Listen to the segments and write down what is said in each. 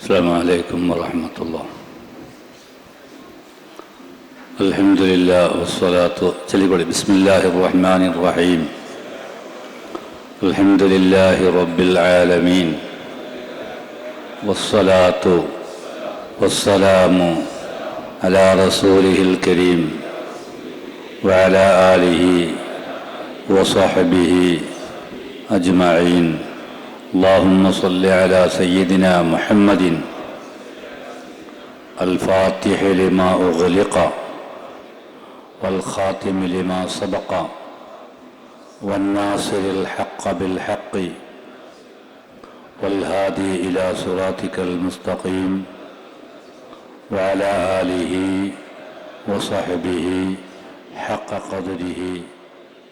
السلام عليكم ورحمة الله. الحمد لله والصلاة بسم الله الرحمن الرحيم. الحمد لله رب العالمين والصلاة والسلام على رسوله الكريم وعلى آله وصحبه أجمعين. اللهم صل على سيدنا محمد الفاتح لما أغلق والخاتم لما سبق والناصر الحق بالحق والهادي إلى صراطك المستقيم وعلى آله وصحبه حق قدره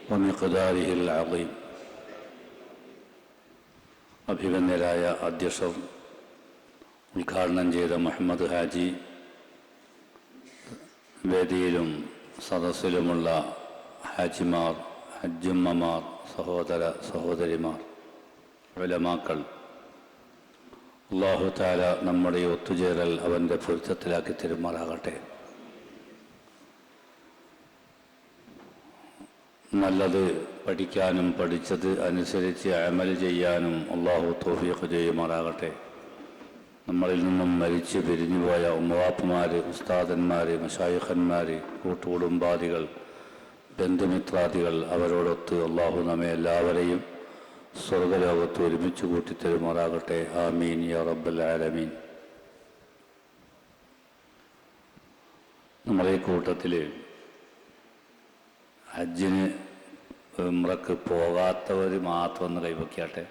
ومقداره العظيم. അഭിവന്യരായ അധ്യക്ഷർ, ഉദ്ഘാടനം ചെയ്ത മുഹമ്മദ് ഹാജി, വേദിയിലും സദസ്സിലുമുള്ള ഹാജിമാർ, ഹജ്ജുമ്മമാർ, സഹോദര സഹോദരിമാർ, ഉലമാക്കൾ, അല്ലാഹു തആല നമ്മുടെ ഒത്തുചേരൽ അവൻ്റെ പൊരുത്തത്തിലാക്കി തരുമാറാകട്ടെ. നല്ലത് പഠിക്കാനും പഠിച്ചത് അനുസരിച്ച് അമൽ ചെയ്യാനും അല്ലാഹു തൗഫീഖ് ചെയ്യുമാറാകട്ടെ. നമ്മളിൽ നിന്നും മരിച്ചു പിരിഞ്ഞുപോയ ഉമ്മവാപ്പമാർ, ഉസ്താദന്മാർ, മശായിഖന്മാർ, കൂട്ടുകുടുംബാദികൾ, ബന്ധുമിത്രാദികൾ, അവരോടൊത്ത് അല്ലാഹു നമ്മെ എല്ലാവരെയും സ്വർഗലോകത്ത് ഒരുമിച്ച് കൂട്ടിത്തരുമാറാകട്ടെ. ആമീൻ യാ റബ്ബൽ ആലമീൻ. നമ്മളെ കൂട്ടത്തിൽ ഹജ്ജിന് ഉംറക്ക് പോകാത്തവർ മാത്രം ഒന്ന് കൈവയ്ക്കാട്ടെ.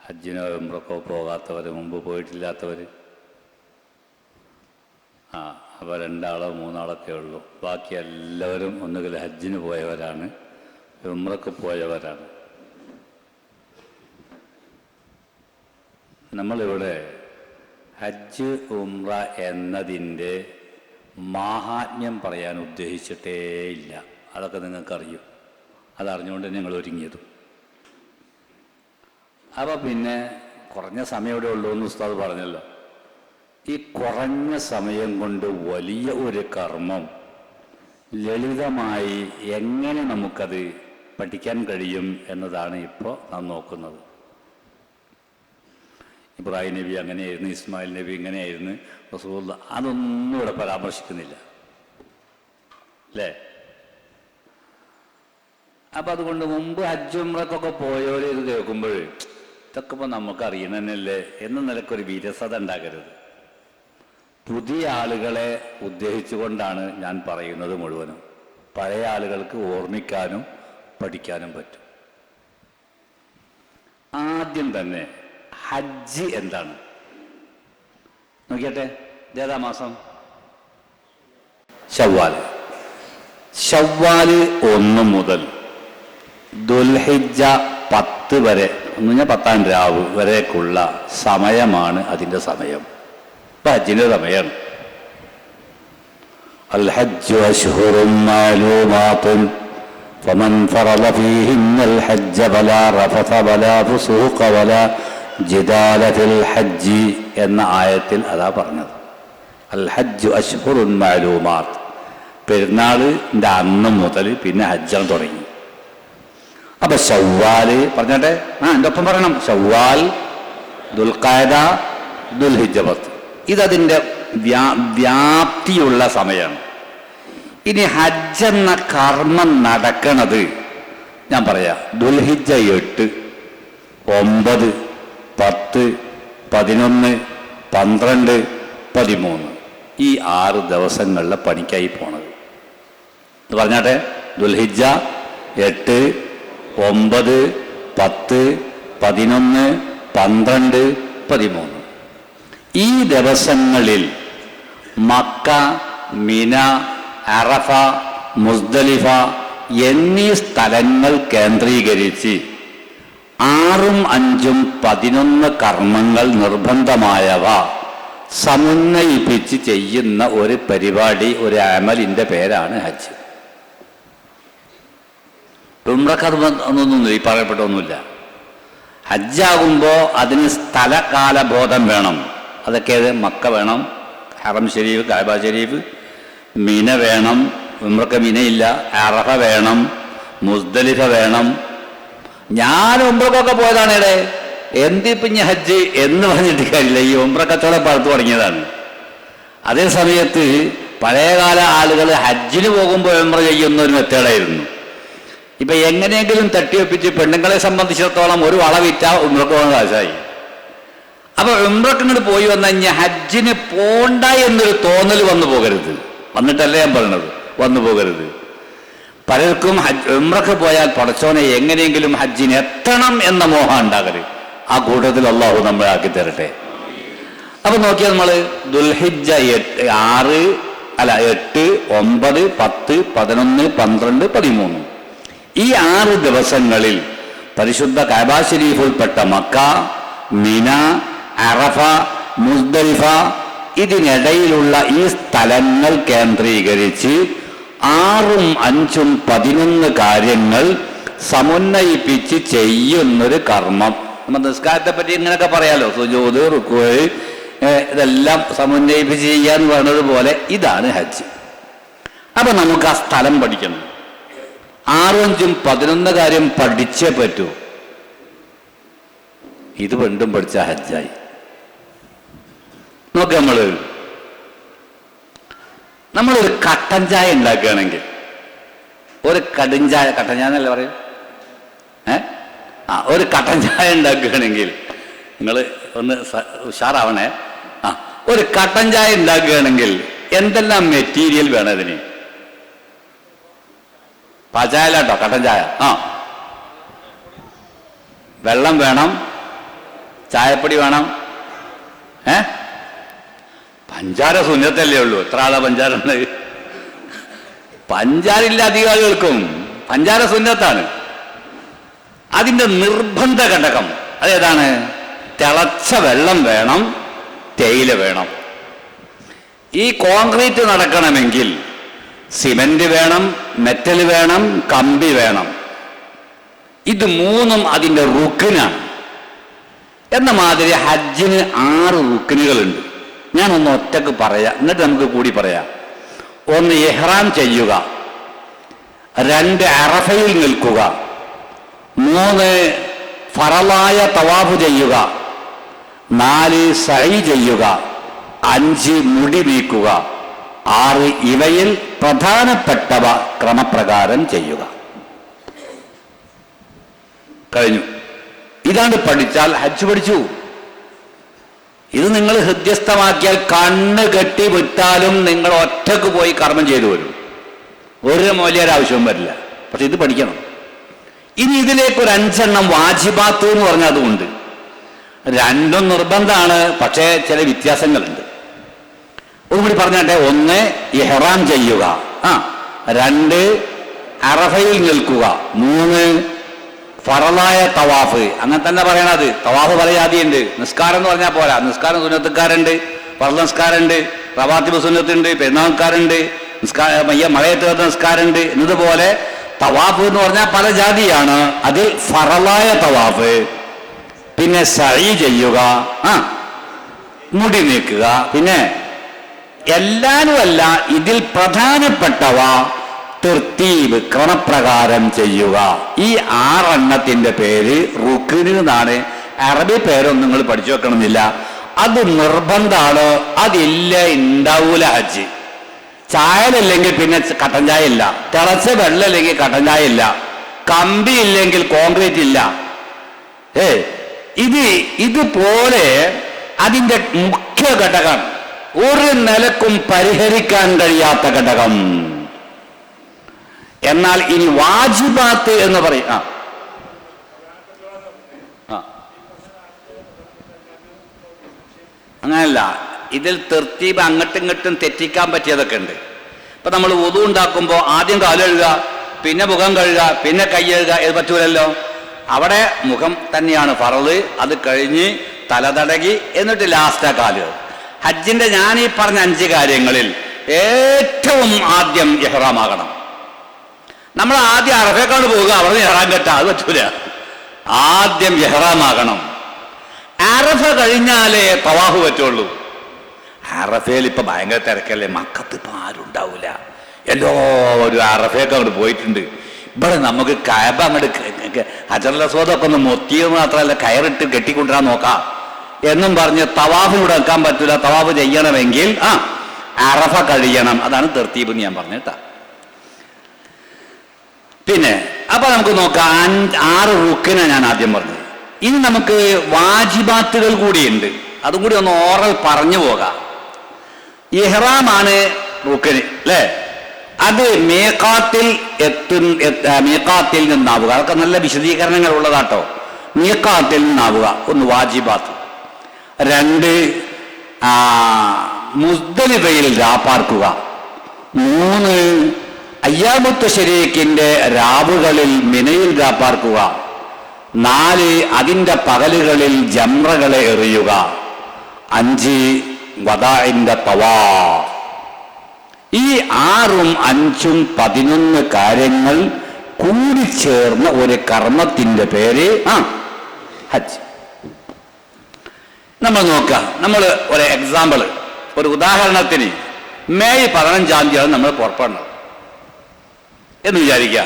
ഹജ്ജിനോ ഉംറക്കോ പോകാത്തവർ, മുമ്പ് പോയിട്ടില്ലാത്തവർ, അവ 2 ആളോ 3 ആളൊക്കെ ഉള്ളൂ. ബാക്കി എല്ലാവരും ഒന്നുകിൽ ഹജ്ജിന് പോയവരാണ്, ഉംറക്ക് പോയവരാണ്. നമ്മളിവിടെ ഹജ്ജ് ഉംറ എന്നതിൻ്റെ മാഹാത്മ്യം പറയാൻ ഉദ്ദേശിച്ചിട്ടേ ഇല്ല. അതൊക്കെ നിങ്ങൾക്കറിയും. അതറിഞ്ഞുകൊണ്ട് ഞങ്ങൾ ഒരുങ്ങിയതും. അപ്പോൾ പിന്നെ കുറഞ്ഞ സമയം ഇവിടെ ഉള്ളൂ എന്ന് ഉസ്താദ് പറഞ്ഞല്ലോ. ഈ കുറഞ്ഞ സമയം കൊണ്ട് വലിയ ഒരു കർമ്മം ലളിതമായി എങ്ങനെ നമുക്കത് പഠിക്കാൻ കഴിയും എന്നതാണ് ഇപ്പോൾ നാം നോക്കുന്നത്. ഇബ്രാഹിം നബി അങ്ങനെയായിരുന്നു, ഇസ്മായിൽ നബി ഇങ്ങനെയായിരുന്നു, റസൂലുള്ളാഹി, അതൊന്നും ഇവിടെ പരാമർശിക്കുന്നില്ല അല്ലേ? അപ്പം അതുകൊണ്ട് മുമ്പ് ഹജ്ജ് ഉംറക്കൊക്കെ പോയവർ ഇത് കേൾക്കുമ്പോൾ ഇതൊക്കെ ഇപ്പോൾ നമുക്ക് അറിയണമെന്നല്ലേ എന്ന നിലക്കൊരു വിരസത ഉണ്ടാകരുത്. പുതിയ ആളുകളെ ഉദ്ദേശിച്ചുകൊണ്ടാണ് ഞാൻ പറയുന്നത് മുഴുവനും. പഴയ ആളുകൾക്ക് ഓർമ്മിക്കാനും പഠിക്കാനും പറ്റും. ആദ്യം തന്നെ ഹജ്ജ് എന്താണ് നോക്കിയട്ടെ. ഏതാ മാസം? ശവ്വാല്. ശവ്വാല് 1 മുതൽ ദുൽഹിജ്ജ 10 വരെ, എന്ന് പറഞ്ഞാൽ 10-ാം രാവ് വരേക്കുള്ള സമയമാണ് അതിൻ്റെ സമയം. ഇപ്പം ഹജ്ജിൻ്റെ സമയമാണ്. അൽ ഹജ്ജു അശ്ഹുറും മഅലൂമാത്തുൻ ഫമൻ ഫറള ഫീഹിന്നൽ ഹജ്ജ ഫലാ റഫഥ വലാ ഫുസൂഖ വലാ ജിദാല ഫിൽ ഹജ്ജി എന്ന ആയത്തിൽ അതാ പറഞ്ഞത്. അൽ ഹജ്ജു അശ്ഹുറുൻ മഅലൂമാത്ത്. പെരുന്നാളിൻ്റെ അന്ന് മുതൽ പിന്നെ ഹജ്ജാൻ തുടങ്ങി. അപ്പൊ ശവ്വാല് പറഞ്ഞട്ടെ, എൻ്റെ ഒപ്പം പറയണം. ശവ്വാൽ, ദുൽഖഅദ, ദുൽഹിജ്ജ 10 ഇതതിൻ്റെ വ്യാപ്തിയുള്ള സമയമാണ്. ഇനി ഹജ്ജ് എന്ന കർമ്മം നടക്കണത് ഞാൻ പറയാം. ദുൽഹിജ്ജ 8, 9, 10, 11, 12, 13 ഈ 6 ദിവസങ്ങളിലെ പണിക്കായി പോണത്. ഇത് പറഞ്ഞാട്ടെ. ദുൽഹിജ്ജ 8, 9, 10, 11, 12, 13 ഈ ദിവസങ്ങളിൽ മക്ക, മിന, അറഫ, മുസ്ദലിഫ എന്നീ സ്ഥലങ്ങൾ കേന്ദ്രീകരിച്ച് 6ഉം 5ഉം 11 കർമ്മങ്ങൾ നിർബന്ധമായവ സമന്വയിപ്പിച്ച് ചെയ്യുന്ന ഒരു പരിപാടി, ഒരു അമലിൻ്റെ പേരാണ് ഹജ്ജ്. ഉംറക്ക് ഒന്നൊന്നുമില്ല, ഈ പറയപ്പെട്ടൊന്നുമില്ല. ഹജ്ജാകുമ്പോൾ അതിന് സ്ഥലകാലബോധം വേണം. അതൊക്കെ മക്ക വേണം, ഹറം ഷരീഫ്, കഅബ ഷരീഫ്, മിന വേണം, ഉംറക്ക് മിനയില്ല, അറഫ വേണം, മുസ്ദലിഫ വേണം. ഞാൻ ഉംറക്കൊക്കെ പോയതാണ് ഇവിടെ, എന്തിപ്പം ഇനി ഹജ്ജ് എന്ന് പറഞ്ഞിട്ട് കാര്യമില്ല. ഈ ഉംറ കച്ചവടം പഴുത്തു തുടങ്ങിയതാണ്. അതേ സമയത്ത് പഴയകാല ആളുകൾ ഹജ്ജിന് പോകുമ്പോൾ ഉംറ ചെയ്യുന്ന ഒരു മെത്തേഡായിരുന്നു. ഇപ്പൊ എങ്ങനെയെങ്കിലും തട്ടിയൊപ്പിച്ച് പെണ്ണുങ്ങളെ സംബന്ധിച്ചിടത്തോളം ഒരു വള വിറ്റാ ഉംറക്ക് പോകാൻ കാശായി. അപ്പൊ ഉംറക്ക് ഇങ്ങോട്ട് പോയി വന്നു കഴിഞ്ഞാൽ ഹജ്ജിന് പോണ്ട എന്നൊരു തോന്നൽ വന്നു പോകരുത്. വന്നിട്ടല്ലേ ഞാൻ പറയണത്, വന്നു പോകരുത്. പലർക്കും ഉംറക്ക് പോയാൽ പടച്ചോനെ എങ്ങനെയെങ്കിലും ഹജ്ജിന് എത്തണം എന്ന മോഹം ഉണ്ടാകരുത്. ആ കൂട്ടത്തിൽ അള്ളാഹു നമ്മളെ ആക്കി തരട്ടെ. അപ്പൊ നോക്കിയാൽ നമ്മള് ദുൽഹിജ്ജ 8, 9, 10, 11, 12, 13 ഈ 6 ദിവസങ്ങളിൽ പരിശുദ്ധ കഅബ ശരീഫ് ഉൾപ്പെട്ട മക്ക, മിന, അറഫ, മുസ്ദലിഫ ഇതിനിടയിലുള്ള ഈ സ്ഥലങ്ങൾ കേന്ദ്രീകരിച്ച് 6, 5, 11 കാര്യങ്ങൾ സമുന്നയിപ്പിച്ച് ചെയ്യുന്നൊരു കർമ്മം. നമ്മൾ നിസ്കാരത്തെ പറ്റി ഇങ്ങനെയൊക്കെ പറയാലോ, സുജൂദ്, റുക്വ ഇതെല്ലാം സമുന്നയിപ്പിച്ച് ചെയ്യാന്ന് പറഞ്ഞത് പോലെ ഇതാണ് ഹജ്ജ്. അപ്പൊ നമുക്ക് ആ സ്ഥലം പഠിക്കണം. 6, 5, 11 കാര്യം പഠിച്ചേ പറ്റൂ. ഇത് വീണ്ടും പഠിച്ച ഹജ്ജായി. നോക്ക, നമ്മളൊരു കട്ടൻ ചായ ഉണ്ടാക്കുകയാണെങ്കിൽ, ഒരു കടുംചായ, കട്ടൻ ചായ എന്നല്ലേ പറയും, ഒരു കട്ടൻ ചായ ഉണ്ടാക്കുകയാണെങ്കിൽ നിങ്ങൾ ഒന്ന് ഉഷാറാവണേ. ഒരു കട്ടൻ ചായ ഉണ്ടാക്കുകയാണെങ്കിൽ എന്തെല്ലാം മെറ്റീരിയൽ വേണം ഇതിന്? പാചായലാട്ടോ കട്ടൻ ചായ. വെള്ളം വേണം, ചായപ്പൊടി വേണം, പഞ്ചാര സുന്നത്തല്ലേ ഉള്ളൂ. എത്ര ആളാ പഞ്ചാര ഉണ്ട്? പഞ്ചാരില്ല അധികം ആളുകൾക്കും. പഞ്ചാര സുന്നത്താണ്. അതിന്റെ നിർബന്ധ ഘടകം അതേതാണ്? തിളച്ച വെള്ളം വേണം, തേയില വേണം. ഈ കോൺക്രീറ്റ് നടക്കണമെങ്കിൽ സിമന്റ് വേണം, മെറ്റൽ വേണം, കമ്പി വേണം. ഇത് 3 അതിൻ്റെ റുക്കിനാണ്. എന്ന മാതിരി ഹജ്ജിന് 6 റുക്കിനുകളുണ്ട്. ഞാനൊന്ന് ഒറ്റക്ക് പറയാം, എന്നിട്ട് നമുക്ക് കൂടി പറയാം. 1 ഇഹ്റാം ചെയ്യുക, 2 അറഫയിൽ നിൽക്കുക, 3 ഫറലായ തവാഫ് ചെയ്യുക, 4 സഅയ് ചെയ്യുക, 5 മുടി നീക്കുക, 6 ഇവയിൽ പ്രധാനപ്പെട്ടവ ക്രമപ്രകാരം ചെയ്യുക. കഴിഞ്ഞു. ഇതാണ് പഠിച്ചാൽ ഹജ്ജ് പഠിച്ചു. ഇത് നിങ്ങൾ ഹൃദ്യസ്ഥമാക്കിയാൽ കണ്ണ് കെട്ടി വിട്ടാലും നിങ്ങൾ ഒറ്റക്ക് പോയി കർമ്മം ചെയ്തു വരും. ഒരു മൗലിയാർ ആവശ്യവും വരില്ല. പക്ഷെ ഇത് പഠിക്കണം. ഇനി ഇതിലേക്ക് ഒരു 5 എണ്ണം വാജിബാത്ത് എന്ന് പറഞ്ഞാൽ അതുകൊണ്ട് 2 നിർബന്ധമാണ്, പക്ഷേ ചില വ്യത്യാസങ്ങളുണ്ട്. ഒന്നുകൂടി പറഞ്ഞാട്ടെ. 1 ഇഹ്റാം ചെയ്യുക, 2 അറഫയിൽ നിൽക്കുക, 3 ഫറലായ തവാഫ്. അങ്ങനെ തന്നെ പറയണത്. തവാഫ് പല ജാതിയുണ്ട്. നിസ്കാരം എന്ന് പറഞ്ഞാൽ പോരാ. നിസ്കാരം സുന്നത്തുകാരുണ്ട്, ഫർള് നിസ്കാരമുണ്ട്, റവാത്തിബ് സുന്നത്തുണ്ട്, പെരുന്നാൾക്കാരുണ്ട്, മഴയത്ത് വരുന്ന നിസ്കാരമുണ്ട്. എന്നതുപോലെ തവാഫ് എന്ന് പറഞ്ഞാൽ പല ജാതിയാണ്. അതിൽ ഫറലായ തവാഫ്, പിന്നെ സഅയ് ചെയ്യുക, മുടി നീക്കുക, പിന്നെ എല്ലാനുമല്ല ഇതിൽ പ്രധാനപ്പെട്ടവ തർത്തീബ് ക്രമപ്രകാരം ചെയ്യുക. ഈ 6 എണ്ണത്തിന്റെ പേര് റുക്ന് എന്നാണ്. അറബി പേരൊന്നും നിങ്ങൾ പഠിച്ചു വെക്കണമെന്നില്ല. അത് നിർബന്ധമാണ്. അതില്ല ഉണ്ടാവൂല ഹജ്ജ്. ചായലില്ലെങ്കിൽ പിന്നെ കട്ടൻ ചായ ഇല്ല, തിളച്ച വെള്ളം ഇല്ലെങ്കിൽ കട്ടൻ ചായ ഇല്ല, കമ്പി ഇല്ലെങ്കിൽ കോൺക്രീറ്റ് ഇല്ല. ഇതുപോലെ അതിന്റെ മുഖ്യ ഘടകം, ഒരു നിലക്കും പരിഹരിക്കാൻ കഴിയാത്ത ഘടകം. എന്നാൽ ഇനി വാജിബാത്ത് എന്ന് പറയും. അങ്ങനല്ല. ഇതിൽ തർത്തീബ് അങ്ങോട്ടും ഇങ്ങോട്ടും തെറ്റിക്കാൻ പറ്റിയതൊക്കെ ഉണ്ട്. ഇപ്പൊ നമ്മൾ വുദു ഉണ്ടാക്കുമ്പോൾ ആദ്യം കാല് കഴുകുക, പിന്നെ മുഖം കഴുകുക, പിന്നെ കൈ കഴുകുക. ഇത് പറ്റൂലല്ലോ. അവിടെ മുഖം തന്നെയാണ് ഫറള്. അത് കഴിഞ്ഞ് തലതടകി, എന്നിട്ട് ലാസ്റ്റ് കാല്. ഹജ്ജിന്റെ ഞാൻ ഈ പറഞ്ഞ 5 കാര്യങ്ങളിൽ ഏറ്റവും ആദ്യം ഇഹ്റാമാകണം. നമ്മൾ ആദ്യം അറഫേക്കാണ് പോവുക, അവിടെ ഇഹ്റാം കെട്ടാ. അത് പറ്റൂല. ആദ്യം ഇഹ്റാമാകണം. അറഫ കഴിഞ്ഞാലേ തവാഫ് പറ്റുള്ളൂ. അറഫയിൽ ഇപ്പൊ ഭയങ്കര തിരക്കല്ലേ, മക്കത്ത് ഇപ്പൊ ആരും ഉണ്ടാവില്ല, എല്ലാവരും അറഫയൊക്കെ അങ്ങോട്ട് പോയിട്ടുണ്ട്. ഇവിടെ നമുക്ക് കഅബ അങ്ങോട്ട് ഹജറുൽ അസ്വദൊക്കെ ഒന്ന് മൊത്തിയത് മാത്രമല്ല കയറിട്ട് കെട്ടിക്കൊണ്ടുവരാൻ നോക്കാം എന്നും പറഞ്ഞ് തവാഫിലൂടെ വെക്കാൻ പറ്റില്ല. തവാഫ് ചെയ്യണമെങ്കിൽ അറഫ കഴിയണം. അതാണ് തർത്തീബ് ഞാൻ പറഞ്ഞിട്ടാ. പിന്നെ അപ്പൊ നമുക്ക് നോക്കാം, 6 റുക്കിനെ ഞാൻ ആദ്യം പറഞ്ഞത്. ഇനി നമുക്ക് വാജിബാത്തുകൾ കൂടിയുണ്ട്, അതും കൂടി ഒന്ന് ഓറൽ പറഞ്ഞു പോകാം. ഇഹ്റാമാണ് റുക്കിന് അല്ലേ, അത് മീഖാത്തിൽ നിന്നാവുക. അതൊക്കെ നല്ല വിശദീകരണങ്ങൾ ഉള്ളതാട്ടോ. മീഖാത്തിൽ നിന്നാവുക, ഒന്ന് വാജിബാത്ത്. 2 മുസ്ദലിഫയിൽ രാപ്പാർക്കുക. 3 അയ്യാമുത്ത് ശരീക്കിന്റെ രാവുകളിൽ മിനയിൽ രാപ്പാർക്കുക. 4 അതിന്റെ പകലുകളിൽ ജംറകളെ എറിയുക. 5 വദാഇന്റെ തവാഫ്. ഈ 6ഉം 5ഉം 11 കാര്യങ്ങൾ കൂടിച്ചേർന്ന ഒരു കർമ്മത്തിന്റെ പേര് ഹജ്ജ്. നമ്മൾ നോക്കാം. നമ്മൾ ഒരു എക്സാമ്പിൾ, ഒരു ഉദാഹരണത്തിന് മെയ് 15-ാം തീയതിയാണ് നമ്മൾ പുറപ്പെടണം എന്ന് വിചാരിക്കുക.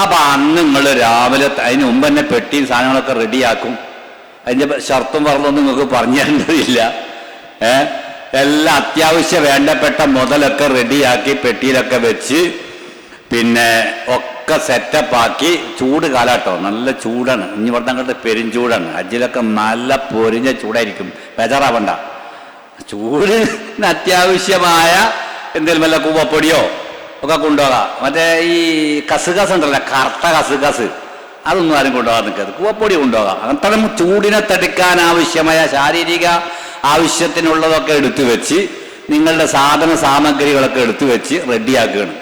അപ്പൊ അന്ന് നിങ്ങൾ രാവിലെ അതിന് മുമ്പ് തന്നെ പെട്ടിയും സാധനങ്ങളൊക്കെ റെഡിയാക്കും. അതിന്റെ ഷർത്തും പറഞ്ഞൊന്നും നിങ്ങൾക്ക് പറഞ്ഞു തരേണ്ടതില്ല. എല്ലാം അത്യാവശ്യം വേണ്ടപ്പെട്ട മുതലൊക്കെ റെഡിയാക്കി പെട്ടിയിലൊക്കെ വെച്ച് പിന്നെ ഒക്കെ സെറ്റപ്പാക്കി. ചൂട് കാലാട്ടോ, നല്ല ചൂടാണ്. ഇനി ഇവിടെ അങ്ങോട്ട് പെരുംചൂടാണ്. ഹജ്ജിലൊക്കെ നല്ല പൊരിഞ്ഞ ചൂടായിരിക്കും, ബേജാറാവണ്ട. ചൂടിന് അത്യാവശ്യമായ എന്തെങ്കിലും വല്ല കൂവപ്പൊടിയോ ഒക്കെ കൊണ്ടുപോകാം. മറ്റേ ഈ കസുകസ് ഉണ്ടല്ലോ, കറുത്ത കസുകസ്, അതൊന്നും ആരും കൊണ്ടുപോകാൻ നിൽക്കരുത്. കൂവപ്പൊടി കൊണ്ടുപോകാം. അത്തരം ചൂടിനെ തടുക്കാൻ ആവശ്യമായ ശാരീരിക ആവശ്യത്തിനുള്ളതൊക്കെ എടുത്തു വെച്ച് നിങ്ങളുടെ സാധന സാമഗ്രികളൊക്കെ എടുത്തു വെച്ച് റെഡിയാക്കുകയാണ്.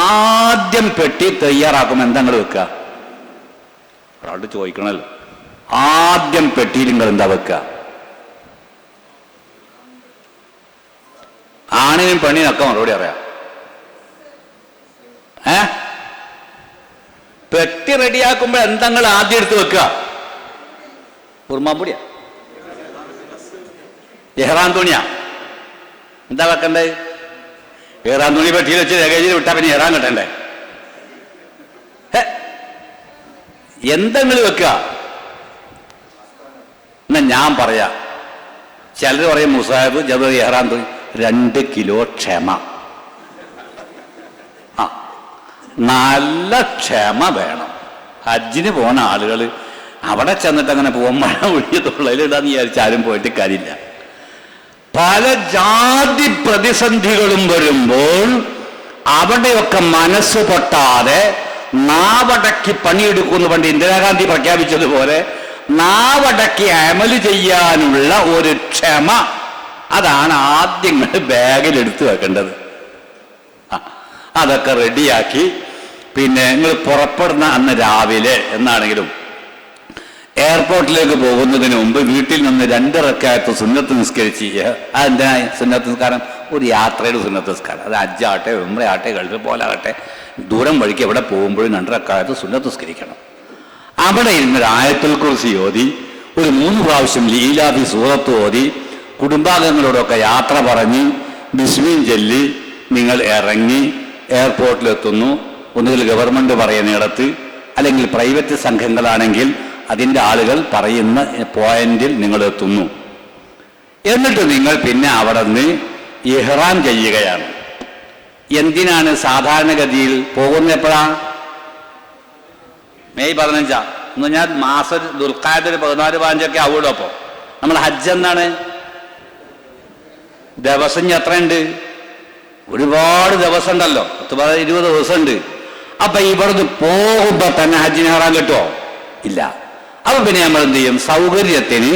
ആദ്യം പെട്ടി തയ്യാറാക്കുമ്പോൾ എന്താ നിങ്ങൾ വെക്കുക? ഒരാളോട് ചോദിക്കണല്ലോ. ആദ്യം പെട്ടിയിൽ നിങ്ങൾ എന്താ വെക്കുക? ആണിനും പെണ്ണിനൊക്കെ മറുപടി അറിയാം. പെട്ടി റെഡിയാക്കുമ്പോൾ എന്താ നിങ്ങൾ ആദ്യം എടുത്ത് വെക്കുക? ഉറുമാപ്പൊടിയാ, ഇഹ്റാം തുണിയാ? എന്താ വെക്കണ്ടേ? ഇഹ്റാം തുണി പെട്ടിയിൽ വെച്ച് ലഗേജിൽ വിട്ടാ പിന്നെ ഇഹ്റാം കെട്ടണ്ടേ? എന്തെങ്കിലും വെക്കുക. എന്നാ ഞാൻ പറയാ, ചിലർ പറയും മുസാഹിബ് ജബർ ഇഹ്റാം തുണി 2 കിലോ ക്ഷമ. നല്ല ക്ഷമ വേണം. ഹജ്ജിന് പോകുന്ന ആളുകൾ അവിടെ ചെന്നിട്ട് അങ്ങനെ പോകും, മഴ ഒഴിഞ്ഞ് തൊള്ളയിലിടാന്ന് വിചാരിച്ചാലും പോയിട്ട് കാര്യമില്ല. പല ജാതി പ്രതിസന്ധികളും വരുമ്പോൾ അവിടെയൊക്കെ മനസ്സ് പൊട്ടാതെ നാവടക്കി പണിയെടുക്കുമെന്ന് പണ്ട് ഇന്ദിരാഗാന്ധി പ്രഖ്യാപിച്ചതുപോലെ നാവടക്കി അമല് ചെയ്യാനുള്ള ഒരു ക്ഷമ, അതാണ് ആദ്യം ബാഗിൽ എടുത്തു വെക്കേണ്ടത്. അതൊക്കെ റെഡിയാക്കി പിന്നെ നിങ്ങൾ പുറപ്പെടുന്ന അന്ന് രാവിലെ എന്നാണെങ്കിലും എയർപോർട്ടിലേക്ക് പോകുന്നതിന് മുമ്പ് വീട്ടിൽ നിന്ന് 2 റക്അത്ത് സുന്നത്ത് നിസ്കരിച്ച്. അതെന്തിനാ സുന്നത്ത് നിസ്കാരം? ഒരു യാത്രയുടെ സുന്നത്ത് നിസ്കാരം. അത് ഹജ്ജാട്ടെ, ഉംറയാട്ടെ, ഗൾഫ് പോലാകട്ടെ, ദൂരം വഴിക്ക് എവിടെ പോകുമ്പോഴും 2 റക്അത്ത് സുന്നത്ത് നിസ്കരിക്കണം. അവിടെ ഇരുന്നൊരു ആയത്തുൽ കുർസി ഓതി, ഒരു 3 പ്രാവശ്യം ലീലാഫി സൂറത്ത് ഓതി, കുടുംബാംഗങ്ങളോടൊക്കെ യാത്ര പറഞ്ഞ് ബിസ്മീൻ ചൊല്ലി നിങ്ങൾ ഇറങ്ങി എയർപോർട്ടിലെത്തുന്നു. ഒന്നുകിൽ ഗവൺമെന്റ് പറയുന്നിടത്ത്, അല്ലെങ്കിൽ പ്രൈവറ്റ് സംഘങ്ങളാണെങ്കിൽ അതിൻ്റെ ആളുകൾ പറയുന്ന പോയിന്റിൽ നിങ്ങൾ എത്തുന്നു. എന്നിട്ട് നിങ്ങൾ പിന്നെ അവിടെ നിന്ന് ഇഹ്റാം ചെയ്യുകയാണ്. എന്തിനാണ് സാധാരണഗതിയിൽ പോകുന്ന? എപ്പോഴാണ്? മെയ് 15 എന്ന് പറഞ്ഞാൽ മാസം ദുൽഖഅദ് 14-15 ആവുമല്ലോ. അപ്പോൾ നമ്മൾ ഹജ്ജ് എന്താണ്? ദിവസം എത്രയുണ്ട്? ഒരുപാട് ദിവസം ഉണ്ടല്ലോ, 10-20 ദിവസമുണ്ട്. അപ്പൊ ഇവിടുന്ന് പോകുമ്പോ തന്നെ ഹജ്ജിന് ഇഹ്റാം കിട്ടുമോ? ഇല്ല. അപ്പൊ പിന്നെ നമ്മൾ എന്ത് ചെയ്യും? സൗകര്യത്തിന്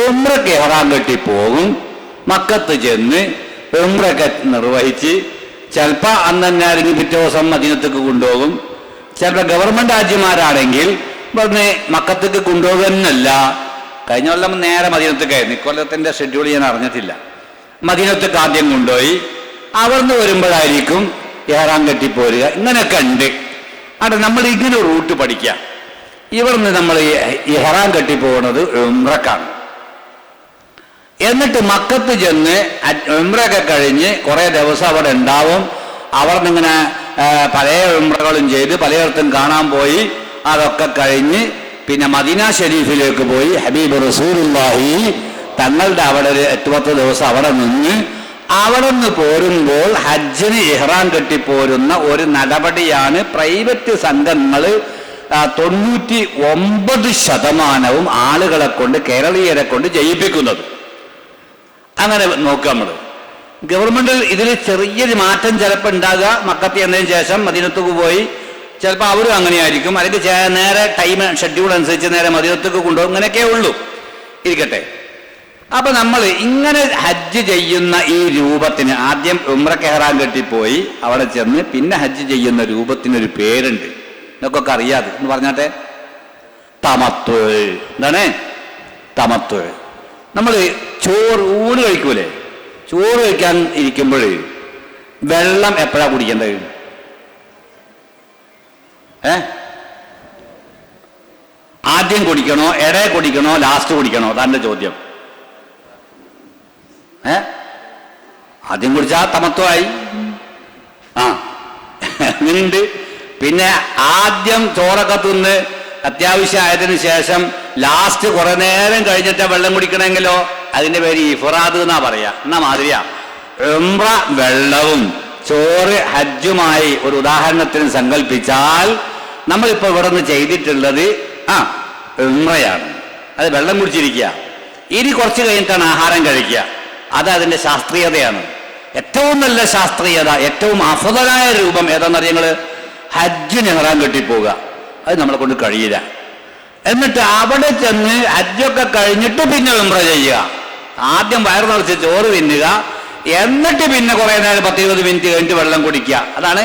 ഉംറയ്ക്ക് ഇഹ്റാം കെട്ടി പോകും. മക്കത്ത് ചെന്ന് ഉംറയൊക്കെ നിർവഹിച്ച് ചിലപ്പോൾ അന്ന് തന്നെ അല്ലെങ്കിൽ പിറ്റേ ദിവസം മദീനത്തേക്ക് കൊണ്ടുപോകും. ചിലപ്പോൾ ഗവൺമെന്റ് രാജ്യമാരാണെങ്കിൽ ഇവിടുന്ന് മക്കത്തേക്ക് കൊണ്ടുപോകുന്നല്ല, കഴിഞ്ഞ കൊല്ലം നേരെ മദീനത്തേക്കായിരുന്നു. ഇക്കൊല്ലത്തിന്റെ ഷെഡ്യൂൾ ഞാൻ അറിഞ്ഞിട്ടില്ല. മദീനത്തേക്ക് ആദ്യം കൊണ്ടുപോയി അവിടുന്ന് വരുമ്പോഴായിരിക്കും ഇഹ്റാം കെട്ടിപ്പോരുക. ഇങ്ങനെയൊക്കെ ഉണ്ട്. അവിടെ നമ്മൾ ഇങ്ങനെ റൂട്ട് പഠിക്കുക. ഇവിടുന്ന് നമ്മൾ ഇഹ്റാം കെട്ടിപ്പോകുന്നത് ഉംറക്കാണ്. എന്നിട്ട് മക്കത്ത് ചെന്ന് ഉംറയൊക്കെ കഴിഞ്ഞ് കുറേ ദിവസം അവിടെ ഉണ്ടാവും. അവർ നിങ്ങനെ പല ഉംറകളും ചെയ്ത് പലയിടത്തും കാണാൻ പോയി. അതൊക്കെ കഴിഞ്ഞ് പിന്നെ മദീന ഷരീഫിലേക്ക് പോയി ഹബീബ് റസൂലുള്ളാഹി തങ്ങളുടെ അവിടെ ഒരു 8-10 ദിവസം അവിടെ നിന്ന് അവിടെ നിന്ന് പോരുമ്പോൾ ഹജ്ജിന് ഇഹ്റാം കെട്ടിപ്പോരുന്ന ഒരു നടപടിയാണ് പ്രൈവറ്റ് സംഘങ്ങൾ 99% ആളുകളെ കൊണ്ട്, കേരളീയരെ കൊണ്ട് ചെയ്യിപ്പിക്കുന്നത്. അങ്ങനെ നോക്കുക നമ്മൾ. ഗവൺമെന്റ് ഇതിൽ ചെറിയൊരു മാറ്റം ചിലപ്പോൾ ഉണ്ടാകുക. മക്കത്ത് എന്നതിന് ശേഷം മദീനത്തേക്ക് പോയി ചിലപ്പോൾ അവരും അങ്ങനെയായിരിക്കും, അല്ലെങ്കിൽ നേരെ ടൈം ഷെഡ്യൂൾ അനുസരിച്ച് നേരെ മദീനത്തേക്ക് കൊണ്ടുപോകും. ഇങ്ങനെയൊക്കെ ഉള്ളൂ, ഇരിക്കട്ടെ. അപ്പൊ നമ്മൾ ഇങ്ങനെ ഹജ്ജ് ചെയ്യുന്ന ഈ രൂപത്തിന് ആദ്യം ഉംറക്ക് ഇഹ്റാം കെട്ടിപ്പോയി അവിടെ ചെന്ന് പിന്നെ ഹജ്ജ് ചെയ്യുന്ന രൂപത്തിനൊരു പേരുണ്ട്. ഇതൊക്കെ അറിയാതെ എന്ന് പറഞ്ഞാട്ടെ, തമത്തു. എന്താണ് തമത്തു? നമ്മൾ ഊണ് കഴിക്കൂലേ? ചോറ് കഴിക്കാൻ ഇരിക്കുമ്പോൾ വെള്ളം എപ്പോഴാ കുടിക്കേണ്ടത്? ആദ്യം കുടിക്കണോ, ഇടയെ കുടിക്കണോ, ലാസ്റ്റ് കുടിക്കണോ? അതാൻ്റെ ചോദ്യം. ആദ്യം കുടിച്ചാൽ തമത്വമായി. അങ്ങനെയുണ്ട്. പിന്നെ ആദ്യം ചോറൊക്കെ തിന്ന് അത്യാവശ്യമായതിനു ശേഷം ലാസ്റ്റ് കുറെ നേരം കഴിഞ്ഞിട്ട് വെള്ളം കുടിക്കണമെങ്കിലോ അതിന്റെ പേര് ഇഫ്റാദ് എന്നാ പറയാ. എന്നാ മാതിരിയാ ഉംറ വെള്ളവും ചോറ് ഹജ്ജുമായി ഒരു ഉദാഹരണത്തിന് സങ്കല്പിച്ചാൽ നമ്മളിപ്പോ ഇവിടെ നിന്ന് ചെയ്തിട്ടുള്ളത് ഉംറയാണ്. അത് വെള്ളം കുടിച്ചിരിക്കുക. ഇനി കുറച്ച് കഴിഞ്ഞിട്ടാണ് ആഹാരം കഴിക്കുക. അത് അതിന്റെ ശാസ്ത്രീയതയാണ്. ഏറ്റവും നല്ല ശാസ്ത്രീയത, ഏറ്റവും അഫ്ളലായ രൂപം ഏതാണെന്ന് അറിയാം? ഹജ്ജിന് ഇഹ്റാം കെട്ടിപ്പോവുക. അത് നമ്മളെ കൊണ്ട് കഴിയില്ല. എന്നിട്ട് അവിടെ ചെന്ന് ഹജ്ജൊക്കെ കഴിഞ്ഞിട്ട് പിന്നെ ഉംറ ചെയ്യുക. ആദ്യം വയറ് നിറച്ച് ചോറ് തിന്നുക, എന്നിട്ട് പിന്നെ കുറെ നേരം 10-20 മിനിറ്റ് കഴിഞ്ഞിട്ട് വെള്ളം കുടിക്കുക. അതാണ്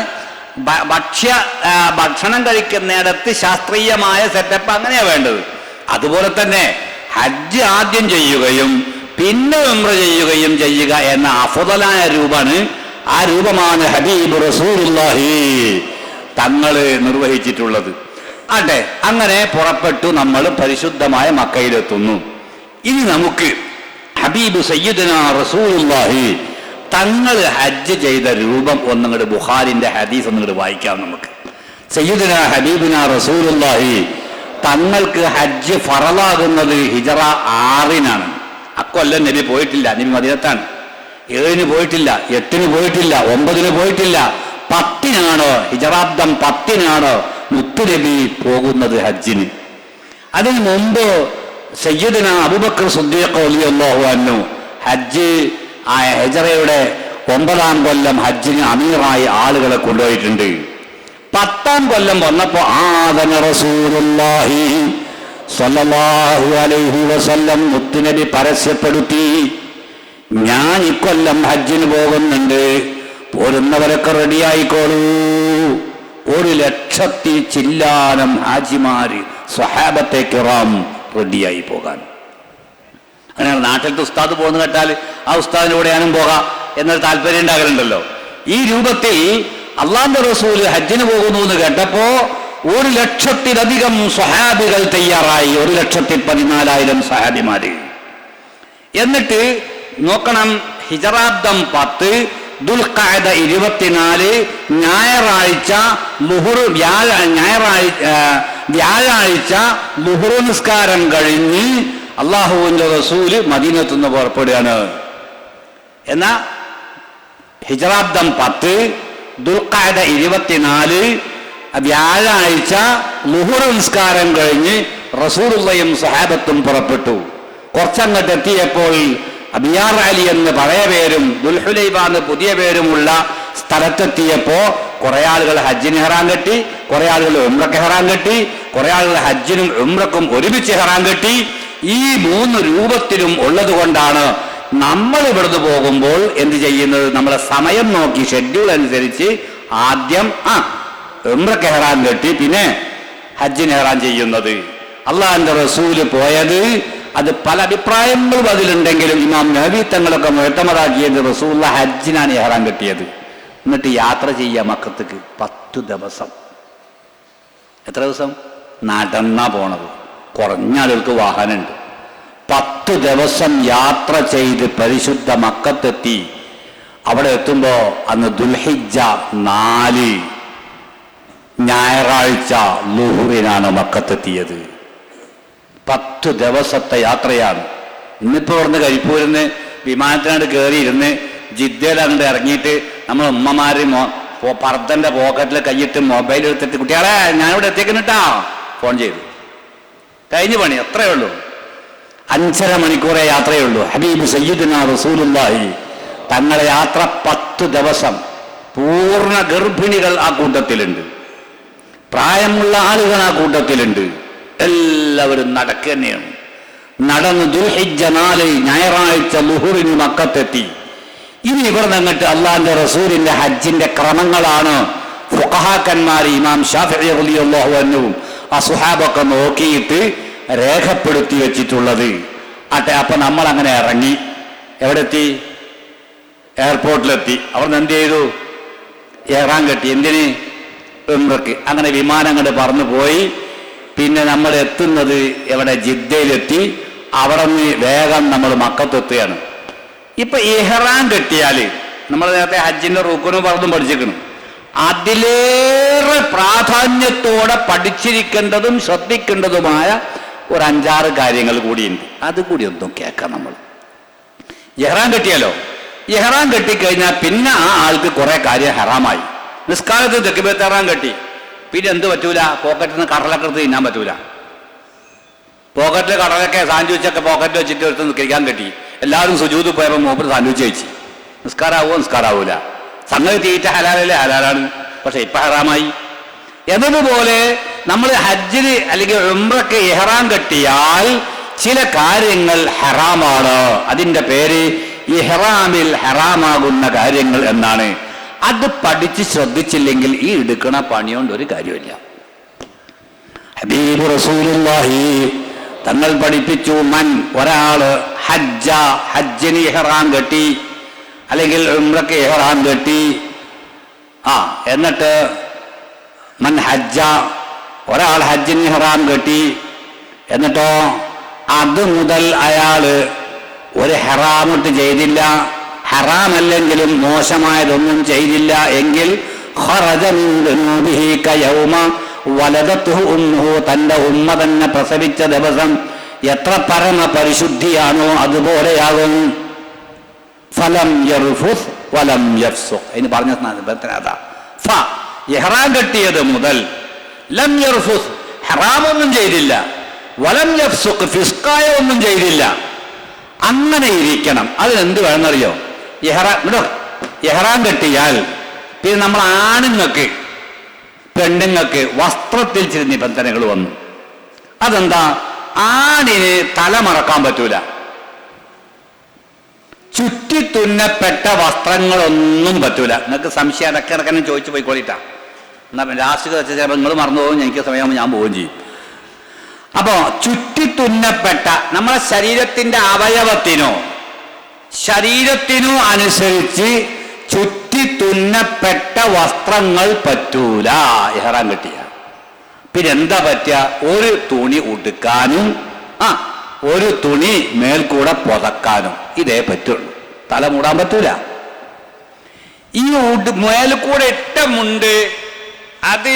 ഭക്ഷണം കഴിക്കുന്നിടത്ത് ശാസ്ത്രീയമായ സെറ്റപ്പ്. അങ്ങനെയാ വേണ്ടത്. അതുപോലെ തന്നെ ഹജ്ജ് ആദ്യം ചെയ്യുകയും പിന്നെ ഉംറ ചെയ്യുകയും ചെയ്യുക എന്ന അഫ്ളലായ രൂപമാണ്. ആ രൂപമാണ് ഹബീബ് റസൂലുള്ളാഹി തങ്ങൾ നിർവഹിച്ചിട്ടുള്ളത്. അതെ, അങ്ങനെ പുറപ്പെട്ടു നമ്മൾ പരിശുദ്ധമായ മക്കയിലെത്തുന്നു. ഇനി നമുക്ക് ഹബീബ് സയ്യിദുനാ റസൂലുള്ളാഹി തങ്ങൾ ഹജ്ജ് ചെയ്ത രൂപം ഒന്നങ്ങട് ബുഖാരിന്റെ ഹദീസ് ഒന്നങ്ങട് വായിക്കാം നമുക്ക്. സയ്യിദുനാ ഹബീബുനാ റസൂലുള്ളാഹി തങ്ങൾക്ക് ഹജ്ജ് ഫറളാകുന്നത് ഹിജറ 6-നാണ്. അക്കൊല്ലം നബി പോയിട്ടില്ല. നബി മദീനത്താണ്. 7-ന് പോയിട്ടില്ല, 8-ന് പോയിട്ടില്ല, 9-ന് പോയിട്ടില്ല. 10-നാണോ ഹിജറാബ്ദം 10-നാണോ മുത്തുനബി പോകുന്നത് ഹജ്ജിന്. അതിന് മുമ്പ് സയ്യിദുനാ അബൂബക്കർ സിദ്ദീഖ് റളിയല്ലാഹു അൻഹു ഹജ്ജ് ഹിജറയുടെ 9-ാം കൊല്ലം ഹജ്ജിന് അമീറായി ആളുകളെ കൊണ്ടുപോയിട്ടുണ്ട്. 10-ാം കൊല്ലം വന്നപ്പോ ആദന റസൂലുള്ളാഹി സ്വല്ലല്ലാഹു അലൈഹി വസല്ലം മുത്തുനബി പരസ്യപ്പെടുത്തി, ഞാൻ ഇക്കൊല്ലം ഹജ്ജിന് പോകുന്നുണ്ട്, പോരുന്നവരൊക്കെ റെഡിയായിക്കോളൂ. 1,00,000 ചില്ലാനം ഹാജിമാര് സ്വഹാബത്തെ കിറാം റെഡിയായി പോകാൻ. അങ്ങനെയാണ് നാട്ടിലത്തെ ഉസ്താദ് പോകുന്ന കേട്ടാൽ ആ ഉസ്താദിന്റെ കൂടെ ഞാനും പോകാം എന്നൊരു താല്പര്യം ഉണ്ടാകലുണ്ടല്ലോ. ഈ രൂപത്തിൽ അള്ളാഹുവിന്റെ റസൂല് ഹജ്ജിന് പോകുന്നു എന്ന് കേട്ടപ്പോ 1,00,000-ലധികം സ്വഹാബികൾ തയ്യാറായി. 1,14,000 സ്വഹാബിമാര്. എന്നിട്ട് നോക്കണം, ഹിജറാബ്ദം 10, ദുൽഖഅദ 24, ഞായറാഴ്ച വ്യാഴാഴ്ച ളുഹ്ർ നിസ്കാരം കഴിഞ്ഞ് അള്ളാഹുവിന്റെ റസൂല് മദീനത്ത് നിന്ന് പുറപ്പെടുകയാണ്. എന്നാ ഹിജറാബ്ദം 10, ദുൽഖഅദ 24, വ്യാഴാഴ്ച ളുഹ്ർ നിസ്കാരം കഴിഞ്ഞ് റസൂലുള്ളാഹിയും സ്വഹാബത്തും പുറപ്പെട്ടു. കുറച്ചങ്ങോട്ട് എത്തിയപ്പോൾ അബിയാർ അലി എന്ന് പഴയ പേരും ദുൽഹുലൈബ എന്ന് പുതിയ പേരുമുള്ള സ്ഥലത്തെത്തിയപ്പോ കുറെ ആളുകൾ ഹജ്ജിന് ഇഹ്റാം കെട്ടി, കുറെ ആളുകൾ ഉംറക്ക് ഇഹ്റാം കെട്ടി, കുറെ ആളുകൾ ഹജ്ജിനും ഉംറക്കും ഒരുമിച്ച് ഇഹ്റാം കെട്ടി. ഈ 3 രൂപത്തിലും ഉള്ളത് കൊണ്ടാണ് നമ്മൾ ഇവിടുന്ന് പോകുമ്പോൾ എന്ത് ചെയ്യുന്നത്? നമ്മളെ സമയം നോക്കി ഷെഡ്യൂൾ അനുസരിച്ച് ആദ്യം ഉംറക്ക് ഇഹ്റാം കെട്ടി പിന്നെ ഹജ്ജിന് ഇഹ്റാം ചെയ്യുന്നത്. അള്ളാഹുവിന്റെ റസൂല് പോയത്, അത് പല അഭിപ്രായങ്ങളും അതിലുണ്ടെങ്കിലും ഇമാം നബവി തങ്ങളൊക്കെ മുഅ്തമറാക്കിയത് റസൂലുള്ളാഹി ഹജ്ജിനാണ് ഇഹ്റാം കെട്ടിയത്. എന്നിട്ട് യാത്ര ചെയ്യുക മക്കത്തേക്ക് 10 ദിവസം. എത്ര ദിവസം? നടന്നാ പോണത്. കുറഞ്ഞ ആളുകൾക്ക് വാഹനമുണ്ട്. 10 ദിവസം യാത്ര ചെയ്ത് പരിശുദ്ധ മക്കത്തെത്തി. അവിടെ എത്തുമ്പോൾ അന്ന് ദുൽഹിജ്ജ 4 ഞായറാഴ്ച ളുഹുറിനാണ് മക്കത്തെത്തിയത്. 10 ദിവസത്തെ യാത്രയാണ്. ഇന്നിപ്പോൾ ഇവിടുന്ന് കരിപ്പൂരിന്ന് വിമാനത്തിനോട് കയറിയിരുന്ന് ജിദ്ദയിൽ അങ്ങോട്ട് ഇറങ്ങിയിട്ട് നമ്മൾ ഉമ്മമാര് പർദ്ദന്റെ പോക്കറ്റിൽ കൈയിട്ട് മൊബൈൽ എടുത്തിട്ട് കുട്ടികളെ ഞാനിവിടെ എത്തിക്കുന്നിട്ടാ ഫോൺ ചെയ്തു. കഴിഞ്ഞ പണി അത്രയേ ഉള്ളൂ. 5.5 മണിക്കൂറേ യാത്രയേ ഉള്ളൂ. ഹബീബ് സയ്യിദുനാ റസൂലുള്ളാഹി തങ്ങളുടെ യാത്ര 10 ദിവസം. പൂർണ്ണ ഗർഭിണികൾ ആ കൂട്ടത്തിലുണ്ട്, പ്രായമുള്ള ആളുകൾ ആ കൂട്ടത്തിലുണ്ട്. എല്ലാവരും നടക്കുക തന്നെയാണ്. നടന്ന് ദുൽഹിജ്ജ 4 ഞായറാഴ്ച ളുഹുറിന് മക്കത്തെത്തി. ഇനി ഇവർ നിന്നിട്ട് അള്ളാന്റെ റസൂലിന്റെ ഹജ്ജിന്റെ ക്രമങ്ങളാണ് ഫുഖഹാക്കന്മാർ ഇമാം ശാഫിഈ റളിയല്ലാഹു അൻഹു ആ സുഹാബൊക്കെ നോക്കിയിട്ട് രേഖപ്പെടുത്തി വെച്ചിട്ടുള്ളത്. അപ്പൊ നമ്മൾ അങ്ങനെ ഇറങ്ങി. എവിടെ എത്തി? എയർപോർട്ടിലെത്തി. അവിടെ നിന്ന് എന്ത് ചെയ്തു? ഇഹ്റാം കെട്ടി. എന്തിന്? ഉംറക്ക്. അങ്ങനെ വിമാനം അങ്ങോട്ട് പറന്നു പോയി. പിന്നെ നമ്മൾ എത്തുന്നത് എവിടെ? ജിദ്ദയിലെത്തി. അവിടെ നിന്ന് വേഗം നമ്മൾ മക്കത്തെത്തുകയാണ്. ഇപ്പൊ ഇഹ്റാം കെട്ടിയാല് നമ്മൾ നേരത്തെ ഹജ്ജിന്റെ റുക്നും പറഞ്ഞും പഠിച്ചിരിക്കണം. അതിലേറെ പ്രാധാന്യത്തോടെ പഠിച്ചിരിക്കേണ്ടതും ശ്രദ്ധിക്കേണ്ടതുമായ ഒരു 5-6 കാര്യങ്ങൾ കൂടിയുണ്ട്. അതുകൂടി ഒന്നും കേൾക്കാം. നമ്മൾ ഇഹ്റാം കെട്ടിയാലോ, ഇഹ്റാം കെട്ടിക്കഴിഞ്ഞാൽ പിന്നെ ആ ആൾക്ക് കുറെ കാര്യം ഹറാമായി. നിസ്കാരത്തിൽ തക്ബീറത്ത് ഇഹ്റാം കെട്ടി, പിന്നെ എന്ത് പറ്റൂല? പോക്കറ്റിൽ നിന്ന് കടലൊക്കെ എടുത്ത് തിന്നാൻ പറ്റൂല. പോക്കറ്റിൽ കടലൊക്കെ സാൻഡ്വിച്ചൊക്കെ പോക്കറ്റിൽ വെച്ചിട്ട് എടുത്ത് നിൽക്കാൻ കെട്ടി. എല്ലാവരും സുജൂദ് പോയപ്പോൾ മൂപ്പർ സാൻഡ്വിച്ച് കഴിച്ച്. നിസ്കാരാവോ? നിസ്കാരാവൂല. സംഗതി തീറ്റ ഹലാലല്ലേ? ഹലാലാണ്. പക്ഷെ ഇപ്പൊ ഹറാമായി. എന്നതുപോലെ നമ്മൾ ഹജ്ജിന് അല്ലെങ്കിൽ ഉംറക്ക് ഇഹ്റാം കെട്ടിയാൽ ചില കാര്യങ്ങൾ ഹറാമാണ്. അതിന്റെ പേര് ഇഹ്റാമിൽ ഹറാമാകുന്ന കാര്യങ്ങൾ എന്നാണ്. അത് പഠിച്ച് ശ്രദ്ധിച്ചില്ലെങ്കിൽ ഈ എടുക്കണ പണിയോണ്ട് ഒരു കാര്യമില്ല. ഹബീബ് റസൂലുള്ളാഹി തങ്ങൾ പഠിപ്പിച്ചു, മൻ ഒരാള് ഹജ്ജിന് ഇഹ്റാം കെട്ടി അല്ലെങ്കിൽ ഉംറക്ക് ഇഹ്റാം കെട്ടി, എന്നിട്ട് മൻ ഹജ്ജ ഒരാൾ ഹജ്ജിന് ഇഹ്റാം കെട്ടി, എന്നിട്ടോ അത് മുതൽ അയാള് ഒരു ഹറാമിട്ട് ചെയ്തില്ല, ഹറാമല്ലെങ്കിലും മോശമായതൊന്നും ചെയ്തില്ല എങ്കിൽ ഖറജ മിൻ ദുനൂബിഹി കയൗമ വലദത്തുഹു ഉമ്മുഹു, തന്റെ ഉമ്മ തന്നെ പ്രസവിച്ച ദിവസം എത്ര പരമ പരിശുദ്ധിയാണോ അതുപോലെയാകും. ഫലം യർഫുസ് വലം യഫ്സുഖ്. അതിന് പറഞ്ഞ അതാ. ഇഹ്റാം കെട്ടിയത് മുതൽ ലം യർഫുസ്, ഹറാമൊന്നും ചെയ്തില്ല, വലം യഫ്സുഖ്, ഫിസ്കായ ഒന്നും ചെയ്തില്ല. അങ്ങനെ ഇരിക്കണം. അതിനെന്ത് വേണമെന്നറിയോ? ഇഹ്റാം കെട്ടിയാൽ പിന്നെ നമ്മൾ ആണുങ്ങൾക്ക് പെണ്ണുങ്ങൾക്ക് വസ്ത്രത്തിൽ ചില നിബന്ധനകൾ വന്നു. അതെന്താ? ആണിന് തല മറക്കാൻ പറ്റൂല, ചുറ്റിത്തുന്നപ്പെട്ട വസ്ത്രങ്ങളൊന്നും പറ്റൂല. നിങ്ങൾക്ക് സംശയം ഇടക്കിടക്കന്നെ ചോദിച്ചു പോയിക്കോളിട്ടാ. എന്നാ ലാസ്റ്റ് വെച്ച നിങ്ങൾ മറന്നു പോകും, എനിക്ക് സമയമാകുമ്പോൾ ഞാൻ പോവുകയും ചെയ്യും. അപ്പോ ചുറ്റിത്തുന്നപ്പെട്ട നമ്മളെ ശരീരത്തിന്റെ അവയവത്തിനോ ശരീരത്തിനോ അനുസരിച്ച് ചുറ്റിത്തുന്നപ്പെട്ട വസ്ത്രങ്ങൾ പറ്റൂല ഇഹ്റാം കെട്ടിയ. പിന്നെ എന്താ പറ്റുക? ഒരു തുണി ഉടുക്കാനും ഒരു തുണി മേൽക്കൂടെ പുതക്കാനും ഇതേ പറ്റുള്ളൂ. തല മൂടാൻ പറ്റൂല. ഈ മേൽക്കൂടെ ഇട്ട മുണ്ട് അത്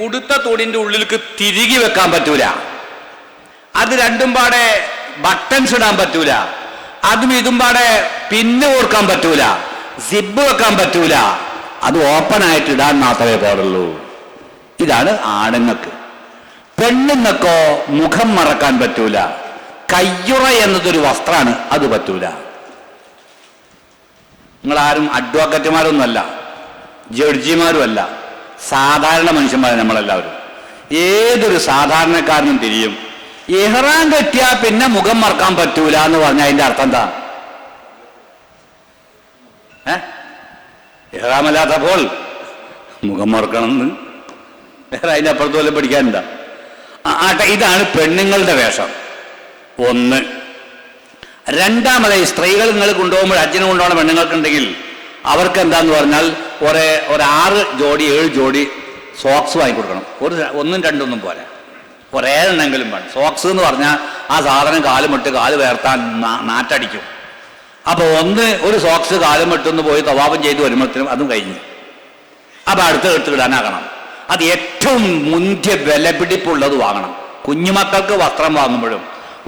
ഉടുത്ത തുണിന്റെ ഉള്ളിലേക്ക് തിരികെ വെക്കാൻ പറ്റൂല. അത് രണ്ടും പാടെ ബട്ടൺസ് ഇടാൻ പറ്റൂല. അതും ഇതും പാടെ പിന്ന് ഓർക്കാൻ പറ്റൂല, സിബ് വെക്കാൻ പറ്റൂല. അത് ഓപ്പൺ ആയിട്ട് ഇടാൻ മാത്രമേ പാടുള്ളൂ. ഇതാണ് ആണുങ്ങൾക്ക്. പെണ്ണുങ്ങൾക്കോ മുഖം മറക്കാൻ പറ്റൂല. കയ്യുറ എന്നതൊരു വസ്ത്രമാണ്, അത് പറ്റൂല. നിങ്ങളാരും അഡ്വക്കറ്റുമാരൊന്നുമല്ല, ജഡ്ജിമാരുമല്ല, സാധാരണ മനുഷ്യന്മാരാണ് നമ്മളെല്ലാവരും. ഏതൊരു സാധാരണക്കാരനും തിരിയും ഇഹ്റാം കെട്ടിയാൽ പിന്നെ മുഖം മറക്കാൻ പറ്റൂല എന്ന് പറഞ്ഞാൽ അതിന്റെ അർത്ഥം എന്താ? ഇഹ്റാമല്ലാത്തപ്പോൾ മുഖം മറക്കണമെന്ന് വേറെ അതിന്റെ അപ്പുറത്ത് പോലെ പഠിക്കാനുണ്ടാ? ഇതാണ് പെണ്ണുങ്ങളുടെ വേഷം. ഒന്ന്. രണ്ടാമതായി സ്ത്രീകൾ നിങ്ങൾ കൊണ്ടുപോകുമ്പോൾ ഹജ്ജിന് കൊണ്ടുപോകണ പെണ്ണുങ്ങൾക്കുണ്ടെങ്കിൽ അവർക്ക് എന്താന്ന് പറഞ്ഞാൽ ഒരു 6 ജോഡി 7 ജോഡി സോക്സ് വാങ്ങിക്കൊടുക്കണം. 1 2 പോരാ. കുറേ എണ്ണെങ്കിലും വേണം. സോക്സ് എന്ന് പറഞ്ഞാൽ ആ സാധനം കാലുമിട്ട് കാല് വേർത്താൻ നാറ്റടിക്കും. അപ്പോൾ ഒരു സോക്സ് കാലുമിട്ടൊന്ന് പോയി തവാപം ചെയ്ത് വരുമ്പോഴത്തേനും അതും കഴിഞ്ഞു. അപ്പം എടുത്ത് ഇടാനാകണം. അത് ഏറ്റവും മുന്തിയ വിലപിടിപ്പുള്ളത് വാങ്ങണം. കുഞ്ഞുമക്കൾക്ക് വസ്ത്രം വാങ്ങുമ്പോഴും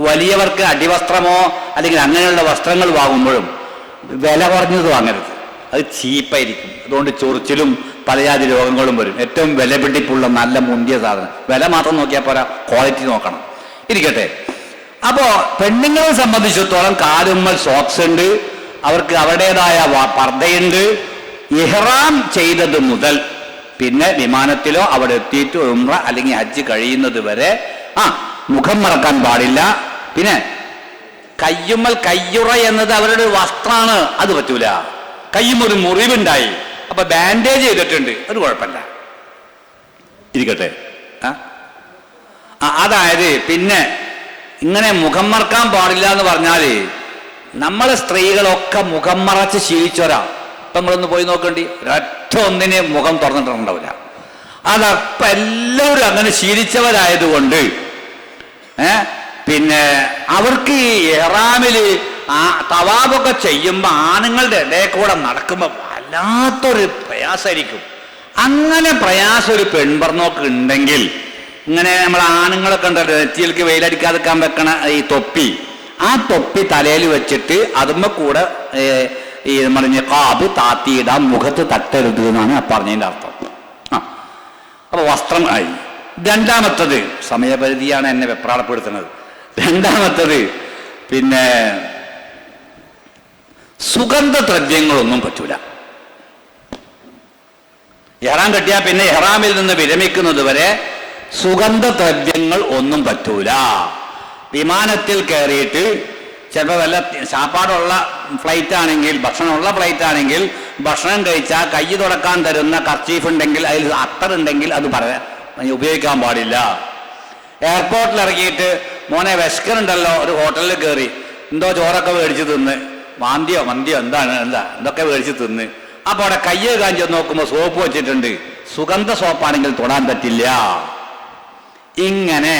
വലിയവർക്ക് അടിവസ്ത്രമോ അല്ലെങ്കിൽ അങ്ങനെയുള്ള വസ്ത്രങ്ങൾ വാങ്ങുമ്പോഴും വില കുറഞ്ഞത് വാങ്ങരുത്. അത് ചീപ്പായിരിക്കും. അതുകൊണ്ട് ചൊറിച്ചിലും പലജാതി രോഗങ്ങളും വരും. ഏറ്റവും വിലപിടിപ്പുള്ള നല്ല മുന്തിയ സാധനം. വില മാത്രം നോക്കിയാൽ പോരാ, ക്വാളിറ്റി നോക്കണം. ഇരിക്കട്ടെ. അപ്പോൾ പെണ്ണുങ്ങളെ സംബന്ധിച്ചിടത്തോളം കാലുമ്മൽ സോക്സ് ഉണ്ട്, അവർക്ക് അവരുടേതായ പർദ്ദയുണ്ട്. ഇഹ്റാം ചെയ്തത് മുതൽ പിന്നെ വിമാനത്തിലോ അവിടെ എത്തിയിട്ട് ഉംറ അല്ലെങ്കിൽ ഹജ്ജ് കഴിയുന്നത് വരെ മുഖം മറക്കാൻ പാടില്ല. പിന്നെ കയ്യുറ എന്നത് അവരുടെ വസ്ത്രമാണ്, അത് പറ്റൂല. കയ്യുമൊരു മുറിവുണ്ടായി, അപ്പൊ ബാൻഡേജ് ചെയ്തിട്ടുണ്ട്, അത് കുഴപ്പമില്ല. ഇരിക്കട്ടെ. അതായത് പിന്നെ ഇങ്ങനെ മുഖം മറക്കാൻ പാടില്ല എന്ന് പറഞ്ഞാൽ നമ്മളെ സ്ത്രീകളൊക്കെ മുഖം മറച്ച് ശീലിച്ചോരാ. ഇപ്പം നിങ്ങളൊന്ന് പോയി നോക്കേണ്ടി, ഒരൊറ്റ ഒന്നിനെ മുഖം തുറന്നിട്ടുണ്ടാവില്ല. അതപ്പം എല്ലാവരും അങ്ങനെ ശീലിച്ചവരായതുകൊണ്ട് പിന്നെ അവർക്ക് ഈ ഇഹ്റാമില് തവാബൊക്കെ ചെയ്യുമ്പോൾ ആണുങ്ങളുടെ ഇടയിൽ കൂടെ നടക്കുമ്പോൾ വല്ലാത്തൊരു പ്രയാസമായിരിക്കും. അങ്ങനെ പ്രയാസം ഒരു പെൺപറന്നോക്ക് ഉണ്ടെങ്കിൽ, ഇങ്ങനെ നമ്മൾ ആണുങ്ങളൊക്കെ ഉണ്ടല്ലോ നെറ്റിയിലേക്ക് വെയിലടിക്കാതിരിക്കാൻ വെക്കണ ഈ തൊപ്പി, ആ തൊപ്പി തലയിൽ വെച്ചിട്ട് അതുമ്മ കൂടെ ഈ നമ്മൾ കാബ് താത്തിയിടാൻ, മുഖത്ത് തട്ടരുത് എന്നാണ് പറഞ്ഞതിൻ്റെ അർത്ഥം. അപ്പൊ വസ്ത്രം ആയി. രണ്ടാമത്തത്, സമയപരിധിയാണ് എന്നെ വെപ്രാളപ്പെടുത്തുന്നത്. രണ്ടാമത്തത് പിന്നെ സുഗന്ധദ്രവ്യങ്ങളൊന്നും പറ്റൂല. ഇഹ്റാം കെട്ടിയാൽ പിന്നെ ഇഹ്റാമിൽ നിന്ന് വിരമിക്കുന്നത് വരെ സുഗന്ധദ്രവ്യങ്ങൾ ഒന്നും പറ്റൂല. വിമാനത്തിൽ കയറിയിട്ട് ചിലപ്പോൾ വല്ല ചാപ്പാടുള്ള ഫ്ലൈറ്റ് ആണെങ്കിൽ, ഭക്ഷണമുള്ള ഫ്ലൈറ്റ് ആണെങ്കിൽ ഭക്ഷണം കഴിച്ചാൽ കൈ തുടക്കാൻ തരുന്ന കർച്ചീഫ് ഉണ്ടെങ്കിൽ, അതിൽ അത്തറുണ്ടെങ്കിൽ അത് ഉപയോഗിക്കാൻ പാടില്ല. എയർപോർട്ടിൽ ഇറങ്ങിയിട്ട് മോനെ വിശക്കനുണ്ടല്ലോ, ഒരു ഹോട്ടലിൽ കയറി എന്തോ ചോറൊക്കെ മേടിച്ച് തിന്ന്, മന്തിയോ എന്തൊക്കെ മേടിച്ച് തിന്ന്, അപ്പോൾ അവിടെ കയ്യ് കഴുകാൻ ചെന്ന് നോക്കുമ്പോൾ സോപ്പ് വെച്ചിട്ടുണ്ട്. സുഗന്ധ സോപ്പാണെങ്കിൽ തൊടാൻ പറ്റില്ല. ഇങ്ങനെ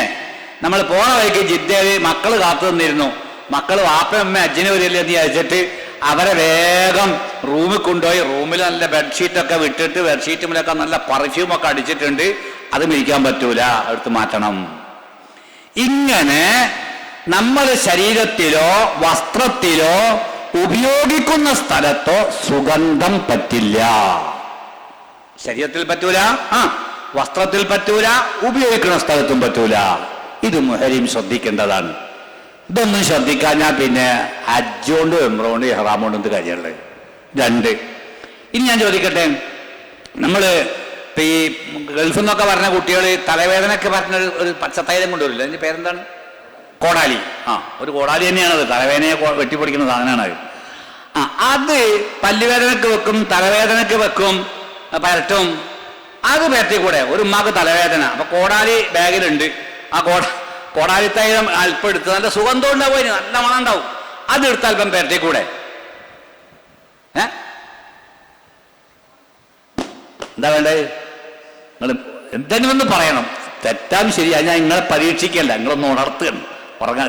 നമ്മൾ പോണ വഴിക്ക് ജിദ്ദയിൽ മക്കൾ കാത്തു നിന്നിരുന്നു. മക്കൾ വാപ്പയമ്മ അജ്ജിന് വരില്ല എന്ന് വിചാരിച്ചിട്ട് അവരെ വേഗം റൂമിൽ കൊണ്ടുപോയി. റൂമിൽ നല്ല ബെഡ്ഷീറ്റൊക്കെ വിട്ടിട്ട് ബെഡ്ഷീറ്റുമിലൊക്കെ നല്ല പെർഫ്യൂമൊക്കെ അടിച്ചിട്ടുണ്ട്. അത് മിരിക്കാൻ പറ്റൂല, എടുത്ത് മാറ്റണം. ഇങ്ങനെ നമ്മൾ ശരീരത്തിലോ വസ്ത്രത്തിലോ ഉപയോഗിക്കുന്ന സ്ഥലത്തോ സുഗന്ധം പറ്റില്ല. ശരീരത്തിൽ പറ്റൂല, വസ്ത്രത്തിൽ പറ്റൂല, ഉപയോഗിക്കുന്ന സ്ഥലത്തും പറ്റൂല. ഇത് മുഹരിം ശ്രദ്ധിക്കേണ്ടതാണ്. ഇതൊന്നും ശ്രദ്ധിക്കാഞ്ഞാൽ പിന്നെ ഹജ്ജ് കൊണ്ട് ഉംറ കൊണ്ട് ഇഹ്റാം കൊണ്ട് എന്ത് കാര്യമുള്ളത്? രണ്ട്. ഇനി ഞാൻ ചോദിക്കട്ടെ, നമ്മൾ ഈ ഗൾഫിൽ നിന്നൊക്കെ പറഞ്ഞ കുട്ടികൾ തലവേദനയൊക്കെ പറഞ്ഞ ഒരു പച്ചത്തൈലം കൊണ്ടുവരില്ല, അതിൻ്റെ പേരെന്താണ്? കോടാലി. ഒരു കോടാലി തന്നെയാണത്, തലവേദനയെ വെട്ടിപ്പൊടിക്കുന്ന സാധനമാണ് അത്. അത് പല്ലുവേദനക്ക് വെക്കും, തലവേദനക്ക് വെക്കും, പരട്ടും. അത് പരട്ടി കൂടെ ഒരു ഉമ്മാക്ക് തലവേദന, അപ്പൊ കോടാലി ബാഗിലുണ്ട്. ആ കോടാലി തൈലം അല്പം എടുത്ത് നല്ല സുഗന്ധം ഉണ്ടാവും, അതിന് നല്ല മണം ഉണ്ടാവും. അതെടുത്ത് അല്പം പരട്ടി കൂടെ. എന്താ വേണ്ടത്? നിങ്ങൾ എന്തെങ്കിലും ഒന്ന് പറയണം. തെറ്റാൻ ശരിയാ, ഞാൻ നിങ്ങളെ പരീക്ഷിക്കല്ല, നിങ്ങളൊന്ന് ഉണർത്തുകയാണ്.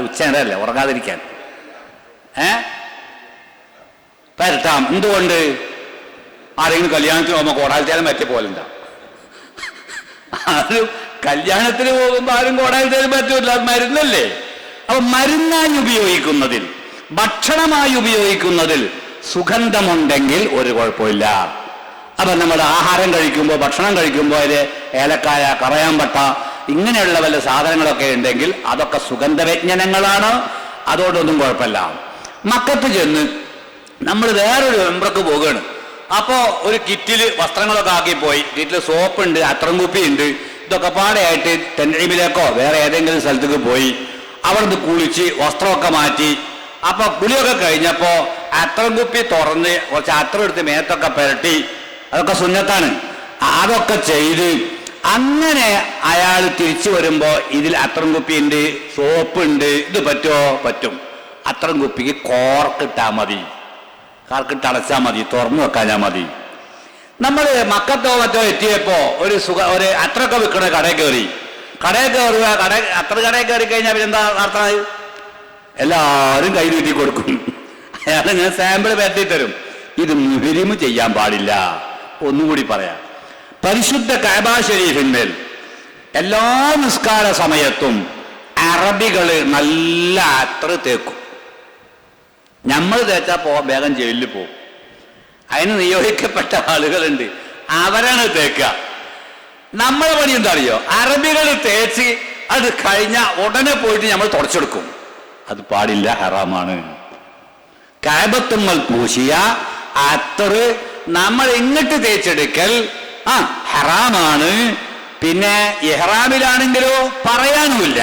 ഉച്ചനേരല്ലേ ഉറങ്ങാതിരിക്കാൻ. പരട്ടാം. എന്തുകൊണ്ട്? ആരെങ്കിലും കല്യാണത്തിന് പോകുമ്പോൾ കോടാലിത്തേലം പറ്റിയ പോലെന്താ? ആരും കല്യാണത്തിന് പോകുമ്പോൾ ആരും കോടാലിത്തേലം പറ്റൂല, മരുന്നല്ലേ. അപ്പൊ മരുന്നായി ഉപയോഗിക്കുന്നതിൽ, ഭക്ഷണമായി ഉപയോഗിക്കുന്നതിൽ സുഗന്ധമുണ്ടെങ്കിൽ ഒരു കുഴപ്പമില്ല. അപ്പൊ നമ്മൾ ആഹാരം കഴിക്കുമ്പോൾ, ഭക്ഷണം കഴിക്കുമ്പോൾ അതിൽ ഏലക്കായ, കറയാമ്പട്ട, ഇങ്ങനെയുള്ള വല്ല സാധനങ്ങളൊക്കെ ഉണ്ടെങ്കിൽ അതൊക്കെ സുഗന്ധവ്യഞ്ജനങ്ങളാണ്. അതോടൊന്നും കുഴപ്പമില്ല. മക്കത്ത് ചെന്ന് നമ്മൾ വേറൊരു ഉംറക്ക് പോവുകയാണ്. അപ്പോൾ ഒരു കിറ്റിൽ വസ്ത്രങ്ങളൊക്കെ ആക്കിപ്പോയി. കിറ്റിൽ സോപ്പുണ്ട്, അത്തരം കുപ്പിയുണ്ട്. ഇതൊക്കെ പാടെയായിട്ട് തെന്നീമിലേക്കോ വേറെ ഏതെങ്കിലും സ്ഥലത്തേക്ക് പോയി അവിടുന്ന് കുളിച്ച് വസ്ത്രമൊക്കെ മാറ്റി. അപ്പൊ കുളിയൊക്കെ കഴിഞ്ഞപ്പോൾ അത്തരം കുപ്പി തുറന്ന് കുറച്ച് അത്തരം എടുത്ത് മേത്തൊക്കെ പുരട്ടി. അതൊക്കെ സുന്നത്താണ്. അതൊക്കെ ചെയ്ത് അങ്ങനെ അയാൾ തിരിച്ചു വരുമ്പോ ഇതിൽ അത്തരം കുപ്പിയുണ്ട്, സോപ്പുണ്ട്, ഇത് പറ്റുമോ? പറ്റും. അത്തരം കുപ്പിക്ക് കോർക്കിട്ടാ മതി, കാർക്കിട്ട് അടച്ചാൽ മതി, തുറന്നു വെക്കാഞ്ഞാൽ മതി. നമ്മൾ മക്കത്തോ മറ്റോ എത്തിയപ്പോ ഒരു അത്രയൊക്കെ വിൽക്കണ കടയിൽ കയറി. കടയിൽ കയറുക, അത്ര കടയിൽ കയറി കഴിഞ്ഞാൽ പിന്നെ എന്താ നടത്തണത്? എല്ലാവരും കൈ നീട്ടി കൊടുക്കും. അയാൾ ഇങ്ങനെ സാമ്പിൾ പരത്തി തരും. ഇത് മുഹരിമ് ചെയ്യാൻ പാടില്ല. ഒന്നും കൂടി പറയാം. പരിശുദ്ധ കഅബ ശരീഫിന്മേൽ എല്ലാ നിസ്കാര സമയത്തും അറബികള് നല്ല അത്ര തേക്കും. നമ്മൾ തേച്ചാൽ വേഗം ജയിലിൽ പോകും. അതിന് നിയോഗിക്കപ്പെട്ട ആളുകളുണ്ട്, അവരാണ് തേക്കുക. നമ്മളെ പണി എന്താ അറിയോ? അറബികൾ തേച്ച് അത് കഴിഞ്ഞ ഉടനെ പോയിട്ട് നമ്മൾ തുടച്ചെടുക്കും. അത് പാടില്ല, ഹറാമാണ്. കഅബത്തുമ്മൽ പൂശിയ അത്തറ് നമ്മൾ ഇങ്ങോട്ട് തേച്ചെടുക്കൽ ഹറാമാണ്. പിന്നെ ഇഹ്റാമിലാണെങ്കിലോ പറയാനുമില്ല.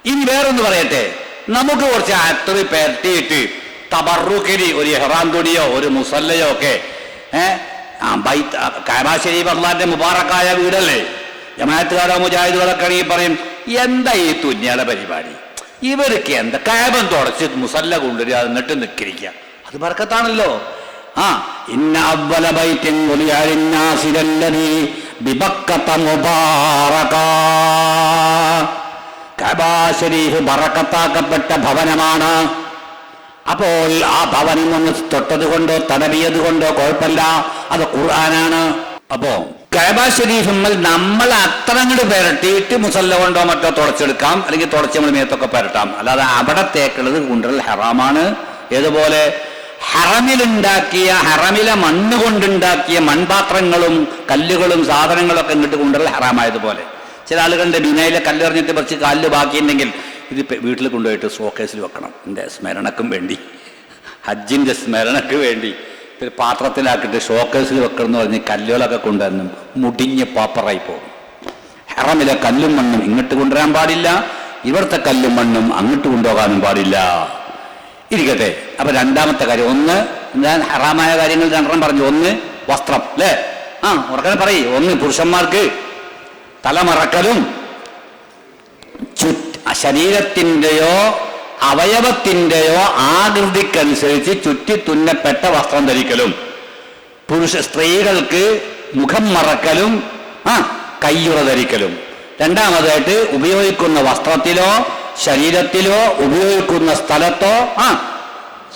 ഇനി വേറൊന്ന് പറയട്ടെ, നമുക്ക് കുറച്ച് അത്തറ് പെരട്ടിയിട്ട് തബറുക്കിന് ഒരു ഇഹ്റാം തുണിയോ ഒരു മുസല്ലയോ ഒക്കെ കഅബ ശരീഫ് അല്ലാഹുവിന്റെ മുബാറക്കായ വീടല്ലേ. ജമാഅത്തുകാരോ മുജാഹിദുകളൊക്കെ ആണെങ്കിൽ പറയും, എന്താ ഈ തുന്നിയാളെ പരിപാടി, ഇവർക്ക് എന്താ കഅബൻ തുടച്ച് മുസല്ല കൊണ്ടുവരിക, എന്നിട്ട് നിൽക്കിരിക്കുക, അത് ബർക്കത്താണല്ലോ. ഇന്ന അവ്വല ബൈത്തിൻ വുദിഅ ലിന്നാസി ലല്ലദീ ബിബക്കത മുബാറക. കഅബ ശരീഫ് ബറക്കത്താക്കപ്പെട്ട ഭവനമാണ്. അപ്പോൾ ആ ഭവനം ഒന്ന് തൊട്ടത് കൊണ്ടോ തടവിയത് കൊണ്ടോ കുഴപ്പമില്ല, അത് ഖുർആനാണ്. അപ്പോ കഅബ ശരീഫിൽ നമ്മൾ അത്ര അങ്ങോട്ട് പെരട്ടിയിട്ട് മുസല്ല കൊണ്ടോ മറ്റോ തുടച്ചെടുക്കാം, അല്ലെങ്കിൽ തുടച്ച് നമ്മൾ മേത്തൊക്കെ പെരട്ടാം. അല്ലാതെ അവിടെ തേക്കുള്ളത് കൊണ്ടുവരൽ ഹറാമാണ്. ഏതുപോലെ ഹറമിലെ മണ്ണ് കൊണ്ടുണ്ടാക്കിയ മൺപാത്രങ്ങളും കല്ലുകളും സാധനങ്ങളൊക്കെ ഇങ്ങോട്ട് കൊണ്ടുവരൽ ഹറാമായതുപോലെ ചില ആളുകളുടെ ബിനയിലെ കല്ലെറിഞ്ഞിട്ട് കുറച്ച് കല്ല് ബാക്കിയുണ്ടെങ്കിൽ ഇത് വീട്ടിൽ കൊണ്ടുപോയിട്ട് ഷോക്കേസിൽ വെക്കണം, എൻ്റെ സ്മരണക്കും വേണ്ടി, ഹജ്ജിൻ്റെ സ്മരണക്ക് വേണ്ടി ഒരു പാത്രത്തിലാക്കിയിട്ട് ഷോക്കേസിൽ വെക്കണം എന്ന് പറഞ്ഞ് കല്ലുകളൊക്കെ കൊണ്ടുവന്ന് മുടിഞ്ഞ് പാപ്പറായി പോകും. ഹറമിലെ കല്ലും മണ്ണും ഇങ്ങോട്ട് കൊണ്ടുവരാൻ പാടില്ല, ഇവിടുത്തെ കല്ലും മണ്ണും അങ്ങോട്ട് കൊണ്ടുപോകാനും പാടില്ല. ഇരിക്കട്ടെ. അപ്പൊ രണ്ടാമത്തെ കാര്യം, ഒന്ന് ഞാൻ ഹറാമായ കാര്യങ്ങൾ രണ്ടെണ്ണം പറഞ്ഞു. ഒന്ന് വസ്ത്രം, അല്ലേ? ഉറക്കനെ പറയും. ഒന്ന് പുരുഷന്മാർക്ക് തലമറക്കലും ശരീരത്തിൻ്റെയോ അവയവത്തിൻ്റെയോ ആകൃതിക്കനുസരിച്ച് ചുറ്റി തുന്നപ്പെട്ട വസ്ത്രം ധരിക്കലും. സ്ത്രീകൾക്ക് മുഖം മറക്കലും കയ്യുറ ധരിക്കലും. രണ്ടാമതായിട്ട് ഉപയോഗിക്കുന്ന വസ്ത്രത്തിലോ ശരീരത്തിലോ ഉപയോഗിക്കുന്ന സ്ഥലത്തോ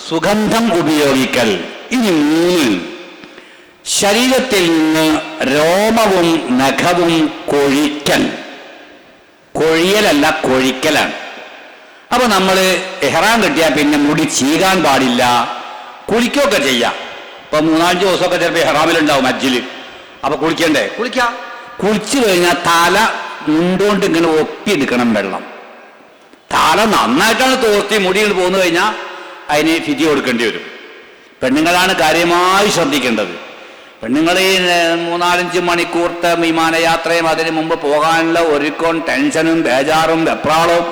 സുഗന്ധം ഉപയോഗിക്കൽ. ഇനി മൂന്ന്, ശരീരത്തിൽ നിന്ന് രോമവും നഖവും കൊഴിക്കൽ. കൊഴിയലല്ല, കൊഴിക്കലാണ്. അപ്പൊ നമ്മൾ ഇഹ്റാം കെട്ടിയാൽ പിന്നെ മുടി ചീകാൻ പാടില്ല, കുളിക്കുകയൊക്കെ ചെയ്യാം. ഇപ്പൊ 3-5 ദിവസമൊക്കെ ചിലപ്പോൾ ഇഹ്റാമിലുണ്ടാവും ഹജ്ജിൽ. അപ്പൊ കുളിക്കണ്ടേ? കുളിക്കാം. കുളിച്ചു കഴിഞ്ഞാൽ തല മുണ്ടോണ്ട് ഇങ്ങനെ ഒപ്പിയെടുക്കണം വെള്ളം. തല നന്നായിട്ടാണ് തോർത്തി മുടി കൊണ്ട് പോന്നു കഴിഞ്ഞാൽ അതിന് ഫിദി കൊടുക്കേണ്ടി വരും. പെണ്ണുങ്ങളാണ് കാര്യമായി ശ്രദ്ധിക്കേണ്ടത്. പെണ്ണുങ്ങൾ ഈ 3-4-5 മണിക്കൂർത്തെ വിമാനയാത്രയും അതിന് മുമ്പ് പോകാനുള്ള ഒരുക്കവും ടെൻഷനും ബേജാറും വെപ്രാളവും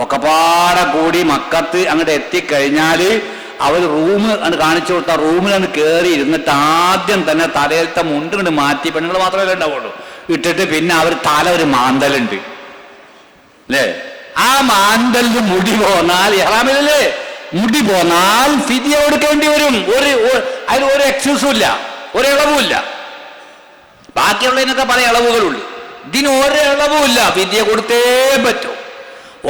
ഒക്കെ പാടെ കൂടി മക്കത്ത് അങ്ങോട്ട് എത്തിക്കഴിഞ്ഞാൽ അവർ റൂം അത് കാണിച്ചു കൊടുത്ത റൂമിലാണ് കയറി ഇരുന്നിട്ട് ആദ്യം തന്നെ തലയിലത്തെ മുണ്ട് കൊണ്ട് മാറ്റി, പെണ്ണുങ്ങൾ മാത്രമേ ഉണ്ടാവുള്ളൂ, ഇട്ടിട്ട് പിന്നെ അവർ തല ഒരു മാന്തലുണ്ട് അല്ലേ, ആ മാന്തലിന് മുടി പോന്നാൽ ഇഹ്റാമിലല്ലേ മുടി പോന്നാൽ ഫിദിയ കൊടുക്കേണ്ടി വരും. അതിൽ ഒരു എക്സ്ക്യൂസും ഇല്ല, ഒരു ഇളവുമില്ല. ബാക്കിയുള്ളതിനൊക്കെ പല ഇളവുകളുണ്ട്, ഇതിന് ഒരു ഇളവുമില്ല, ഫിദിയ കൊടുത്തേ പറ്റൂ.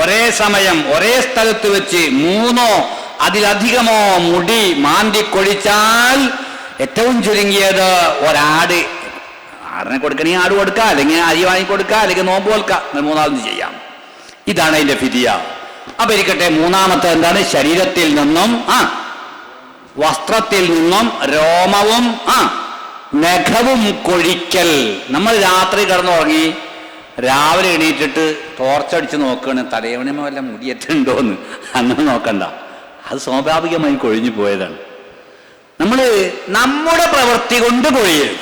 ഒരേ സമയം ഒരേ സ്ഥലത്ത് വെച്ച് 3 അതിലധികമോ മുടി മാന്തിക്കൊഴിച്ചാൽ ഏറ്റവും ചുരുങ്ങിയത് ഒരാട്, ആടിനെ കൊടുക്കണമെങ്കിൽ ആട് കൊടുക്കുക, അല്ലെങ്കിൽ അരി വാങ്ങിക്കൊടുക്കുക, അല്ലെങ്കിൽ നോമ്പ് കൊടുക്കുക, 3 ചെയ്യാം. ഇതാണ് അതിന്റെ ഫിദിയ. അപ്പൊ ഇരിക്കട്ടെ, മൂന്നാമത്തെ എന്താണ്? ശരീരത്തിൽ നിന്നും വസ്ത്രത്തിൽ നിന്നും രോമവും നഖവും കൊഴിക്കൽ. നമ്മൾ രാത്രി കിടന്നുറങ്ങി രാവിലെ എണീറ്റിട്ട് ടോർച്ചടിച്ച് നോക്കുകയാണ് തലയവണമ വല്ല മുടിയെറ്റുണ്ടോന്ന്. അങ്ങനെ നോക്കണ്ട, അത് സ്വാഭാവികമായി കൊഴിഞ്ഞു പോയതാണ്. നമ്മുടെ പ്രവൃത്തി കൊണ്ട് കൊഴിയരുത്.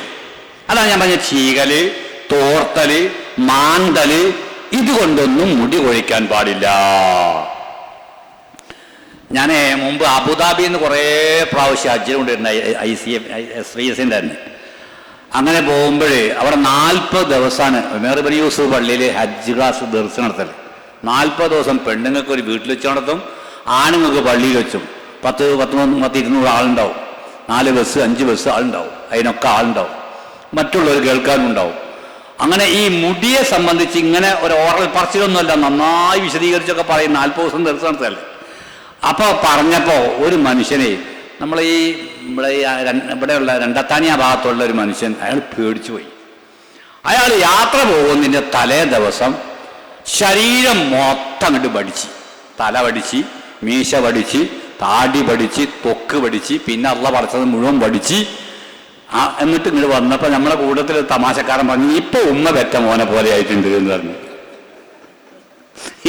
അതാണ് ഞാൻ പറഞ്ഞ ചീകല്, തോർത്തല്, മാന്തല്, ഇതുകൊണ്ടൊന്നും മുടി കൊഴിക്കാൻ പാടില്ല. ഞാൻ മുമ്പ് അബുദാബിയിൽ നിന്ന് കുറേ പ്രാവശ്യം ഹജ്ജിലുണ്ടായിരുന്നു, ICF തന്നെ. അങ്ങനെ പോകുമ്പോൾ അവിടെ 40 ദിവസമാണ് ഉമർ ഇബ്നു യൂസുഫ് പള്ളിയിൽ ഹജ്ജ് ക്ലാസ് ദർസ് നടത്തൽ. 40 ദിവസം പെണ്ണുങ്ങൾക്ക് ഒരു വീട്ടിൽ വെച്ച് നടത്തും, ആണുങ്ങൾക്ക് പള്ളിയിൽ വെച്ചും. 10-200 ആളുണ്ടാവും. 4 ബസ് 5 ബസ് ആളുണ്ടാവും, അതിനൊക്കെ ആളുണ്ടാവും. മറ്റുള്ളവർ കേൾക്കാനും ഉണ്ടാവും. അങ്ങനെ ഈ മുടിയെ സംബന്ധിച്ച് ഇങ്ങനെ ഒരു ഓറൽ പറച്ചിലൊന്നുമല്ല, നന്നായി വിശദീകരിച്ചൊക്കെ പറയും. 40 ദിവസം തീർച്ചയായിട്ടും. അപ്പോൾ പറഞ്ഞപ്പോൾ ഒരു മനുഷ്യനെ നമ്മൾ ഇവിടെയുള്ള രണ്ടത്താണി ആ ഭാഗത്തുള്ള ഒരു മനുഷ്യൻ, അയാൾ പേടിച്ചു പോയി. അയാൾ യാത്ര പോകുന്നതിൻ്റെ തലേ ദിവസം ശരീരം മൊത്തം അങ്ങോട്ട് പഠിച്ച്, തല പഠിച്ച്, മീശ പഠിച്ച്, താടി പഠിച്ച്, തൊക്ക് പഠിച്ച്, പിന്നെ അള്ള പഠിച്ചത് മുഴുവൻ പഠിച്ച്. എന്നിട്ട് ഇങ്ങോട്ട് വന്നപ്പോൾ നമ്മളെ കൂട്ടത്തിൽ തമാശക്കാരൻ പറഞ്ഞു, ഇപ്പൊ ഉമ്മ പെറ്റ മോനെ പോലെ ആയിട്ടുണ്ട് എന്ന് പറഞ്ഞു.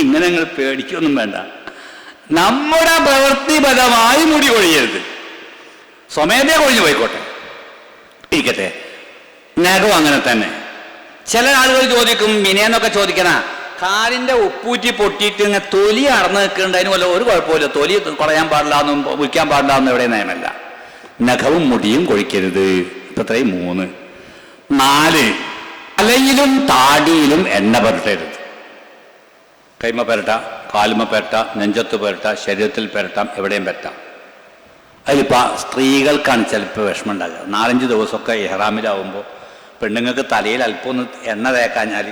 ഇങ്ങനെ നിങ്ങൾ പേടിക്കൊന്നും വേണ്ട. നമ്മുടെ പ്രവൃത്തിപരമായി മുടി കൊഴിയരുത്, സ്വമേധയെ കൊഴിഞ്ഞു പോയിക്കോട്ടെ, ഇരിക്കട്ടെ. നഖവും അങ്ങനെ തന്നെ. ചില ആളുകൾ ചോദിക്കും, മിനേന്നൊക്കെ ചോദിക്കണ കാലിന്റെ ഉപ്പൂറ്റി പൊട്ടിയിട്ട് ഇങ്ങനെ തൊലി അടന്ന് നിൽക്കുന്നുണ്ട്, അതിന് വല്ല ഒരു കുഴപ്പമില്ല, തൊലി കുറയാൻ പാടില്ലാന്നും വിൽക്കാൻ പാടില്ലാന്നും എവിടെ നിയമല്ല. നഖവും മുടിയും കൊഴിക്കരുത്. ഇപ്പൊ ഇത്രയും 3. 4, തലയിലും താടിയിലും എണ്ണ പുരട്ടരുത്. കൈമ പുരട്ട, കാലുമ പുരട്ട, നെഞ്ചത്ത് പുരട്ട, ശരീരത്തിൽ പുരട്ടാം, എവിടെയും പുരട്ടാം. അതിലിപ്പോൾ സ്ത്രീകൾക്കാണ് ചിലപ്പോൾ വിഷമം ഉണ്ടാകുക. 4-5 ദിവസമൊക്കെ ഇഹ്റാമിലാവുമ്പോൾ പെണ്ണുങ്ങൾക്ക് തലയിൽ അല്പം ഒന്ന് എണ്ണ തേക്കാഞ്ഞാൽ,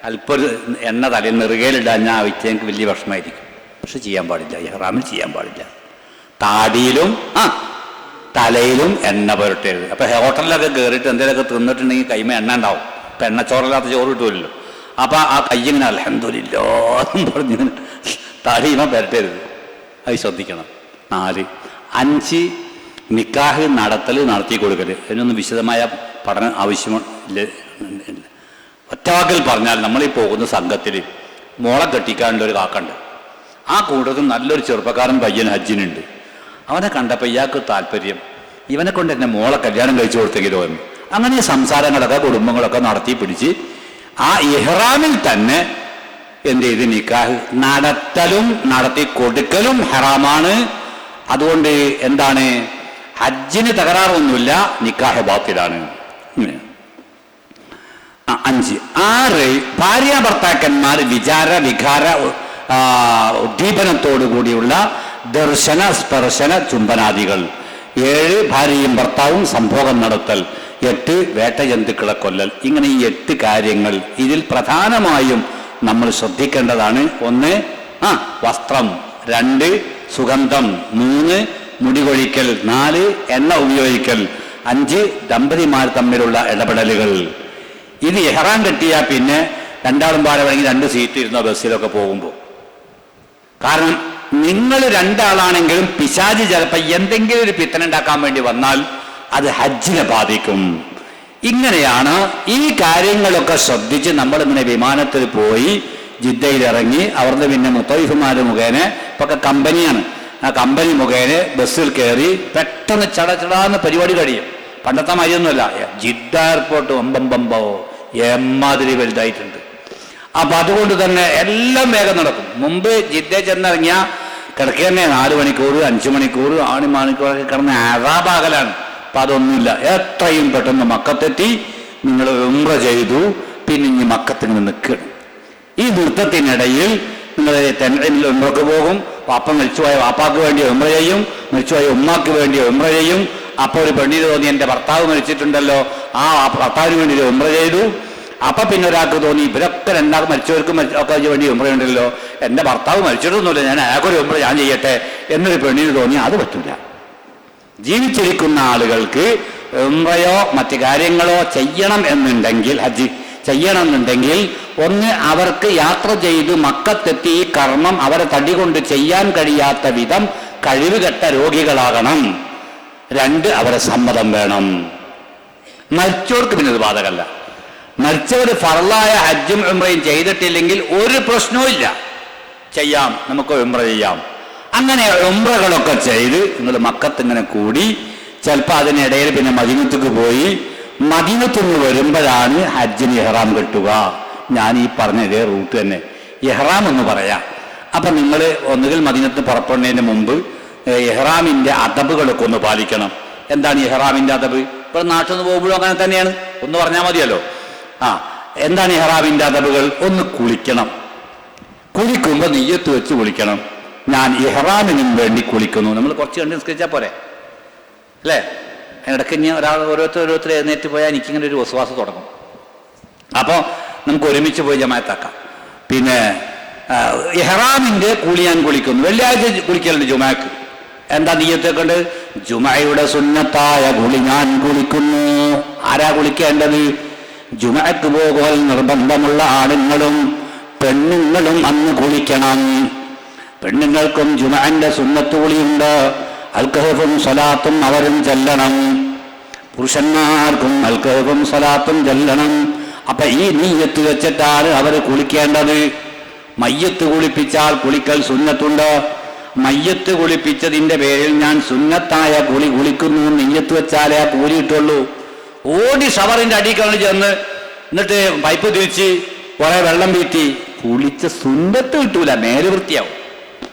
അല്പം ഒരു എണ്ണ തലയിൽ നെറുകയിലിടാഞ്ഞാൽ അവയ്ക്ക് വലിയ വിഷമമായിരിക്കും. പക്ഷെ ചെയ്യാൻ പാടില്ല, ഇഹ്റാമിൽ ചെയ്യാൻ പാടില്ല. താടിയിലും തലയിലും എണ്ണ പുരട്ടരുത്. അപ്പം ഹോട്ടലിലൊക്കെ കയറിയിട്ട് എന്തെങ്കിലുമൊക്കെ തിന്നിട്ടുണ്ടെങ്കിൽ കൈമ എണ്ണ ഉണ്ടാവും. ഇപ്പം എണ്ണച്ചോറില്ലാത്ത ചോറ് കിട്ടുമല്ലോ. അപ്പം ആ കൈ ഇങ്ങനെ അൽഹംദുലില്ലാ എന്നും പറഞ്ഞ് താടിയുമ പുരട്ടരുത്. അത് ശ്രദ്ധിക്കണം. 4. 5, നിക്കാഹ് നടത്തി കൊടുക്കൽ. അതിനൊന്നും വിശദമായ പഠനം ആവശ്യമില്ല. ഒറ്റവാക്കിൽ പറഞ്ഞാൽ നമ്മളീ പോകുന്ന സംഘത്തിൽ മോളെ കെട്ടിക്കാനുള്ള ഒരു കാക്കുണ്ട്. ആ കൂട്ടത്തിൽ നല്ലൊരു ചെറുപ്പക്കാരൻ പയ്യൻ ഹജ്ജിനുണ്ട്. അവനെ കണ്ടപ്പോൾ ഇയാൾക്ക് താല്പര്യം, ഇവനെ കൊണ്ട് എന്നെ മോളെ കല്യാണം കഴിച്ചു കൊടുത്തെങ്കിലോ എന്ന്. അങ്ങനെ സംസാരങ്ങളൊക്കെ കുടുംബങ്ങളൊക്കെ നടത്തി പിടിച്ച് ആ ഇഹ്റാമിൽ തന്നെ എന്ത് ചെയ്ത് നിക്കാഹ് നടത്തലും നടത്തി കൊടുക്കലും ഹറാമാണ്. അതുകൊണ്ട് എന്താണ്, ഹജ്ജിന് തകരാറൊന്നുമില്ല, നിക്കാഹ് ബാത്തിലാണ്. 5. 6, ഭാര്യ ഭർത്താക്കന്മാർ വിചാര വികാര ഉദ്ദീപനത്തോടു കൂടിയുള്ള ദർശന സ്പർശന ചുംബനാദികൾ. 7, ഭാര്യയും ഭർത്താവും സംഭോഗം നടത്തൽ. 8, വേട്ടജന്തുക്കളെ കൊല്ലൽ. ഇങ്ങനെ ഈ 8 കാര്യങ്ങൾ ഇതിൽ പ്രധാനമായും നമ്മൾ ശ്രദ്ധിക്കേണ്ടതാണ്. 1, വസ്ത്രം. 2, സുഗന്ധം. 3, മുടി കൊഴിക്കൽ. 4, എണ്ണ ഉപയോഗിക്കൽ. 5, ദമ്പതിമാർ തമ്മിലുള്ള ഇടപെടലുകൾ. ഇത് ഇഹ്റാം കെട്ടിയാൽ പിന്നെ രണ്ടാളും പാടെ വേണമെങ്കിൽ 2 സീറ്റ് ഇരുന്ന ബസ്സിലൊക്കെ പോകുമ്പോൾ. കാരണം നിങ്ങൾ 2 ആളാണെങ്കിലും പിശാച് ചിലപ്പോൾ എന്തെങ്കിലും ഒരു പിത്തനുണ്ടാക്കാൻ വേണ്ടി വന്നാൽ അത് ഹജ്ജിനെ ബാധിക്കും. ഇങ്ങനെയാണ് ഈ കാര്യങ്ങളൊക്കെ ശ്രദ്ധിച്ച് നമ്മളിങ്ങനെ വിമാനത്തിൽ പോയി ജിദ്ദയിൽ ഇറങ്ങി അവിടുന്ന് പിന്നെ മുത്തൈഫുമാർ മുഖേന, ഇപ്പൊക്കെ കമ്പനിയാണ്, ആ കമ്പനി മുഖേന ബസ്സിൽ കയറി പെട്ടെന്ന് ചടചടാന്ന് പരിപാടി കഴിയും. പണ്ടത്തെ മതിയൊന്നുമല്ല. Jeddah airport ഒമ്പമ്പമ്പോ എമ്മാതിരി വലുതായിട്ടുണ്ട്. അപ്പൊ അതുകൊണ്ട് തന്നെ എല്ലാം വേഗം നടക്കും. മുമ്പ് ജിദ്ദ ചെന്നിറങ്ങിയ കിടക്കുക തന്നെ 4 മണിക്കൂർ 5 മണിക്കൂർ 6 മണിക്കൂറൊക്കെ കിടന്ന് അറാബാകലാണ്. അപ്പൊ അതൊന്നുമില്ല. എത്രയും പെട്ടെന്ന് മക്കത്തെത്തി, നിങ്ങൾ ഉംറ ചെയ്തു, പിന്നെ ഇനി മക്കത്തിന് നിൽക്കണം. ഈ നൃത്തത്തിനിടയിൽ നിങ്ങൾ തെന്നലിൽ ഉംറക്ക് പോകും. വാപ്പ മരിച്ചുപോയ വാപ്പാക്ക് വേണ്ടി ഉംറ ചെയ്യും, മരിച്ചുപോയ ഉമ്മാക്ക് വേണ്ടി ഉംറ ചെയ്യും. അപ്പോൾ ഒരു പെണ്ണിന് തോന്നി എൻ്റെ ഭർത്താവ് മരിച്ചിട്ടുണ്ടല്ലോ, ആ ഭർത്താവിന് വേണ്ടി ഉംറ ചെയ്തു. അപ്പൊ പിന്നെ ഒരാൾക്ക് തോന്നി ഇവരൊക്കെ രണ്ടാൾക്ക് മരിച്ചവർക്കും ഒക്കെ വേണ്ടി ഉംറയുണ്ടല്ലോ, എൻ്റെ ഭർത്താവ് മരിച്ചിട്ടൊന്നുമില്ല, ഞാൻ അയാൾക്കൊരു ഉംറ ഞാൻ ചെയ്യട്ടെ എന്നൊരു പെണ്ണിന് തോന്നി. അത് പറ്റില്ല. ജീവിച്ചിരിക്കുന്ന ആളുകൾക്ക് ഉംറയോ മറ്റു കാര്യങ്ങളോ ചെയ്യണം എന്നുണ്ടെങ്കിൽ, ഹജ്ജ് ചെയ്യണം എന്നുണ്ടെങ്കിൽ, 1, അവർക്ക് യാത്ര ചെയ്ത് മക്കത്തെത്തി ഈ കർമ്മം അവരെ തടി കൊണ്ട് ചെയ്യാൻ കഴിയാത്ത വിധം കഴിവുകെട്ട രോഗികളാകണം. 2, അവരെ സമ്മതം വേണം. മരിച്ചവർക്ക് പിന്നെ ഇത് ബാധകമല്ല. മരിച്ചവർ ഫർളായ ഹജ്ജും ഉംറയും ചെയ്തിട്ടില്ലെങ്കിൽ ഒരു പ്രശ്നവും ഇല്ല, ചെയ്യാം, നമുക്ക് ഉംറ ചെയ്യാം. അങ്ങനെ ഉംറകളൊക്കെ ചെയ്ത് നിങ്ങൾ മക്കത്ത് ഇങ്ങനെ കൂടി, ചിലപ്പോൾ അതിനിടയിൽ പിന്നെ മദീനത്തേക്ക് പോയി, മദീനത്തിൽ നിന്ന് വരുമ്പോഴാണ് ഹജ്ജിന് ഇഹ്റാം കെട്ടുക. ഞാൻ ഈ പറഞ്ഞ ഇതേ റൂട്ട് തന്നെ ഇഹ്റാം എന്ന് പറയാം. അപ്പം നിങ്ങൾ ഒന്നുകിൽ മദീനത്ത് പുറപ്പെടുന്നതിന് മുമ്പ് ഇഹ്റാമിൻ്റെ അദബുകളൊക്കെ ഒന്ന് പാലിക്കണം. എന്താണ് ഇഹ്റാമിൻ്റെ അദബ്? ഇപ്പോൾ നാട്ടിൽ നിന്ന് പോകുമ്പോഴും അങ്ങനെ തന്നെയാണ്, ഒന്ന് പറഞ്ഞാൽ മതിയല്ലോ. എന്താണ് ഇഹ്റാമിൻ്റെ അദബുകൾ? 1, കുളിക്കണം. കുളിക്കുമ്പോൾ നെയ്യത്ത് വെച്ച് കുളിക്കണം. ഞാൻ ഇഹ്റാമിനും വേണ്ടി കുളിക്കുന്നു. നമ്മൾ കുറച്ച് കണ്ട് നിസ്കരിച്ചാൽ പോരെ അല്ലേ? ഇടയ്ക്ക് ഇനി ഓരോരുത്തർ എഴുന്നേറ്റ് പോയാൽ എനിക്കിങ്ങനെ ഒരു വിശ്വാസം തുടങ്ങും. അപ്പോൾ നമുക്ക് ഒരുമിച്ച് പോയി ജമാഅത്താക്കാം. പിന്നെ ഇഹ്റാമിന്റെ കുളി ഞാൻ കുളിക്കുന്നു, വെള്ളിയാഴ്ച കുളിക്കലുണ്ട് ജുമാക്ക്. എന്താ നിയ്യത്തെ കൊണ്ട്? ജുമയുടെ സുന്നത്തായ കുളി ഞാൻ കുളിക്കുന്നു. ആരാ കുളിക്കേണ്ടത്? ജുമക്ക് പോകുവാൻ നിർബന്ധമുള്ള ആണുങ്ങളും പെണ്ണുങ്ങളും അന്ന് കുളിക്കണം. പെണ്ണുങ്ങൾക്കും ജുമഅന്റെ സുന്നത്ത് കുളിയുണ്ട്. അൽകഹഫും സ്വലാത്തും അവരും ചെല്ലണം. പുരുഷന്മാർക്കും അൽകഹഫും സ്വലാത്തും ചെല്ലണം. അപ്പൊ ഈ നീയത്ത് വെച്ചിട്ടാണ് അവർ കുളിക്കേണ്ടത്. മയ്യത്ത് കുളിപ്പിച്ചാൽ കുളിക്കൽ സുന്നത്തുണ്ട്. മയ്യത്ത് കുളിപ്പിച്ചതിന്റെ പേരിൽ ഞാൻ സുന്നത്തായ കുളി കുളിക്കുന്നു നീയത്ത് വെച്ചാലേ ആ കൂലി കിട്ടുള്ളൂ. ഓടി ഷവറിന്റെ അടിക്കാണ് ചെന്ന് എന്നിട്ട് പൈപ്പ് തിരിച്ച് കുറെ വെള്ളം വീട്ടി കുളിച്ച സുന്നത്ത് കിട്ടൂല, മേല് വൃത്തിയാവും.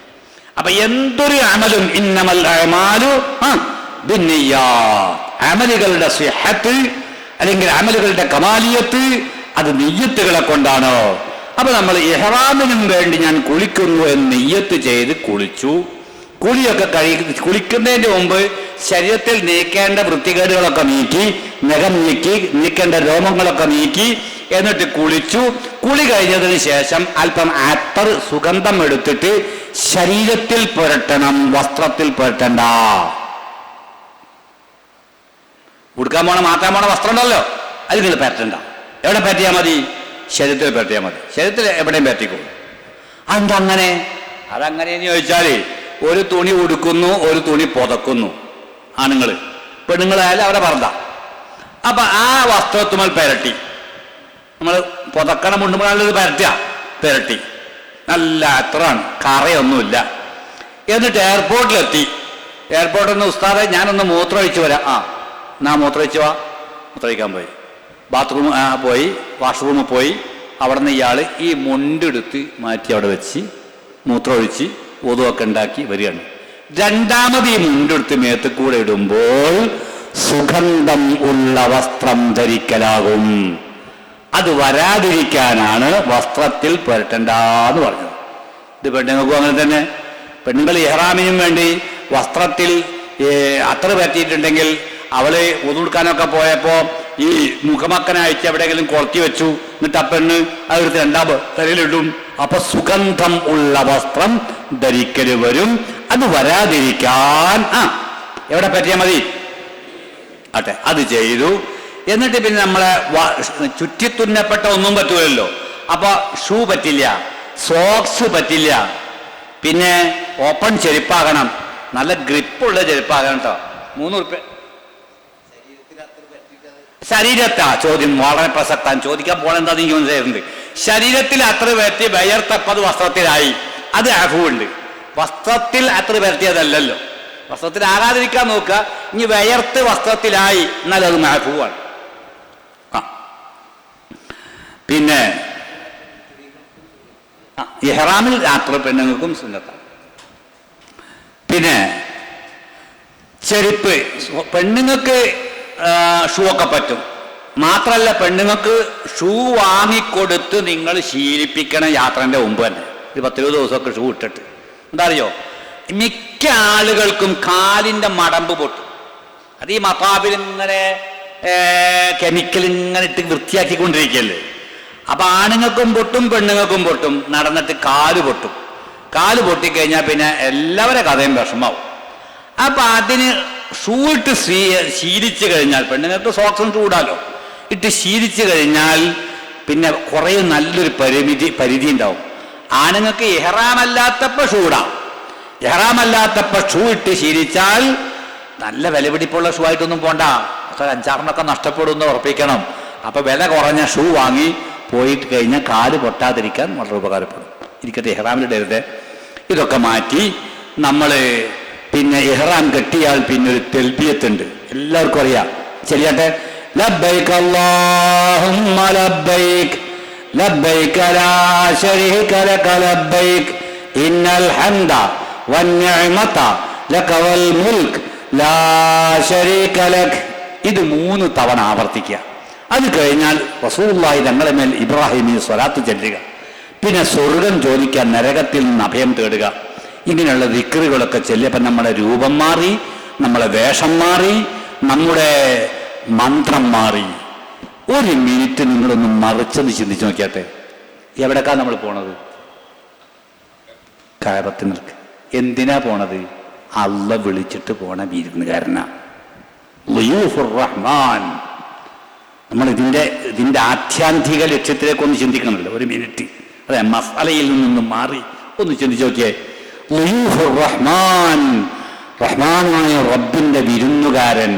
അപ്പൊ എന്തൊരു അമലും ഇന്നമൽ അഅ്മാലു ബിന്നിയ്യാത്ത്, അമലുകളുടെ സിഹത്ത് അല്ലെങ്കിൽ അമലുകളുടെ കമാലിയത്ത് അത് നിയ്യത്തുകളെ കൊണ്ടാണ്. അപ്പൊ നമ്മൾ ഇഹ്റാമിനും വേണ്ടി ഞാൻ കുളിക്കുന്നു എന്ന് നിയ്യത്ത് ചെയ്ത് കുളിച്ചു. കുളിയൊക്കെ കുളിക്കുന്നതിന് മുമ്പ് ശരീരത്തിൽ നീക്കേണ്ട വൃത്തികേടുകളൊക്കെ നീക്കി, നഖം നീക്കേണ്ട രോമങ്ങളൊക്കെ നീക്കി, എന്നിട്ട് കുളിച്ചു. കുളി കഴിഞ്ഞതിന് ശേഷം അല്പം അത്തർ സുഗന്ധം എടുത്തിട്ട് ശരീരത്തിൽ പുരട്ടണം, വസ്ത്രത്തിൽ പുരട്ടണ്ട. ഉടുക്കാൻ പോണ മാറ്റാൻ പോണ വസ്ത്രം ഉണ്ടല്ലോ, അത് നിങ്ങൾ പരട്ടണ്ട. എവിടെ പറ്റിയാൽ മതി? ശരീരത്തിൽ പരട്ടിയാൽ മതി. ശരീരത്തിൽ എവിടെയും പറ്റിക്കോളൂ. അതെന്താ അങ്ങനെ? അതങ്ങനെയെന്ന് ചോദിച്ചാൽ ഒരു തുണി ഉടുക്കുന്നു, ഒരു തുണി പുതക്കുന്നു ആണുങ്ങൾ. പെണ്ണുങ്ങളായാലും അവരെ പറഞ്ഞ. അപ്പൊ ആ വസ്ത്രത്തുമൽ പരട്ടി നമ്മൾ പുതക്കണം മുണ്ടുമ്പോഴത് പരട്ടി നല്ല അത്രാണ്, കറയൊന്നുമില്ല. എന്നിട്ട് എയർപോർട്ടിലെത്തി. എയർപോർട്ടിൽ നിന്ന് ഉസ്താദെ ഞാനൊന്ന് മൂത്രമൊഴിച്ചു വരാം. എന്നാ മൂത്രമൊഴിച്ചു വാ. മൂത്രമൊഴിക്കാൻ പോയി. ബാത്റൂം പോയി, വാഷ്റൂമിൽ പോയി. അവിടെ നിന്ന് ഇയാൾ ഈ മുണ്ടെടുത്ത് മാറ്റി അവിടെ വെച്ച് മൂത്രമൊഴിച്ച് ഒതുവൊക്കെ ഉണ്ടാക്കി വരികയാണ്. രണ്ടാമത് ഈ മുണ്ടെടുത്ത് മേത്ത് കൂടെ ഇടുമ്പോൾ സുഗന്ധം ഉള്ള വസ്ത്രം ധരിക്കലാകും. അത് വരാതിരിക്കാനാണ് വസ്ത്രത്തിൽ പുരട്ടണ്ടെന്ന് പറഞ്ഞത്. ഇത് പെണ്ണുങ്ങൾക്കും അങ്ങനെ തന്നെ. പെണ്ണുങ്ങൾ ഇഹ്റാമിനും വേണ്ടി വസ്ത്രത്തിൽ അത്ര പറ്റിയിട്ടുണ്ടെങ്കിൽ അവള് ഒതുകൊടുക്കാനൊക്കെ പോയപ്പോ ഈ മുഖമക്കനയച്ച് എവിടെയെങ്കിലും കുറത്തി വെച്ചു. എന്നിട്ട് ആ പെണ്ണ് അതെടുത്ത് രണ്ടാം തലയിലിടും. അപ്പൊ സുഗന്ധം ഉള്ള വസ്ത്രം ധരിക്കല് വരും. അത് വരാതിരിക്കാൻ എവിടെ പറ്റിയാൽ മതി ആട്ടെ, അത് ചെയ്തു. എന്നിട്ട് പിന്നെ നമ്മളെ ചുറ്റിത്തുന്നപ്പെട്ട ഒന്നും പറ്റൂലല്ലോ. അപ്പൊ ഷൂ പറ്റില്ല, സോക്സ് പറ്റില്ല, പിന്നെ ഓപ്പൺ ചെരുപ്പാകണം, നല്ല ഗ്രിപ്പുള്ള ചെരുപ്പാകണം കേട്ടോ. 3 ഉറുപ്യ ശരീരത്താ ചോദ്യം വളരെ പ്രസക്താണ്. ചോദിക്കാൻ പോണെന്താ നീ മനസ്സിലായിരുന്നത്? ശരീരത്തിൽ അത്ര പരത്തി വയർത്തപ്പത് വസ്ത്രത്തിലായി, അത് അഫുണ്ട്. വസ്ത്രത്തിൽ അത്ര പരത്തിയതല്ലല്ലോ. വസ്ത്രത്തിലാകാതിരിക്കാൻ നോക്കുക. ഇനി വയർത്ത് വസ്ത്രത്തിലായി എന്നാൽ അത് മഹഫൂവാണ്. പിന്നെ ഇഹ്റാമിൽ രാത്രി പെണ്ണുങ്ങൾക്കും സുന്നത്താണ്. പിന്നെ ചെരുപ്പ് പെണ്ണുങ്ങൾക്ക് ഷൂ ഒക്കെ പറ്റും. മാത്രല്ല പെണ്ണുങ്ങൾക്ക് ഷൂ വാങ്ങിക്കൊടുത്ത് നിങ്ങൾ ശീലിപ്പിക്കണം യാത്രന്റെ മുമ്പ് തന്നെ. ഒരു 10-20 ദിവസമൊക്കെ ഷൂ ഇട്ടിട്ട്. എന്താ അറിയോ, മിക്ക ആളുകൾക്കും കാലിന്റെ മടമ്പ് പൊട്ടും. അത് ഈ മത്താബിൽ ഇങ്ങനെ കെമിക്കൽ ഇങ്ങനെ ഇട്ട് വൃത്തിയാക്കിക്കൊണ്ടിരിക്കുകയല്ലേ. അപ്പൊ ആണുങ്ങൾക്കും പൊട്ടും പെണ്ണുങ്ങൾക്കും പൊട്ടും. നടന്നിട്ട് കാല് പൊട്ടും. കാല് പൊട്ടിക്കഴിഞ്ഞാൽ പിന്നെ എല്ലാവരുടെ കഥയും വിഷമാവും. അപ്പൊ അതിന് ഷൂ ഇട്ട് ശീലിച്ചു കഴിഞ്ഞാൽ, പെണ്ണുങ്ങൾക്ക് സോക്സും ചൂടാലോ, ഇട്ട് ശീലിച്ചു കഴിഞ്ഞാൽ പിന്നെ കുറെ നല്ലൊരു പരിധി ഉണ്ടാവും. ആണുങ്ങൾക്ക് ഇഹ്റാമല്ലാത്തപ്പോ ഷൂ ഇടാം. ഇഹ്റാമല്ലാത്തപ്പോ ഷൂ ഇട്ട് ശീലിച്ചാൽ നല്ല വിലപിടിപ്പുള്ള ഷൂ ആയിട്ടൊന്നും പോണ്ട. 5-6 നഷ്ടപ്പെടുമെന്ന് ഉറപ്പിക്കണം. അപ്പൊ വില കുറഞ്ഞ ഷൂ വാങ്ങി പോയിട്ട് കഴിഞ്ഞാൽ കാല് പൊട്ടാതിരിക്കാൻ വളരെ ഉപകാരപ്പെടും. ഇരിക്കട്ടെ, ഇഹ്റാമിലിടരുത്. ഇതൊക്കെ മാറ്റി നമ്മൾ പിന്നെ ഇഹ്റാം കെട്ടിയാൽ പിന്നെ ഒരു തെൽബിയത്തുണ്ട്, എല്ലാവർക്കും അറിയാം. ചെല്ലിയാട്ടെ. ലബ്ബൈക അല്ലാഹുമ്മ ലബ്ബൈക ലബ്ബൈക ലാ ശരീക ലക ലബ്ബൈക ഇന്നൽ ഹംദ വന്നിഅമത ലക വൽ മുൽക്ക് ലാ ശരീക ലക. ഇത് 3 തവണ ആവർത്തിക്കുക. അത് കഴിഞ്ഞാൽ റസൂലുള്ളാഹി തങ്ങളുടെ മേൽ ഇബ്രാഹിമി സ്വലാത്ത് ചൊല്ലുക. പിന്നെ സ്വർഗം ചോദിക്കാൻ, നരകത്തിൽ നിന്ന് അഭയം തേടുക. ഇങ്ങനെയുള്ള ദിക്റുകളൊക്കെ ചൊല്ലിയപ്പോൾ നമ്മുടെ രൂപം മാറി, നമ്മളെ വേഷം മാറി, നമ്മുടെ മന്ത്രം മാറി. ഒരു മിനിറ്റ് നിങ്ങളൊന്ന് മറിച്ചൊന്ന് ചിന്തിച്ചു നോക്കിയാട്ടെ, എവിടേക്കാ നമ്മൾ പോണത്? കഅബത്തിലേക്ക്. എന്തിനാ പോണത്? അള്ള വിളിച്ചിട്ട് പോണ വിരുന്നുകാരനാ, ളിയൂഫുർ റഹ്മാൻ. നമ്മൾ ഇതിന്റെ ആധ്യാത്മിക ലക്ഷ്യത്തിലേക്കൊന്ന് ചിന്തിക്കണമല്ലോ ഒരു മിനിറ്റ്. അതെ, മസാലയിൽ നിന്നും മാറി ഒന്ന് ചിന്തിച്ചു നോക്കിയേ. ളിയൂഫുർ റഹ്മാൻ, റഹ്മാനായ റബ്ബിന്റെ വിരുന്നുകാരൻ.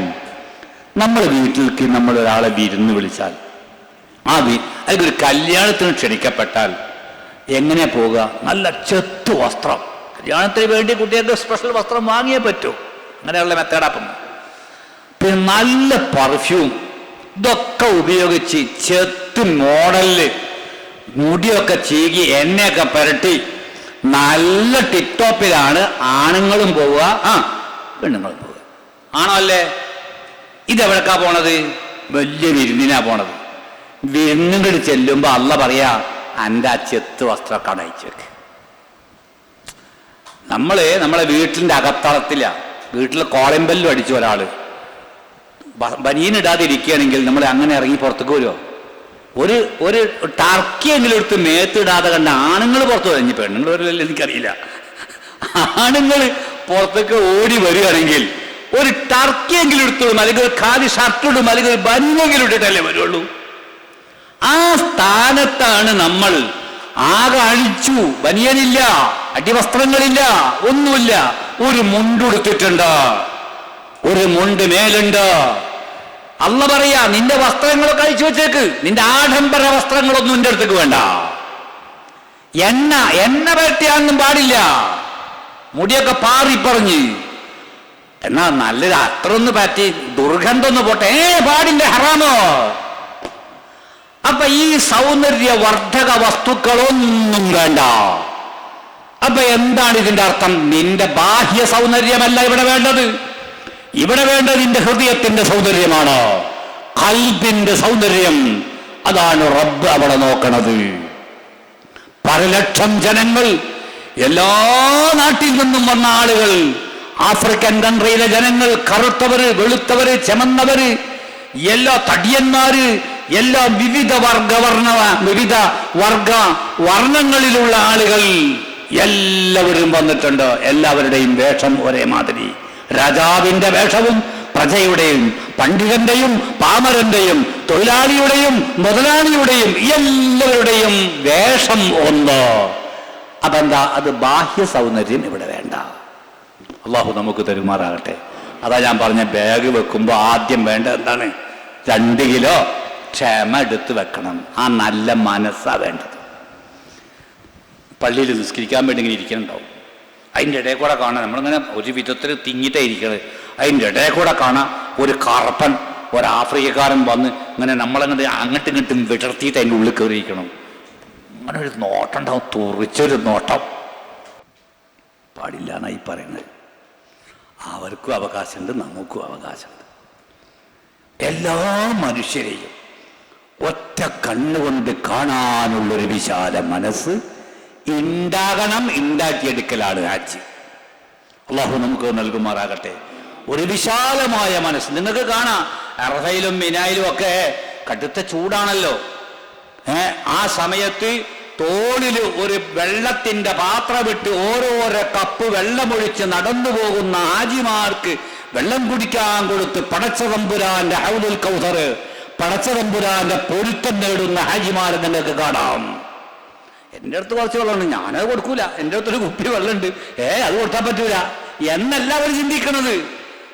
നമ്മൾ വീട്ടിലേക്ക് നമ്മൾ ഒരാളെ വിരുന്ന് വിളിച്ചാൽ, അതിലൊരു കല്യാണത്തിന് ക്ഷണിക്കപ്പെട്ടാൽ എങ്ങനെ പോവുക? നല്ല ചെത്തു വസ്ത്രം. കല്യാണത്തിന് വേണ്ടി കുട്ടികൾക്ക് സ്പെഷ്യൽ വസ്ത്രം വാങ്ങിയേ പറ്റൂ, അങ്ങനെയുള്ള മെത്തേഡാപ്പം. പിന്നെ നല്ല പെർഫ്യൂം, ഇതൊക്കെ ഉപയോഗിച്ച് ചെത്ത് മോഡലില് മുടിയൊക്കെ ചീകി എണ്ണയൊക്കെ പുരട്ടി നല്ല ടിപ്ടോപ്പിലാണ് ആണുങ്ങളും പോവുക, പെണ്ണുങ്ങളും പോവുക. ആണോ അല്ലേ? ഇതെവിടേക്കാ പോണത്? വലിയ വിരുന്നിനാ പോണത്. വിരുന്നുകൾ ചെല്ലുമ്പോ അള്ള പറയാ, എൻ്റെ ആ ചെത്ത് വസ്ത്രമൊക്കെ അയച്ചു വെക്ക്. നമ്മളെ വീട്ടിൻ്റെ അകത്തളത്തില, വീട്ടിൽ കോളിമ്പല്ലും അടിച്ചു ഒരാള് ബനിയനിടാതിരിക്കുകയാണെങ്കിൽ നമ്മൾ അങ്ങനെ ഇറങ്ങി പുറത്തേക്ക് വരുമോ? ഒരു ടർക്കിയെങ്കിലും എടുത്ത് മേത്തിടാതെ കണ്ട ആണുങ്ങൾ പുറത്തു വരും. പെണ്ണുങ്ങൾ വരില്ലല്ലോ എനിക്കറിയില്ല. ആണുങ്ങൾ പുറത്തേക്ക് ഓടി വരികയാണെങ്കിൽ ഒരു ടർക്കിയെങ്കിലും എടുത്തോളും, അല്ലെങ്കിൽ ഒരു ഖാദി ഷർട്ടിടും, അല്ലെങ്കിൽ ഒരു ബനിയെങ്കിലും ഇട്ടിട്ടല്ലേ വരുള്ളൂ. ആ സ്ഥാനത്താണ് നമ്മൾ. ആകെ അഴിച്ചു, ബനിയനില്ല, അടിവസ്ത്രങ്ങളില്ല, ഒന്നുമില്ല. ഒരു മുണ്ടെടുത്തിട്ടുണ്ട്, ഒരു മുണ്ട് മേലുണ്ട്. അള്ള പറയാ, നിന്റെ വസ്ത്രങ്ങളൊക്കെ അഴിച്ചു വെച്ചേക്ക്, നിന്റെ ആഡംബര വസ്ത്രങ്ങളൊന്നും എന്റെ അടുത്തേക്ക് വേണ്ട. എണ്ണ പറ്റിയാന്നും പാടില്ല, മുടിയൊക്കെ പാറിപ്പറഞ്ഞ്. എന്നാ നല്ലൊരു അത്രയൊന്ന് പറ്റി ദുർഗന്ധം ഒന്ന് പോട്ടെ, പാടില്ല, ഹറാമോ. അപ്പൊ ഈ സൗന്ദര്യവർദ്ധക വസ്തുക്കളൊന്നും വേണ്ട. അപ്പൊ എന്താണ് ഇതിന്റെ അർത്ഥം? നിന്റെ ബാഹ്യ സൗന്ദര്യമല്ല ഇവിടെ വേണ്ടത്. ഇവിടെ വേണ്ടത് നിന്റെ ഹൃദയത്തിന്റെ സൗന്ദര്യമാണ്, ഖൽബിന്റെ സൗന്ദര്യം. അതാണ് റബ്ബ് അവിടെ നോക്കണത്. പലലക്ഷം ജനങ്ങൾ, എല്ലാ നാട്ടിൽ നിന്നും വന്ന ആളുകൾ, ആഫ്രിക്കൻ കൺട്രിയിലെ ജനങ്ങൾ, കറുത്തവര്, വെളുത്തവര്, ചെമന്നവര്, എല്ലാ തടിയന്മാര്, എല്ലാ വിവിധ വർഗ വർണ്ണങ്ങളിലുള്ള ആളുകൾ എല്ലാവരും വന്നിട്ടുണ്ട്. എല്ലാവരുടെയും വേഷം ഒരേ മാതിരി. രാജാവിന്റെ വേഷവും പ്രജയുടെയും, പണ്ഡിതന്റെയും പാമരന്റെയും, തൊഴിലാളിയുടെയും മുതലാളിയുടെയും എല്ലാവരുടെയും വേഷം ഒന്ന്. അതെന്താ? അത് ബാഹ്യ സൗന്ദര്യം ഇവിടെ വേണ്ട. അള്ളാഹു നമുക്ക് തരുമാറാകട്ടെ. അതാ ഞാൻ പറഞ്ഞ, ബാഗ് വെക്കുമ്പോ ആദ്യം വേണ്ട എന്താണ്? 2 കിലോ ക്ഷമ എടുത്ത് വെക്കണം. ആ നല്ല മനസ്സാ വേണ്ടത്. പള്ളിയിൽ നിസ്കരിക്കാൻ വേണ്ടി ഇങ്ങനെ ഇരിക്കുന്നുണ്ടാവും, അതിൻ്റെ ഇടയിൽ കൂടെ കാണാം നമ്മളിങ്ങനെ ഒരു വിധത്തിൽ തിങ്ങിട്ടേ ഇരിക്കണത്. അതിൻ്റെ ഇടയിൽ കൂടെ കാണാം ഒരു കറുപ്പൻ, ഒരു ആഫ്രിക്കക്കാരൻ വന്ന് ഇങ്ങനെ നമ്മളങ്ങനെ അങ്ങോട്ടും ഇങ്ങോട്ടും വിടർത്തിയിട്ട് അതിൻ്റെ ഉള്ളിൽ കയറിയിരിക്കണം. അങ്ങനെ ഒരു നോട്ടം ഉണ്ടാവും, തുറിച്ചൊരു നോട്ടം. പാടില്ല എന്നായി പറയുന്നത്. അവർക്കും അവകാശമുണ്ട്, നമുക്കും അവകാശമുണ്ട്. എല്ലാ മനുഷ്യരെയും ഒറ്റ കണ്ണുകൊണ്ട് കാണാനുള്ളൊരു വിശാല മനസ്സ് ഉണ്ടാകണം. ഉണ്ടാക്കിയെടുക്കലാണ് ഹജ്ജ്. അള്ളാഹു നമുക്ക് നൽകുമാറാകട്ടെ. ഒരു വിശാലമായ മനസ്സ്. നിങ്ങൾക്ക് കാണാം, അറഫയിലും മിനായിലും ഒക്കെ കടുത്ത ചൂടാണല്ലോ. ആ സമയത്ത് തോളിൽ ഒരു വെള്ളത്തിന്റെ പാത്രമിട്ട് ഓരോരോ കപ്പ് വെള്ളമൊഴിച്ച് നടന്നു പോകുന്ന ഹാജിമാർക്ക് വെള്ളം കുടിക്കാൻ കൊടുത്ത് പടച്ചതമ്പുരാന്റെ ഹൗലുൽ കൗസർ, പടച്ചതമ്പുരാന്റെ പൊരുത്തം നേടുന്ന ഹാജിമാരെ നിങ്ങൾക്ക് കാണാം. എൻ്റെ അടുത്ത് കുറച്ച് വെള്ളമുണ്ട്, ഞാനത് കൊടുക്കൂല. എൻ്റെ അടുത്തൊരു കുപ്പി വെള്ളമുണ്ട്, അത് കൊടുക്കാൻ പറ്റൂല എന്നല്ല അവർ ചിന്തിക്കുന്നത്.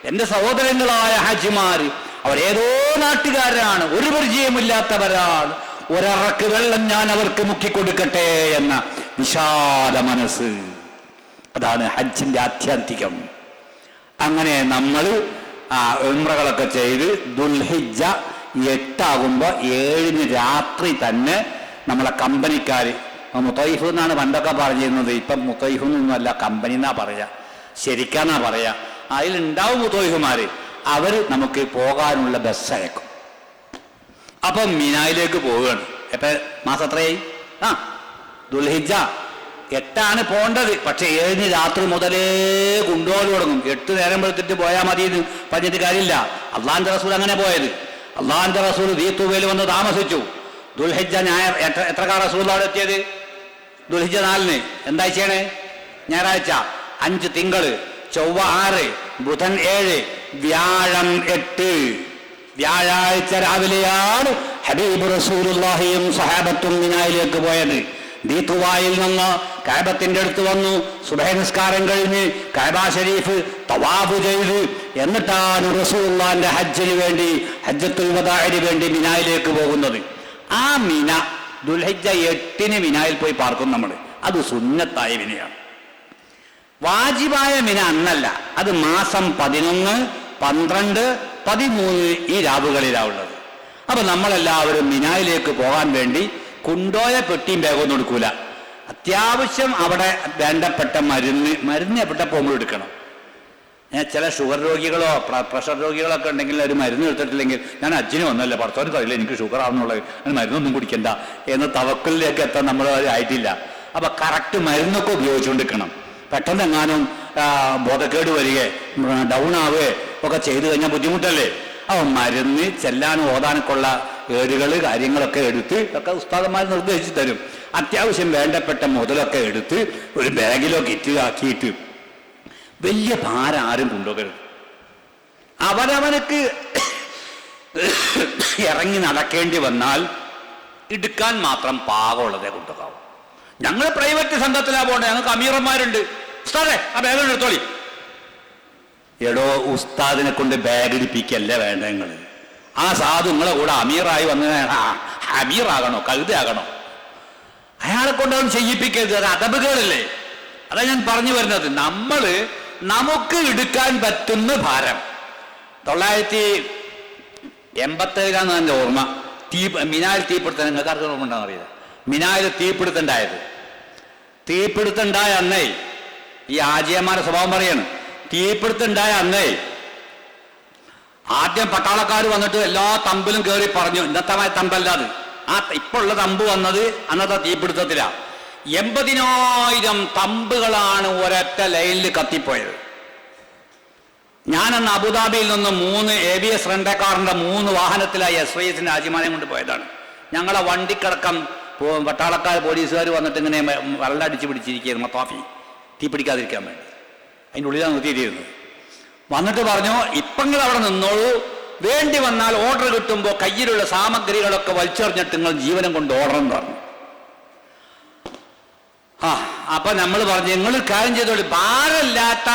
എൻ്റെ സഹോദരങ്ങളായ ഹാജിമാര് അവരേതോ നാട്ടുകാരാണ്, ഒരു പരിചയമില്ലാത്തവരാണ്. ഒരറക്ക് വെള്ളം ഞാൻ അവർക്ക് മുക്കിക്കൊടുക്കട്ടെ എന്ന വിശാല മനസ്സ്. അതാണ് ഹജ്ജിന്റെ ആധ്യാത്മികം. അങ്ങനെ നമ്മൾ ഉംറകളൊക്കെ ചെയ്ത് ദുൽഹിജ്ജ 8 ആകുമ്പോൾ 7 രാത്രി തന്നെ നമ്മളെ കമ്പനിക്കാര്, മുത്തൈഫ് എന്നാണ് പണ്ടൊക്കെ പറഞ്ഞിരുന്നത്, ഇപ്പം മുത്തൈഫ് എന്നൊന്നുമല്ല, കമ്പനി എന്നാ പറയാ, ശരിക്കാന്നാ പറയാ. അതിലുണ്ടാവും മുത്തൈഫുമാര്. അവർ നമുക്ക് പോകാനുള്ള ബസ് അയക്കും. അപ്പം മിനായിലേക്ക് പോവുകയാണ്. എപ്പ മാസം എത്രയായി? ദുൽഹിജ്ജ 8 പോണ്ടത്. പക്ഷെ 7 രാത്രി മുതലേ കൊണ്ടുപോകൽ തുടങ്ങും. 8 നേരം വെളുത്തിട്ട് പോയാൽ മതി എന്ന് പറഞ്ഞിട്ട് കാര്യമില്ല. അള്ളാന്റെ റസൂൽ അങ്ങനെ പോയത്. അള്ളാഹിന്റെ റസൂൽ ദീത്തുവയിൽ വന്ന് താമസിച്ചു. ദുൽഹിജ്ജ ഞായർ എത്ര കാല റസൂൽ അവിടെ എത്തിയത്? ദുൽഹിജ്ജ 4 എന്താഴ്ചയാണ്? ഞായറാഴ്ച. 5 തിങ്കള്, ചൊവ്വ 6, ബുധൻ 7, വ്യാഴം 8. വ്യാഴാഴ്ച രാവിലെയാണ് ഹബീബ് റസൂലുള്ളാഹിയും സഹാബത്തും മിനായിലേക്ക് പോയത്. ദീത്തുവായിൽ നിന്ന് കഅബത്തിന്റെ അടുത്ത് വന്നു. സുബഹി നിസ്കാരം കഴിഞ്ഞ് കഅബ ഷരീഫ് തവാഫ് ചെയ്തു. എന്നിട്ടാണ് റസൂലുള്ളാഹിന്റെ ഹജ്ജിന് വേണ്ടി, ഹജ്ജത്തുൽ വദാഇന് വേണ്ടി മിനായിലേക്ക് പോകുന്നത്. ആ മിന ദുൽഹിജ്ജ 8 മിനായിൽ പോയി പാർക്കും നമ്മൾ. അത് സുന്നത്തായ മിനയാണ്. വാജിബായ മിന അന്നല്ല. അത് മാസം 11, 12, 13 ഈ രാവുകളിലാണുള്ളത്. അപ്പൊ നമ്മളെല്ലാവരും മിനായിലേക്ക് പോകാൻ വേണ്ടി കൊണ്ടോയ പെട്ടിയും ബാഗൊന്നും എടുക്കൂല. അത്യാവശ്യം അവിടെ വേണ്ടപ്പെട്ട മരുന്ന് എവിടെ പോകുമ്പോൾ എടുക്കണം. ചില ഷുഗർ രോഗികളോ പ്രഷർ രോഗികളോ ഒക്കെ ഉണ്ടെങ്കിൽ ഒരു മരുന്ന് എടുത്തിട്ടില്ലെങ്കിൽ ഞാൻ ഹജ്ജിന് വന്നല്ലേ, പുറത്തോട്ട് കഴിയില്ല, എനിക്ക് ഷുഗർ ആവുന്നുള്ളത്, അങ്ങനെ മരുന്നൊന്നും കുടിക്കണ്ട എന്ന് തവക്കലിലേക്ക് എത്താൻ നമ്മൾ ആയിട്ടില്ല. അപ്പൊ കറക്റ്റ് മരുന്നൊക്കെ ഉപയോഗിച്ചുകൊണ്ടിരിക്കണം. പെട്ടെന്ന് എങ്ങാനും ബോധക്കേട് വരികയെ ഡൗൺ ആവുകയെ ഒക്കെ ചെയ്തു കഴിഞ്ഞാൽ ബുദ്ധിമുട്ടല്ലേ. അപ്പോൾ മരുന്ന് ചെല്ലാനും ഓതാനൊക്കെ ഉള്ള ഏടുകൾ കാര്യങ്ങളൊക്കെ എടുത്ത് ഒക്കെ ഉസ്താദന്മാർ നിർദ്ദേശിച്ചു തരും. അത്യാവശ്യം വേണ്ടപ്പെട്ട മുതലൊക്കെ എടുത്ത് ഒരു ബാഗിലോ കിറ്റിലാക്കിയിട്ട് വലിയ ഭാരം ആരും കൊണ്ടുപോകരുത്. അവനവനക്ക് ഇറങ്ങി നടക്കേണ്ടി വന്നാൽ എടുക്കാൻ മാത്രം പാകമുള്ളതേ കൊണ്ടുപോകാവും. ഞങ്ങൾ പ്രൈവറ്റ് സംഘത്തിലാണ് പോകേണ്ടത്. ഞങ്ങൾക്ക് അമീറന്മാരുണ്ട്. ഉസ്താദേ ആ ബാഗ് എടുത്തോളി. എടോ, ഉസ്താദിനെ കൊണ്ട് ബാഗ് ഇടിപ്പിക്കല്ല വേണ്ട. നിങ്ങൾ ആ സാധു നിങ്ങളെ കൂടെ അമീറായി വന്ന് അമീറാകണോ കഴുതയാകണോ? അയാളെ കൊണ്ടൊന്നും ചെയ്യിപ്പിക്കരുത്. അത് അദബുകളല്ലേ. അതാ ഞാൻ പറഞ്ഞു വരുന്നത്. നമുക്ക് എടുക്കാൻ പറ്റുന്ന ഭാരം 987 എൻ്റെ ഓർമ്മ. മിനായിൽ തീപിടുത്തം നിങ്ങൾക്ക് ആർക്കും ഓർമ്മ ഉണ്ടാകുന്ന അറിയില്ല. മിനായിൽ തീപിടുത്തണ്ടായ അന്നേ ഈ ആജിയന്മാരുടെ സ്വഭാവം പറയാണ്. തീപിടുത്തണ്ടായ അന്നേ ആദ്യം പട്ടാളക്കാർ വന്നിട്ട് എല്ലാ തമ്പിലും കയറി പറഞ്ഞു. ഇന്നത്തെ തമ്പല്ലാത് ഇപ്പൊ ഉള്ള തമ്പ് വന്നത് അന്നത്തെ തീപിടുത്തത്തിലാണ്. 80,000 തമ്പുകളാണ് ഒരൊറ്റ ലൈനിൽ കത്തിപ്പോയത്. ഞാനന്ന് അബുദാബിയിൽ നിന്ന് 3 ABS റെന്റക്കാറിന്റെ 3 വാഹനത്തിലായി SYSന്റെ ആജിമാനെ കൊണ്ട് പോയതാണ്. ഞങ്ങളെ വണ്ടിക്കടക്കം പട്ടാളക്കാർ പോലീസുകാർ വന്നിട്ട് ഇങ്ങനെ വെള്ളടിച്ച് പിടിച്ചിരിക്കുകയായിരുന്നു. മത്താഫി തീ പിടിക്കാതിരിക്കാൻ വേണ്ടി അതിൻ്റെ ഉള്ളിലാണ് നിർത്തിയിരിക്കുന്നത്. വന്നിട്ട് പറഞ്ഞു, ഇപ്പങ്ങൾ അവിടെ നിന്നോളൂ, വേണ്ടി വന്നാൽ ഓർഡർ കിട്ടുമ്പോൾ കയ്യിലുള്ള സാമഗ്രികളൊക്കെ വലിച്ചെറിഞ്ഞിട്ട് നിങ്ങൾ ജീവനം കൊണ്ട് ഓർഡർ എന്ന് പറഞ്ഞു. അപ്പൊ നമ്മൾ പറഞ്ഞു, നിങ്ങൾ കാര്യം ചെയ്തോളൂ, ഭാരമില്ലാത്ത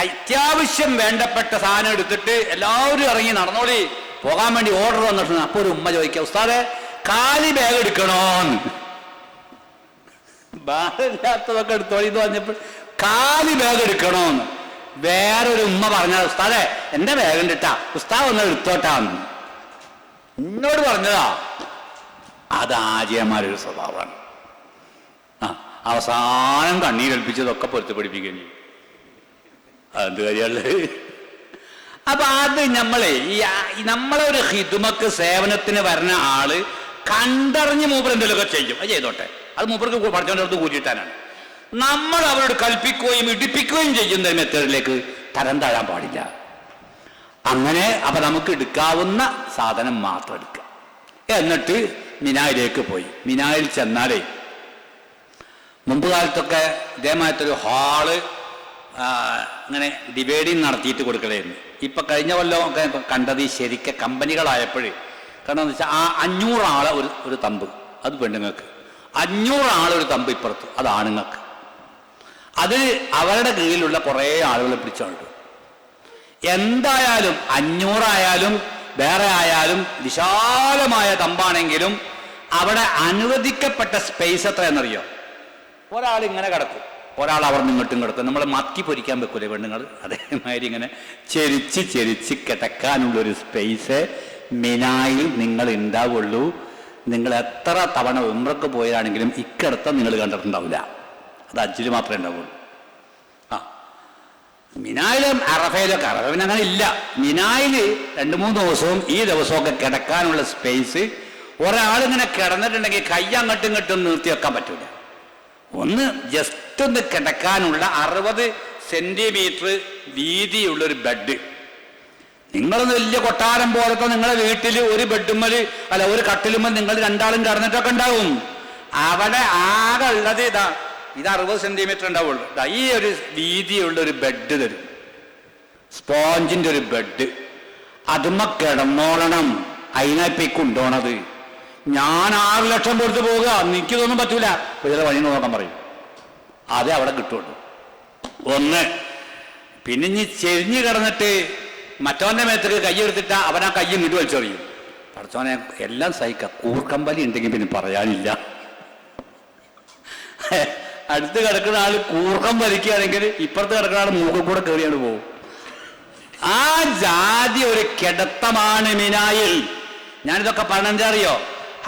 അത്യാവശ്യം വേണ്ടപ്പെട്ട സാധനം എടുത്തിട്ട് എല്ലാവരും ഇറങ്ങി നടന്നോളി, പോകാൻ വേണ്ടി ഓർഡർ വന്നിട്ടുണ്ട്. അപ്പൊ ഒരു ഉമ്മ ചോദിക്കാം, ഉസ്താദെ കാലി ബാഗ് എടുക്കണോന്ന്. ഭാരമില്ലാത്തതൊക്കെ എടുത്തോളി എന്ന് പറഞ്ഞപ്പോൾ കാലി ബാഗ് എടുക്കണോന്ന്. വേറൊരു ഉമ്മ പറഞ്ഞാൽ, ഉസ്താദെ എന്റെ ബാഗ് ഉണ്ടിട്ടാ, ഉസ്താദ് ഒന്ന് എടുത്തോട്ടാന്ന് എന്നോട് പറഞ്ഞതാ. അത് ആജിയന്മാരൊരു സ്വഭാവമാണ്. അവസാനം കണ്ണീരൽപ്പിച്ചതൊക്കെ പൊരുത്ത് പഠിപ്പിക്കുകയും ചെയ്യും. അതെന്ത് കാര്യമുള്ളത്? അപ്പൊ അത് നമ്മളെ ഒരു ഹിദുമക്ക് സേവനത്തിന് വരുന്ന ആള് കണ്ടറിഞ്ഞ് മൂപ്പർ എന്തെങ്കിലുമൊക്കെ ചെയ്യും. അത് ചെയ്തോട്ടെ, അത് മൂപ്പർക്ക് പഠിച്ചവൻ്റെ അടുത്ത് കൂട്ടിയിട്ടാനാണ്. നമ്മൾ അവരോട് കൽപ്പിക്കുകയും ഇടിപ്പിക്കുകയും ചെയ്യുന്ന മെത്തേഡിലേക്ക് തരം താഴാൻ പാടില്ല. അങ്ങനെ അപ്പൊ നമുക്ക് എടുക്കാവുന്ന സാധനം മാത്രം എടുക്കാം. എന്നിട്ട് മിനായിലേക്ക് പോയി. മിനായിൽ ചെന്നാലേ മുമ്പ് കാലത്തൊക്കെ ഇതേമാതിരത്തൊരു ഹാള് അങ്ങനെ ഡിവൈഡിങ് നടത്തിയിട്ട് കൊടുക്കലായിരുന്നു. ഇപ്പൊ കഴിഞ്ഞ കൊല്ലം ഒക്കെ കണ്ടത് ശരിക്കും കമ്പനികളായപ്പോഴേ, കാരണം എന്താ വെച്ചാൽ 500 ആളെ ഒരു തമ്പ്, അത് പെണ്ണുങ്ങൾക്ക്, 500 ആളൊരു തമ്പ് ഇപ്പുറത്ത്, അത് ആണുങ്ങൾക്ക്. അത് അവരുടെ കീഴിലുള്ള കുറേ ആളുകളെ പിടിച്ചോണ്ട് എന്തായാലും 500 ആയാലും വേറെ ആയാലും വിശാലമായ തമ്പാണെങ്കിലും അവിടെ അനുവദിക്കപ്പെട്ട സ്പേസ് എത്രയെന്നറിയോ? ഒരാൾ ഇങ്ങനെ കിടക്കും, ഒരാൾ അവർ നിങ്ങോട്ടും കിടക്കും. നമ്മൾ മത്തി പൊരിക്കാൻ വെക്കൂലേ പെണ്ണുങ്ങൾ, അതേമാതിരി ഇങ്ങനെ ചെരിച്ച് കിടക്കാനുള്ളൊരു സ്പേസ് മിനായിൽ നിങ്ങൾ ഉണ്ടാവുള്ളൂ. നിങ്ങൾ എത്ര തവണ ഉംറക്ക് പോയാണെങ്കിലും ഇക്കടുത്ത നിങ്ങൾ കണ്ടിട്ടുണ്ടാവില്ല. അത് ഹജ്ജിൽ മാത്രമേ ഉണ്ടാവുള്ളൂ. മിനായിലും അറഫയിലൊക്കെ, അറഫിന് അങ്ങനെ ഇല്ല. മിനായിൽ 2-3 ദിവസവും ഈ ദിവസമൊക്കെ കിടക്കാനുള്ള സ്പേസ് ഒരാളിങ്ങനെ കിടന്നിട്ടുണ്ടെങ്കിൽ കൈ അങ്ങോട്ടും ഇങ്ങോട്ടും നിർത്തി വെക്കാൻ പറ്റൂല. ഒന്ന് ജസ്റ്റ് ഒന്ന് കിടക്കാനുള്ള 60 സെന്റിമീറ്റർ വീതിയുള്ളൊരു ബെഡ്, നിങ്ങളൊന്ന് വലിയ കൊട്ടാരം പോലത്തെ നിങ്ങളെ വീട്ടിൽ ഒരു ബെഡുമ്മൽ അല്ല ഒരു കട്ടിലുമ്മൽ നിങ്ങൾ രണ്ടാളും കിടന്നിട്ടൊക്കെ ഉണ്ടാവും. അവിടെ ആകെ ഉള്ളത് ഇത് 60 സെന്റിമീറ്റർ ഉണ്ടാവുള്ളൂ. ഈ ഒരു വീതിയുള്ള ഒരു ബെഡ് തരും, സ്പോഞ്ചിന്റെ ഒരു ബെഡ്. അതുമ്മ കിടന്നോളണം. അതിനായിപ്പോ കൊണ്ടോണത്. ഞാൻ 6 ലക്ഷം കൊടുത്ത് പോവുക, എനിക്കിതൊന്നും പറ്റൂല, ചില വഴി നോക്കാൻ പറയും. അതേ അവിടെ കിട്ടുള്ളൂ. ഒന്ന്. പിന്നെ ഇനി ചെരിഞ്ഞ് കിടന്നിട്ട് മറ്റവന്റെ മേത്തേക്ക് കൈ എടുത്തിട്ടാ അവൻ ആ കൈ ഇങ്ങോട്ട് വലിച്ചെറിയും. പഠിച്ചവനെ എല്ലാം സഹിക്കാം. കൂർക്കമ്പലി ഉണ്ടെങ്കിൽ പിന്നെ പറയാനില്ല. അടുത്ത് കിടക്കുന്ന ആള് കൂർക്കം വലിക്കുകയാണെങ്കിൽ ഇപ്പുറത്ത് കിടക്കുന്ന ആള് മൂക്കിൽ കൂടെ കയറിയാണ് പോകും. ആ ജാതി ഒരു കിടത്തമാണ് മിനായിൽ. ഞാനിതൊക്കെ പറഞ്ഞെന്താ അറിയോ?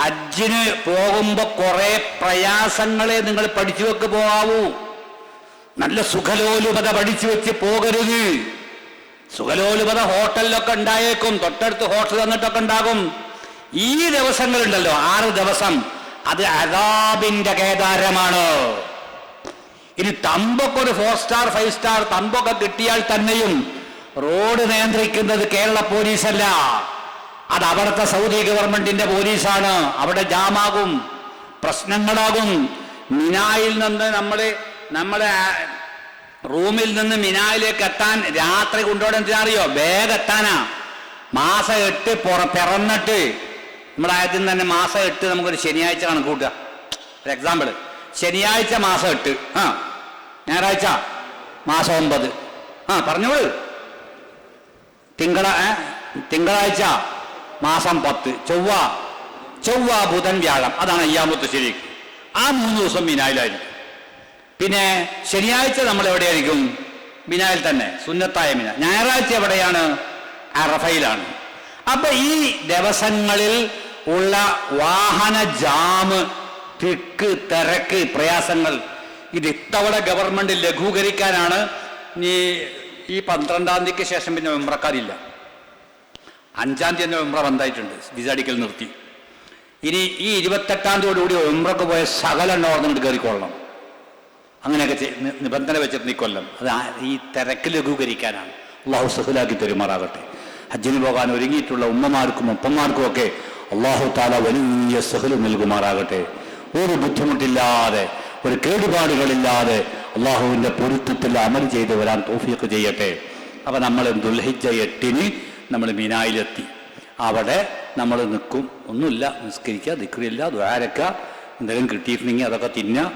ഹജ്ജിന് പോകുമ്പോ കുറെ പ്രയാസങ്ങളെ നിങ്ങൾ പഠിച്ചു വെക്ക് പോകാവൂ. നല്ല സുഖലോലുപത പഠിച്ചു വെച്ച് പോകരുത്. സുഖലോലുപത ഹോട്ടലിലൊക്കെ ഉണ്ടായേക്കും, തൊട്ടടുത്ത് ഹോട്ടൽ തന്നിട്ടൊക്കെ ഉണ്ടാകും. ഈ ദിവസങ്ങളുണ്ടല്ലോ 6 ദിവസം, അത് അദാബിന്റെ കേദാരമാണ്. ഇനി തമ്പൊക്കെ ഒരു 4 സ്റ്റാർ 5 സ്റ്റാർ തമ്പൊക്കെ കിട്ടിയാൽ തന്നെയും റോഡ് നിയന്ത്രിക്കുന്നത് കേരള പോലീസല്ല, അത് അവിടുത്തെ സൗദി ഗവൺമെന്റിന്റെ പോലീസാണ്. അവിടെ ജാമാകും, പ്രശ്നങ്ങളാകും. മിനായിൽ നിന്ന് നമ്മളെ റൂമിൽ നിന്ന് മിനായിലേക്ക് എത്താൻ രാത്രി കൊണ്ടുപോകണം. എന്തിനറിയോ? വേഗെത്താനാ. മാസം 8 പിറന്നിട്ട് നമ്മുടെ ആയത്തിൽ തന്നെ മാസം 8 നമുക്കൊരു ശനിയാഴ്ച കണക്ക് കൂട്ടുക. ഒരു എക്സാമ്പിൾ, ശനിയാഴ്ച മാസം 8, ഞായറാഴ്ച മാസം 9, പറഞ്ഞോളൂ. തിങ്കളാഴ്ച മാസം 10, ചൊവ്വ ബുധൻ വ്യാഴം, അതാണ് അയ്യാമത്ത് ശരിക്ക്. ആ 3 ദിവസം മിനായിലായിരിക്കും. പിന്നെ ശനിയാഴ്ച നമ്മൾ എവിടെയായിരിക്കും? മിനായിൽ തന്നെ, സുന്നത്തായ മിന. ഞായറാഴ്ച എവിടെയാണ്? അറഫയിലാണ്. അപ്പൊ ഈ ദിവസങ്ങളിൽ ഉള്ള വാഹന ജാമ്, തിരക്ക്, പ്രയാസങ്ങൾ, ഇത് ഇത്തവണ ഗവൺമെന്റ് ലഘൂകരിക്കാനാണ്. ഈ 12-ാം തീയതിക്ക് ശേഷം പിന്നെ ഉംറക്കാരില്ല. 5-ാം തീയതി തന്നെ ഉംറ ബന്ധായിട്ടുണ്ട്, വിസ അടിക്കൽ നിർത്തി. ഇനി ഈ 28-ാം തീയതിയോടുകൂടി ഉംറക്ക് പോയ സകല നോർന്നിട്ട് കയറിക്കൊള്ളണം. അങ്ങനെയൊക്കെ നിബന്ധന വെച്ചിട്ട് ഈ കൊല്ലം അത് ഈ തിരക്ക് ലഘൂകരിക്കാനാണ്. അള്ളാഹു സഹലാക്കി തെരുമാറാകട്ടെ. ഹജ്ജിന് പോകാൻ ഒരുങ്ങിയിട്ടുള്ള ഉമ്മമാർക്കും ഒപ്പന്മാർക്കും ഒക്കെ അള്ളാഹു താല വലിയ സഹല് നൽകുമാറാകട്ടെ. ഒരു ബുദ്ധിമുട്ടില്ലാതെ, ഒരു കേടുപാടുകളില്ലാതെ അള്ളാഹുവിന്റെ പൊരുത്തത്തിൽ അമൽ ചെയ്ത് വരാൻ തൗഫീഖ് ചെയ്യട്ടെ. അപ്പൊ നമ്മൾ ദുൽഹിജ്ജ 8-ന് നമ്മൾ മിനായിലെത്തി. അവിടെ നമ്മൾ നിൽക്കും. ഒന്നുമില്ല, നിസ്കരിക്കുക, ദിക്റില്ല, ദ്വാരക്കുക, എന്തെങ്കിലും കിട്ടിയിട്ടുണ്ടെങ്കിൽ അതൊക്കെ തിന്നുക.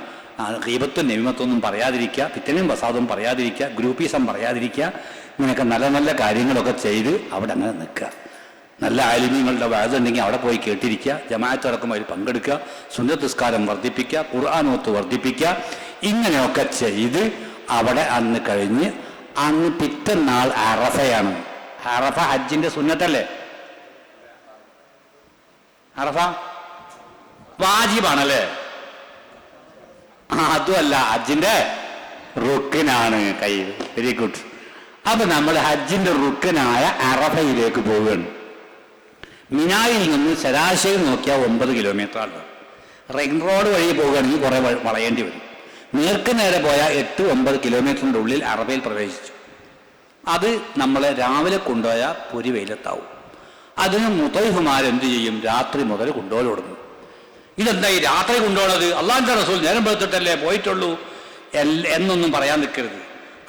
ഗീബത്തും നബിമത്തൊന്നും പറയാതിരിക്കുക, ഫിത്തനയും ഫസാദും പറയാതിരിക്കുക, ഗ്രൂപ്പീസം പറയാതിരിക്കുക. ഇങ്ങനെയൊക്കെ നല്ല നല്ല കാര്യങ്ങളൊക്കെ ചെയ്ത് അവിടെ അങ്ങനെ നിൽക്കുക. നല്ല ആലിമീങ്ങളുടെ വഅദുണ്ടെങ്കിൽ അവിടെ പോയി കേട്ടിരിക്കുക, ജമാഅത്ത് അടക്കം അതിൽ പങ്കെടുക്കുക, സുന്നത്ത് നിസ്കാരം വർദ്ധിപ്പിക്കുക, ഖുർആനോത്ത് വർദ്ധിപ്പിക്കുക. ഇങ്ങനെയൊക്കെ ചെയ്ത് അവിടെ അന്ന് കഴിഞ്ഞ് അന്ന് പിറ്റന്നാൾ അറഫയാണ്. അറഫ ഹജ്ജിന്റെ സുന്നത്തല്ലേ? അറഫ വാജിബാണല്ലേ? അതുമല്ല, ഹജ്ജിന്റെ റുക്കിനാണ്. കൈ വെരി ഗുഡ്. അപ്പൊ നമ്മൾ ഹജ്ജിന്റെ റുക്കിനായ അറഫയിലേക്ക് പോവുകയാണ്. മിനായിൽ നിന്ന് ശരാശരി നോക്കിയാൽ 9 കിലോമീറ്റർ ആണ്. റിംഗ് റോഡ് വഴി പോവുകയാണെങ്കിൽ കുറെ വളയേണ്ടി വരും. നേർക്ക് നേരെ പോയാൽ 8-9 കിലോമീറ്ററിന്റെ ഉള്ളിൽ അറഫയിൽ പ്രവേശിച്ചു. അത് നമ്മളെ രാവിലെ കൊണ്ടുപോയ പൊരി വെയിലെത്താവും. അതിന് മുതൈഫുമാരെന്ത് ചെയ്യും? രാത്രി മുതൽ കൊണ്ടുപോയി തുടങ്ങും. ഇതെന്താ ഈ രാത്രി കൊണ്ടുപോകുന്നത്? അള്ളാഹുവിന്റെ റസൂൽ നേരം വെളുത്തിട്ടല്ലേ പോയിട്ടുള്ളൂ എന്നൊന്നും പറയാൻ നിൽക്കരുത്.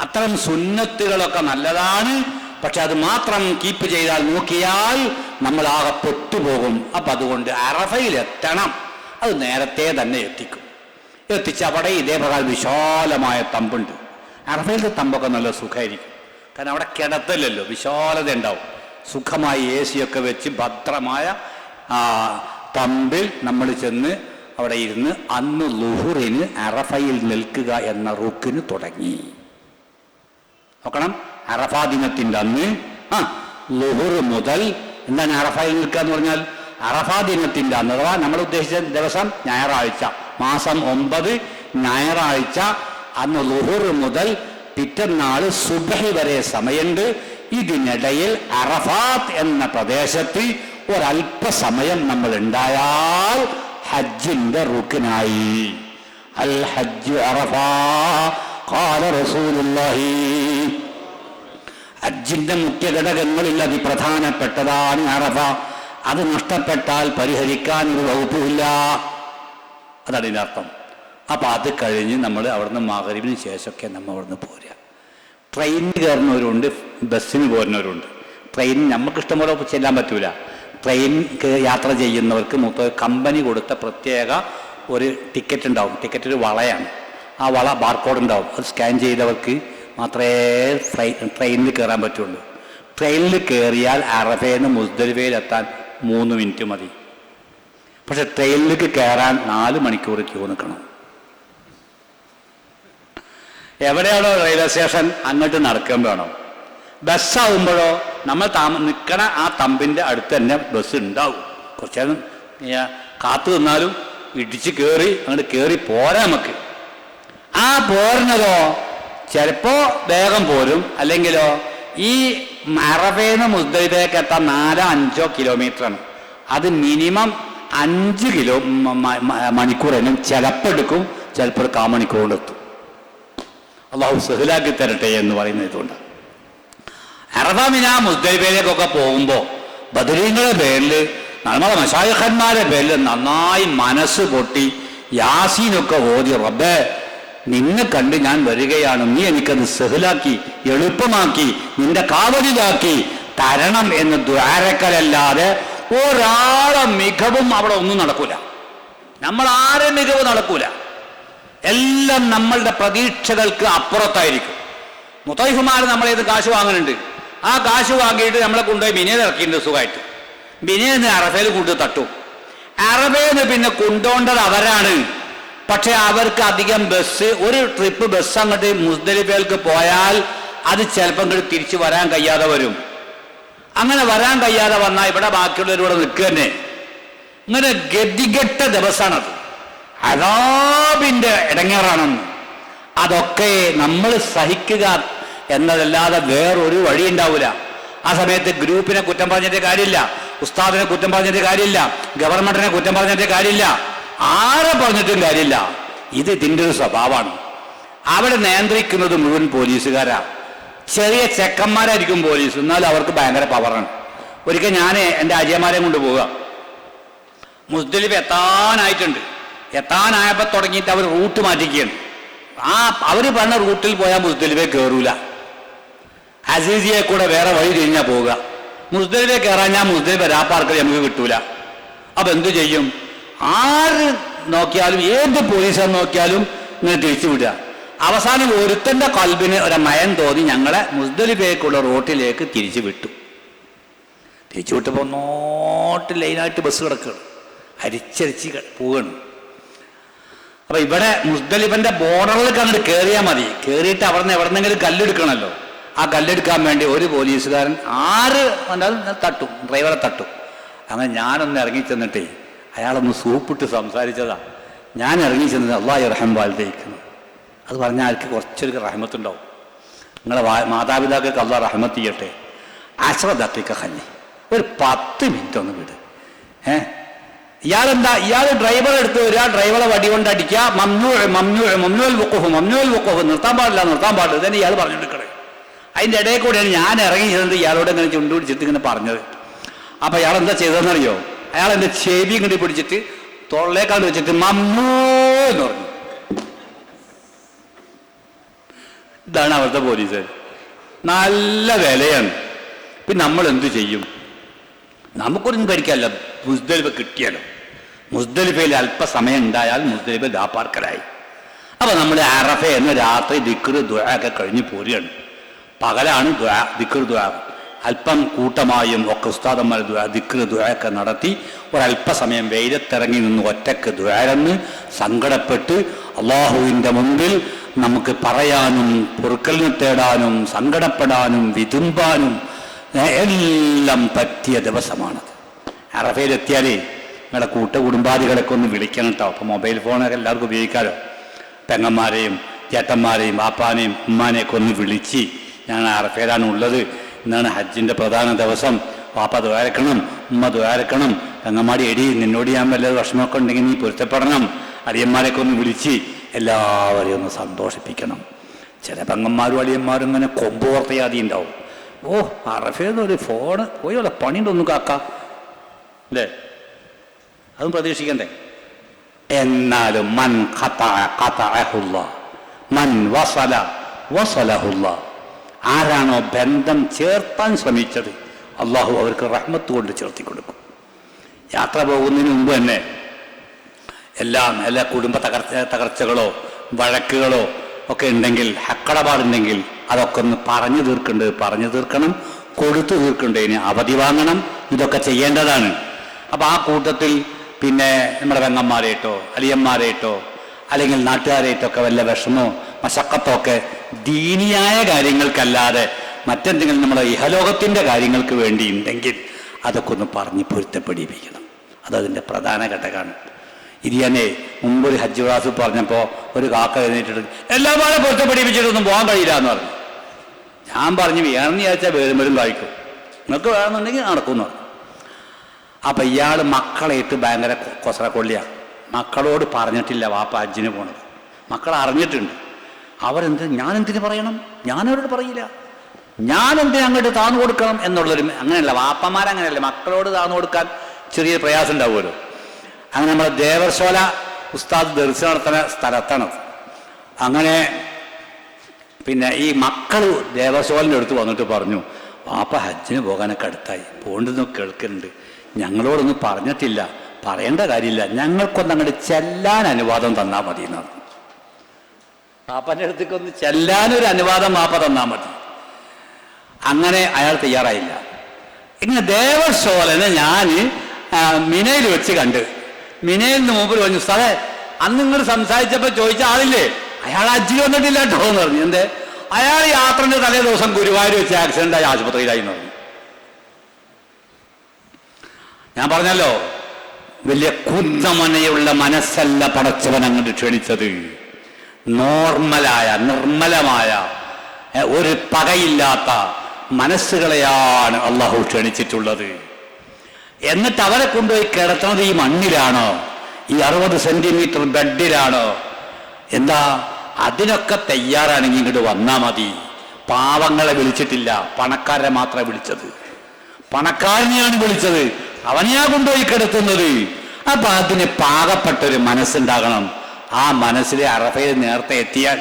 അത്തരം സുന്നത്തുകളൊക്കെ നല്ലതാണ്. പക്ഷെ അത് മാത്രം കീപ്പ് ചെയ്താൽ, നോക്കിയാൽ നമ്മളാകെ പെട്ടുപോകും. അപ്പൊ അതുകൊണ്ട് അറഫയിൽ എത്തണം. അത് നേരത്തെ തന്നെ എത്തിച്ച് അവിടെ ഇതേപ്രകാരം വിശാലമായ തമ്പുണ്ട്. അറഫയിലത്തെ തമ്പൊക്കെ നല്ല സുഖമായിരിക്കും. കാരണം അവിടെ കിടത്തല്ലല്ലോ, വിശാലത ഉണ്ടാവും. സുഖമായി AC ഒക്കെ വെച്ച് ഭദ്രമായ തമ്പിൽ നമ്മൾ ചെന്ന് അവിടെ ഇരുന്ന് അന്ന് ളുഹുറിന് അറഫയിൽ നിൽക്കുക എന്ന റുക്കിന് തുടങ്ങി. നോക്കണം, അറഫാ ദിനത്തിന്റെ അന്ന് ളുഹുർ മുതൽ എന്താണ് അറഫയിൽ നിൽക്കുക എന്ന് പറഞ്ഞാൽ? അറഫാ ദിനത്തിന്റെ അന്ന്, അഥവാ നമ്മൾ ഉദ്ദേശിച്ച ദിവസം ഞായറാഴ്ച, മാസം 9 ഞായറാഴ്ച, അന്ന് ളുഹുർ മുതൽ പിറ്റന്നാൾ സുബ്ഹി വരെ സമയമുണ്ട്. ഇതിനിടയിൽ അറഫാത്ത് എന്ന പ്രദേശത്ത് ഒരല്പസമയം നമ്മൾ ഉണ്ടായാൽ ഹജ്ജിന്റെ റുക്കിനായി. അൽ ഹജ്ജ് അറഫ ഖാല റസൂലുള്ളാഹി. ഹജ്ജിന്റെ മുഖ്യ ഘടകങ്ങളിൽ അതിപ്രധാനപ്പെട്ടതാണ് അറഫ. അത് നഷ്ടപ്പെട്ടാൽ പരിഹരിക്കാൻ ഒരു വകുപ്പുമില്ല. അതാണ് ഇതിൻ്റെ അർത്ഥം. അപ്പം അത് കഴിഞ്ഞ് നമ്മൾ അവിടുന്ന് മഗ്‌രിബിന് ശേഷമൊക്കെ നമ്മൾ അവിടുന്ന് പോരുക. ട്രെയിനിൽ കയറുന്നവരുണ്ട്, ബസ്സിന് പോരുന്നവരുണ്ട്. ട്രെയിൻ നമുക്ക് ഇഷ്ടംപോലെ ചെല്ലാൻ പറ്റൂല. ട്രെയിൻ യാത്ര ചെയ്യുന്നവർക്ക് കമ്പനി കൊടുത്ത പ്രത്യേക ഒരു ടിക്കറ്റ് ഉണ്ടാവും. ടിക്കറ്റ് ഒരു വളയാണ്. ആ വള ബാർകോഡ് ഉണ്ടാവും. അത് സ്കാൻ ചെയ്തവർക്ക് മാത്രമേ ട്രെയിനിൽ കയറാൻ പറ്റുള്ളൂ. ട്രെയിനിൽ കയറിയാൽ അറഫയിൽ നിന്ന് മുസ്ദലിഫയിലെത്താൻ 3 മിനിറ്റ് മതി. പക്ഷെ ട്രെയിനിലേക്ക് കയറാൻ 4 മണിക്കൂർ ക്യൂ നിൽക്കണം. എവിടെയാണോ റെയിൽവേ സ്റ്റേഷൻ അങ്ങോട്ട് നടക്കാൻ വേണം. ബസ്സാവുമ്പോഴോ നമ്മൾ നിൽക്കണ ആ തമ്പിൻ്റെ അടുത്ത് തന്നെ ബസ് ഉണ്ടാവും. കുറച്ച് നേരം കാത്തു നിന്നാലും ഇടിച്ച് കയറി അങ്ങോട്ട് കയറി പോരാ നമുക്ക്. ആ പോരുന്നതോ ചിലപ്പോൾ വേഗം പോരും, അല്ലെങ്കിലോ ഈ അറഫേന്ന് മുസ്ദലിഫയിലേക്ക് എത്താൻ 4-5 കിലോമീറ്ററാണ്. അത് മിനിമം 5 മണിക്കൂറേനും ചിലപ്പോൾ എടുക്കും, ചിലപ്പോൾ 1/4 മണിക്കൂർ കൊണ്ട് എത്തും. അള്ളാഹു സഹലാക്കി തരട്ടെ എന്ന് പറയുന്നത് ഇതുകൊണ്ട്. അറഫ മിന മുസ്ദലിഫയിലേക്കൊക്കെ പോകുമ്പോൾ ബദരീങ്ങളുടെ പേരിൽ നമ്മളെ മശായിഖന്മാരുടെ പേരിൽ നന്നായി മനസ്സ് പൊട്ടി യാസീനൊക്കെ ഓതി, റബ്ബേ നിന്നെ കണ്ട് ഞാൻ വരികയാണ്, നീ എനിക്കത് സഹലാക്കി എളുപ്പമാക്കി നിന്റെ കാവലിലാക്കി തരണം എന്ന് ദ്വാരക്കലല്ലാതെ ഒരാളെ മികവും അവിടെ ഒന്നും നടക്കൂല. നമ്മൾ ആരെ മികവ് നടക്കൂല. എല്ലാം നമ്മളുടെ പ്രതീക്ഷകൾക്ക് അപ്പുറത്തായിരിക്കും. മുത്തൈഫുമാർ നമ്മളെ ഇത് കാശ് വാങ്ങുന്നുണ്ട്. ആ കാശ് വാങ്ങിയിട്ട് നമ്മളെ കൊണ്ടുപോയി ബിനയിൽ ഇറക്കിയിട്ടുണ്ട് സുഖമായിട്ട്. ബിനയിൽ നിന്ന് അറഫയിൽ കൊണ്ട് തട്ടും. അറഫയിൽ നിന്ന് പിന്നെ കൊണ്ടുപോകേണ്ടത് അവരാണ്. പക്ഷെ അവർക്ക് അധികം ബസ്, ഒരു ട്രിപ്പ് ബസ് അങ്ങോട്ട് മുസ്ദലിഫയിലേക്ക് പോയാൽ അത് ചിലപ്പോൾ ഇങ്ങോട്ട് തിരിച്ചു വരാൻ കഴിയാതെ വരും. അങ്ങനെ വരാൻ കഴിയാതെ വന്നാൽ ഇവിടെ ബാക്കിയുള്ളവരിവിടെ നിൽക്കുക തന്നെ. ഇങ്ങനെ ഗതികെട്ട ദിവസമാണത്. അദാബിന്റെ ഇടങ്ങേറാണെന്ന്. അതൊക്കെ നമ്മൾ സഹിക്കുക എന്നതല്ലാതെ വേറൊരു വഴി ഉണ്ടാവില്ല. ആ സമയത്ത് ഗ്രൂപ്പിനെ കുറ്റം പറഞ്ഞിട്ട് കാര്യമില്ല, ഉസ്താദിനെ കുറ്റം പറഞ്ഞിട്ട് കാര്യമില്ല, ഗവൺമെന്റിനെ കുറ്റം പറഞ്ഞിട്ട് കാര്യമില്ല, ആരെ പറഞ്ഞിട്ടും കാര്യമില്ല. ഇതിൻ്റെ ഒരു സ്വഭാവമാണ്. അവിടെ നിയന്ത്രിക്കുന്നത് മുഴുവൻ പോലീസുകാരാ. ചെറിയ ചെക്കന്മാരായിരിക്കും പോലീസ്, എന്നാലും അവർക്ക് ഭയങ്കര പവറാണ്. ഒരിക്കൽ ഞാൻ എൻ്റെ അജയമാരെ കൊണ്ട് പോവുക. മുസ്ദലിഫ എത്താനായിട്ടുണ്ട്. എത്താനായപ്പോൾ തുടങ്ങിയിട്ട് അവർ റൂട്ട് മാറ്റിക്കുകയാണ്. അവർ പറഞ്ഞ റൂട്ടിൽ പോയാൽ മുസ്ദലിഫെ കയറൂല. അസീസിയെ കൂടെ വേറെ വഴി കഴിഞ്ഞാൽ പോവുക. മുസ്ദലിഫെ കയറാൻ ഞാൻ മുസ്ദലിഫ രാപ്പാർക്കൽ നമുക്ക് കിട്ടൂല. അപ്പം എന്തു ചെയ്യും? ആര് നോക്കിയാലും ഏത് പോലീസാണ് നോക്കിയാലും ഇങ്ങനെ തിരിച്ചു വിടുക. അവസാനം ഒരുത്തൻ്റെ കൽബിന് ഒരു മയം തോന്നി ഞങ്ങളെ മുസ്ദലിഫേക്കുള്ള റോട്ടിലേക്ക് തിരിച്ചു വിട്ടു. തിരിച്ചു വിട്ടപ്പോൾ നോട്ട് ലൈനായിട്ട് ബസ് കിടക്കുകയാണ്, അരിച്ചരിച്ച് പോവുകയാണ്. അപ്പം ഇവിടെ മുസ്ദലിഫിൻ്റെ ബോർഡറിലേക്ക് അങ്ങോട്ട് കയറിയാൽ മതി. കയറിയിട്ട് അവിടെ എവിടെന്നെങ്കിലും കല്ലെടുക്കണമല്ലോ. ആ കല്ലെടുക്കാൻ വേണ്ടി ഒരു പോലീസുകാരൻ ആര് വന്നാലും തട്ടും, ഡ്രൈവറെ തട്ടും. അങ്ങനെ ഞാനൊന്ന് ഇറങ്ങി ചെന്നിട്ടേ അയാളൊന്ന് സൂപ്പിട്ട് സംസാരിച്ചതാ. ഞാൻ ഇറങ്ങി ചെന്നത് അള്ളാഹു റഹം വാൽദയിക്കുന്നു. അത് പറഞ്ഞാൽ ആൾക്ക് കുറച്ചൊരു റഹ്മത്തുണ്ടാവും. നിങ്ങളെ മാതാപിതാക്കൾക്ക് അള്ളാഹ് റഹ്മത്ത് ചെയ്യട്ടെ. അശ്രദ്ധത്തിക്ക ഹന്നി ഒരു 10 മിനിറ്റ് ഒന്ന് വിട്. ഇയാളെന്താ, ഇയാൾ ഡ്രൈവറെ എടുത്ത് വരിക, ഡ്രൈവറെ വടി കൊണ്ട് അടിക്കുക, മംനുൽ വഖൂഫ്, നിർത്താൻ പാടില്ല ഇതന്നെ ഇയാൾ പറഞ്ഞെടുക്കണേ. അതിൻ്റെ ഇടയിൽ കൂടെയാണ് ഞാൻ ഇറങ്ങി ചെന്നത് ഇയാളോട് ഇങ്ങനെ ചുണ്ടുപിടിച്ചിട്ട് ഇങ്ങനെ പറഞ്ഞത്. അപ്പം ഇയാൾ എന്താ ചെയ്തതെന്നറിയോ? അയാൾ എൻ്റെ ചെവി ഇങ്ങോട്ട് പിടിച്ചിട്ട് തൊള്ളേക്കാണ്ട് വെച്ചിട്ട് മമ്മൂ എന്ന് പറഞ്ഞു. ഇതാണ് അവിടുത്തെ പോലീസ്. നല്ല വിലയാണ്. പിന്നെ നമ്മൾ എന്തു ചെയ്യും? നമുക്കൊന്നും ഭരിക്കാമല്ല. മുസ്ദലിഫ കിട്ടിയാലോ, മുസ്ദലിഫയിൽ അല്പസമയം ഉണ്ടായാൽ മുസ്ദലിഫ ദാപ്പാർക്കലായി. അപ്പം നമ്മൾ അറഫ എന്ന രാത്രി ദിക്ർ ദുആ ഒക്കെ കഴിഞ്ഞ് പോരുകയാണ്. പകലാണ് ദിക്ർ ദുആ. അല്പം കൂട്ടമായും ഒക്കെ ഉസ്താദന്മാർ ദിക്ർ ദുആ ഒക്കെ നടത്തി ഒരല്പസമയം വെയിലത്തിറങ്ങി നിന്ന് ഒറ്റക്ക് ദുആരന്ന് സങ്കടപ്പെട്ട് അള്ളാഹുവിൻ്റെ മുമ്പിൽ നമുക്ക് പറയാനും പൊറുക്കലിന് തേടാനും സങ്കടപ്പെടാനും വിതുമ്പാനും എല്ലാം പറ്റിയ ദിവസമാണത്. അറഫയിലെത്തിയാലേ നിങ്ങളുടെ കുടുംബാദികളൊക്കെ ഒന്ന് വിളിക്കണം കേട്ടോ. അപ്പോൾ മൊബൈൽ ഫോണൊക്കെ എല്ലാവർക്കും ഉപയോഗിക്കാമല്ലോ. പെങ്ങന്മാരെയും ചേട്ടന്മാരെയും വാപ്പാനെയും ഉമ്മാനെയൊക്കെ ഒന്ന് വിളിച്ച് ഞാൻ അറഫയിലാണ് ഉള്ളത്, ഇന്നാണ് ഹജ്ജിൻ്റെ പ്രധാന ദിവസം, വാപ്പ ദ്വാരക്കണം, ഉമ്മ ദ്വാരക്കണം, പെങ്ങന്മാടി എടി നിന്നോട് ഞാൻ വല്ല വിഷമമൊക്കെ ഉണ്ടെങ്കിൽ നീ പൊരുത്തപ്പെടണം, അടിയന്മാരെയൊക്കെ ഒന്ന് വിളിച്ച് എല്ലാവരെയും ഒന്ന് സന്തോഷിപ്പിക്കണം. ചില പെങ്ങന്മാരും അടിയന്മാരും ഇങ്ങനെ കൊമ്പ് ഓർത്തയാതി ഉണ്ടാവും. ഓ അറഫേന്നൊരു ഫോണ് പോയോളെ പണിയുണ്ടൊന്നും കാക്കാം അല്ലേ, അതും പ്രതീക്ഷിക്കണ്ടേ. എന്നാലും മൻ മൻ വസല വസലഹുല്ല, ആരാണോ ബന്ധം ചേർത്താൻ ശ്രമിച്ചത് അള്ളാഹു അവർക്ക് റഹ്മത്ത് കൊണ്ട് ചേർത്തി കൊടുക്കും. യാത്ര പോകുന്നതിന് മുമ്പ് തന്നെ എല്ലാ കുടുംബ തകർച്ചകളോ വഴക്കുകളോ ഒക്കെ ഉണ്ടെങ്കിൽ, ഹക്കടപാടുണ്ടെങ്കിൽ അതൊക്കെ ഒന്ന് പറഞ്ഞു തീർക്കണം, കൊടുത്തു തീർക്കണ്ടേന് അവധി വാങ്ങണം, ഇതൊക്കെ ചെയ്യേണ്ടതാണ്. അപ്പം ആ കൂട്ടത്തിൽ പിന്നെ നമ്മുടെ പെങ്ങന്മാരായിട്ടോ അലിയന്മാരായിട്ടോ അല്ലെങ്കിൽ നാട്ടുകാരായിട്ടൊക്കെ വല്ല വിഷമോ മശക്കത്തോ ഒക്കെ ദീനിയായ കാര്യങ്ങൾക്കല്ലാതെ മറ്റെന്തെങ്കിലും നമ്മുടെ ഇഹലോകത്തിൻ്റെ കാര്യങ്ങൾക്ക് വേണ്ടി ഉണ്ടെങ്കിൽ അതൊക്കെ ഒന്ന് പറഞ്ഞ് പൊരുത്തപ്പെടിപ്പിക്കണം. അതതിൻ്റെ പ്രധാന ഘടകമാണ്. ഇത് തന്നെ മുമ്പൊരു ഹജ്ജ് ക്ലാസ് പറഞ്ഞപ്പോൾ ഒരു കാക്ക എഴുന്നേറ്റിട്ട് എല്ലാ പാടെ പൊരുത്തപ്പെടിപ്പിച്ചിട്ടൊന്നും പോകാൻ കഴിയില്ല എന്ന് പറഞ്ഞു. ഞാൻ പറഞ്ഞു വേണമെന്ന് വിചാരിച്ചാൽ വേറുമ്പോഴും കഴിക്കും, നിങ്ങൾക്ക് വേണമെന്നുണ്ടെങ്കിൽ നടക്കുമെന്ന് പറഞ്ഞു. അപ്പം ഇയാൾ മക്കളേറ്റ് ഭയങ്കര കൊസറക്കൊള്ളിയാണ്. മക്കളോട് പറഞ്ഞിട്ടില്ല വാപ്പ ഹജ്ജിന് പോണത്, മക്കൾ അറിഞ്ഞിട്ടുണ്ട്. ഞാനെന്തിന് പറയണം, ഞാനവരോട് പറയില്ല, ഞാനെന്തിന് അങ്ങോട്ട് താന്നു കൊടുക്കണം എന്നുള്ളൊരു അങ്ങനെയല്ല. വാപ്പമാരങ്ങനെയല്ല, മക്കളോട് താന്നു കൊടുക്കാൻ ചെറിയ പ്രയാസം ഉണ്ടാവുമല്ലോ. അങ്ങനെ നമ്മളെ ദേവർശോല ഉസ്താദ് ദർശനം നടത്തുന്ന സ്ഥലത്താണ്. അങ്ങനെ പിന്നെ ഈ മക്കൾ ദേവർശോലിൻ്റെ അടുത്ത് വന്നിട്ട് പറഞ്ഞു, വാപ്പ ഹജ്ജിന് പോകാനൊക്കെ അടുത്തായി, പോകേണ്ടതെന്ന് കേൾക്കുന്നുണ്ട്, ഞങ്ങളോടൊന്നും പറഞ്ഞിട്ടില്ല, പറയേണ്ട കാര്യമില്ല, ഞങ്ങൾക്കൊന്ന് അങ്ങോട്ട് ചെല്ലാൻ അനുവാദം തന്നാൽ മതി എന്നാണ്. പാപ്പൻ്റെ അടുത്തേക്കൊന്ന് ചെല്ലാനൊരു അനുവാദം വാപ്പ തന്നാൽ മതി. അങ്ങനെ അയാൾ തയ്യാറായില്ല. ഇങ്ങനെ ദേവർശോലനെ ഞാൻ മിനയിൽ വെച്ച് കണ്ട്, മിനയിൽ നിന്ന് മുമ്പിൽ പറഞ്ഞു, സാറേ അന്ന് നിങ്ങൾ സംസാരിച്ചപ്പോൾ ചോദിച്ച ആളില്ലേ, അയാൾ ഹജ്ജിൽ വന്നിട്ടില്ല കേട്ടോ എന്ന് പറഞ്ഞു. എന്തേ? അയാൾ യാത്രൻ്റെ തലേ ദിവസം ഗുരുവായൂർ വെച്ച് ആക്സിഡൻ്റായി ആശുപത്രിയിലായി എന്ന് പറഞ്ഞു. ഞാൻ പറഞ്ഞല്ലോ, വലിയ കുന്നമനയുള്ള മനസ്സല്ല പടച്ചവൻ അങ്ങോട്ട് ക്ഷണിച്ചത്, നോർമലായ നിർമ്മലമായ ഒരു പകയില്ലാത്ത മനസ്സുകളെയാണ് അള്ളാഹു ക്ഷണിച്ചിട്ടുള്ളത്. എന്നിട്ട് അവരെ കൊണ്ടുപോയി കിടത്തുന്നത് ഈ മണ്ണിലാണോ, ഈ 60 സെന്റിമീറ്റർ ബെഡിലാണോ? എന്താ അതിനൊക്കെ തയ്യാറാണെങ്കിൽ ഇങ്ങോട്ട് വന്നാൽ മതി. പാവങ്ങളെ വിളിച്ചിട്ടില്ല, പണക്കാരെ മാത്രമേ വിളിച്ചത്. പണക്കാരനെയാണ് വിളിച്ചത്, അവനെയാ കൊണ്ടുപോയി കിടത്തുന്നത്. അപ്പൊ അതിന് പാകപ്പെട്ടൊരു മനസ്സുണ്ടാകണം. ആ മനസ്സിലെ അറഫയിൽ നേരത്തെ എത്തിയാൽ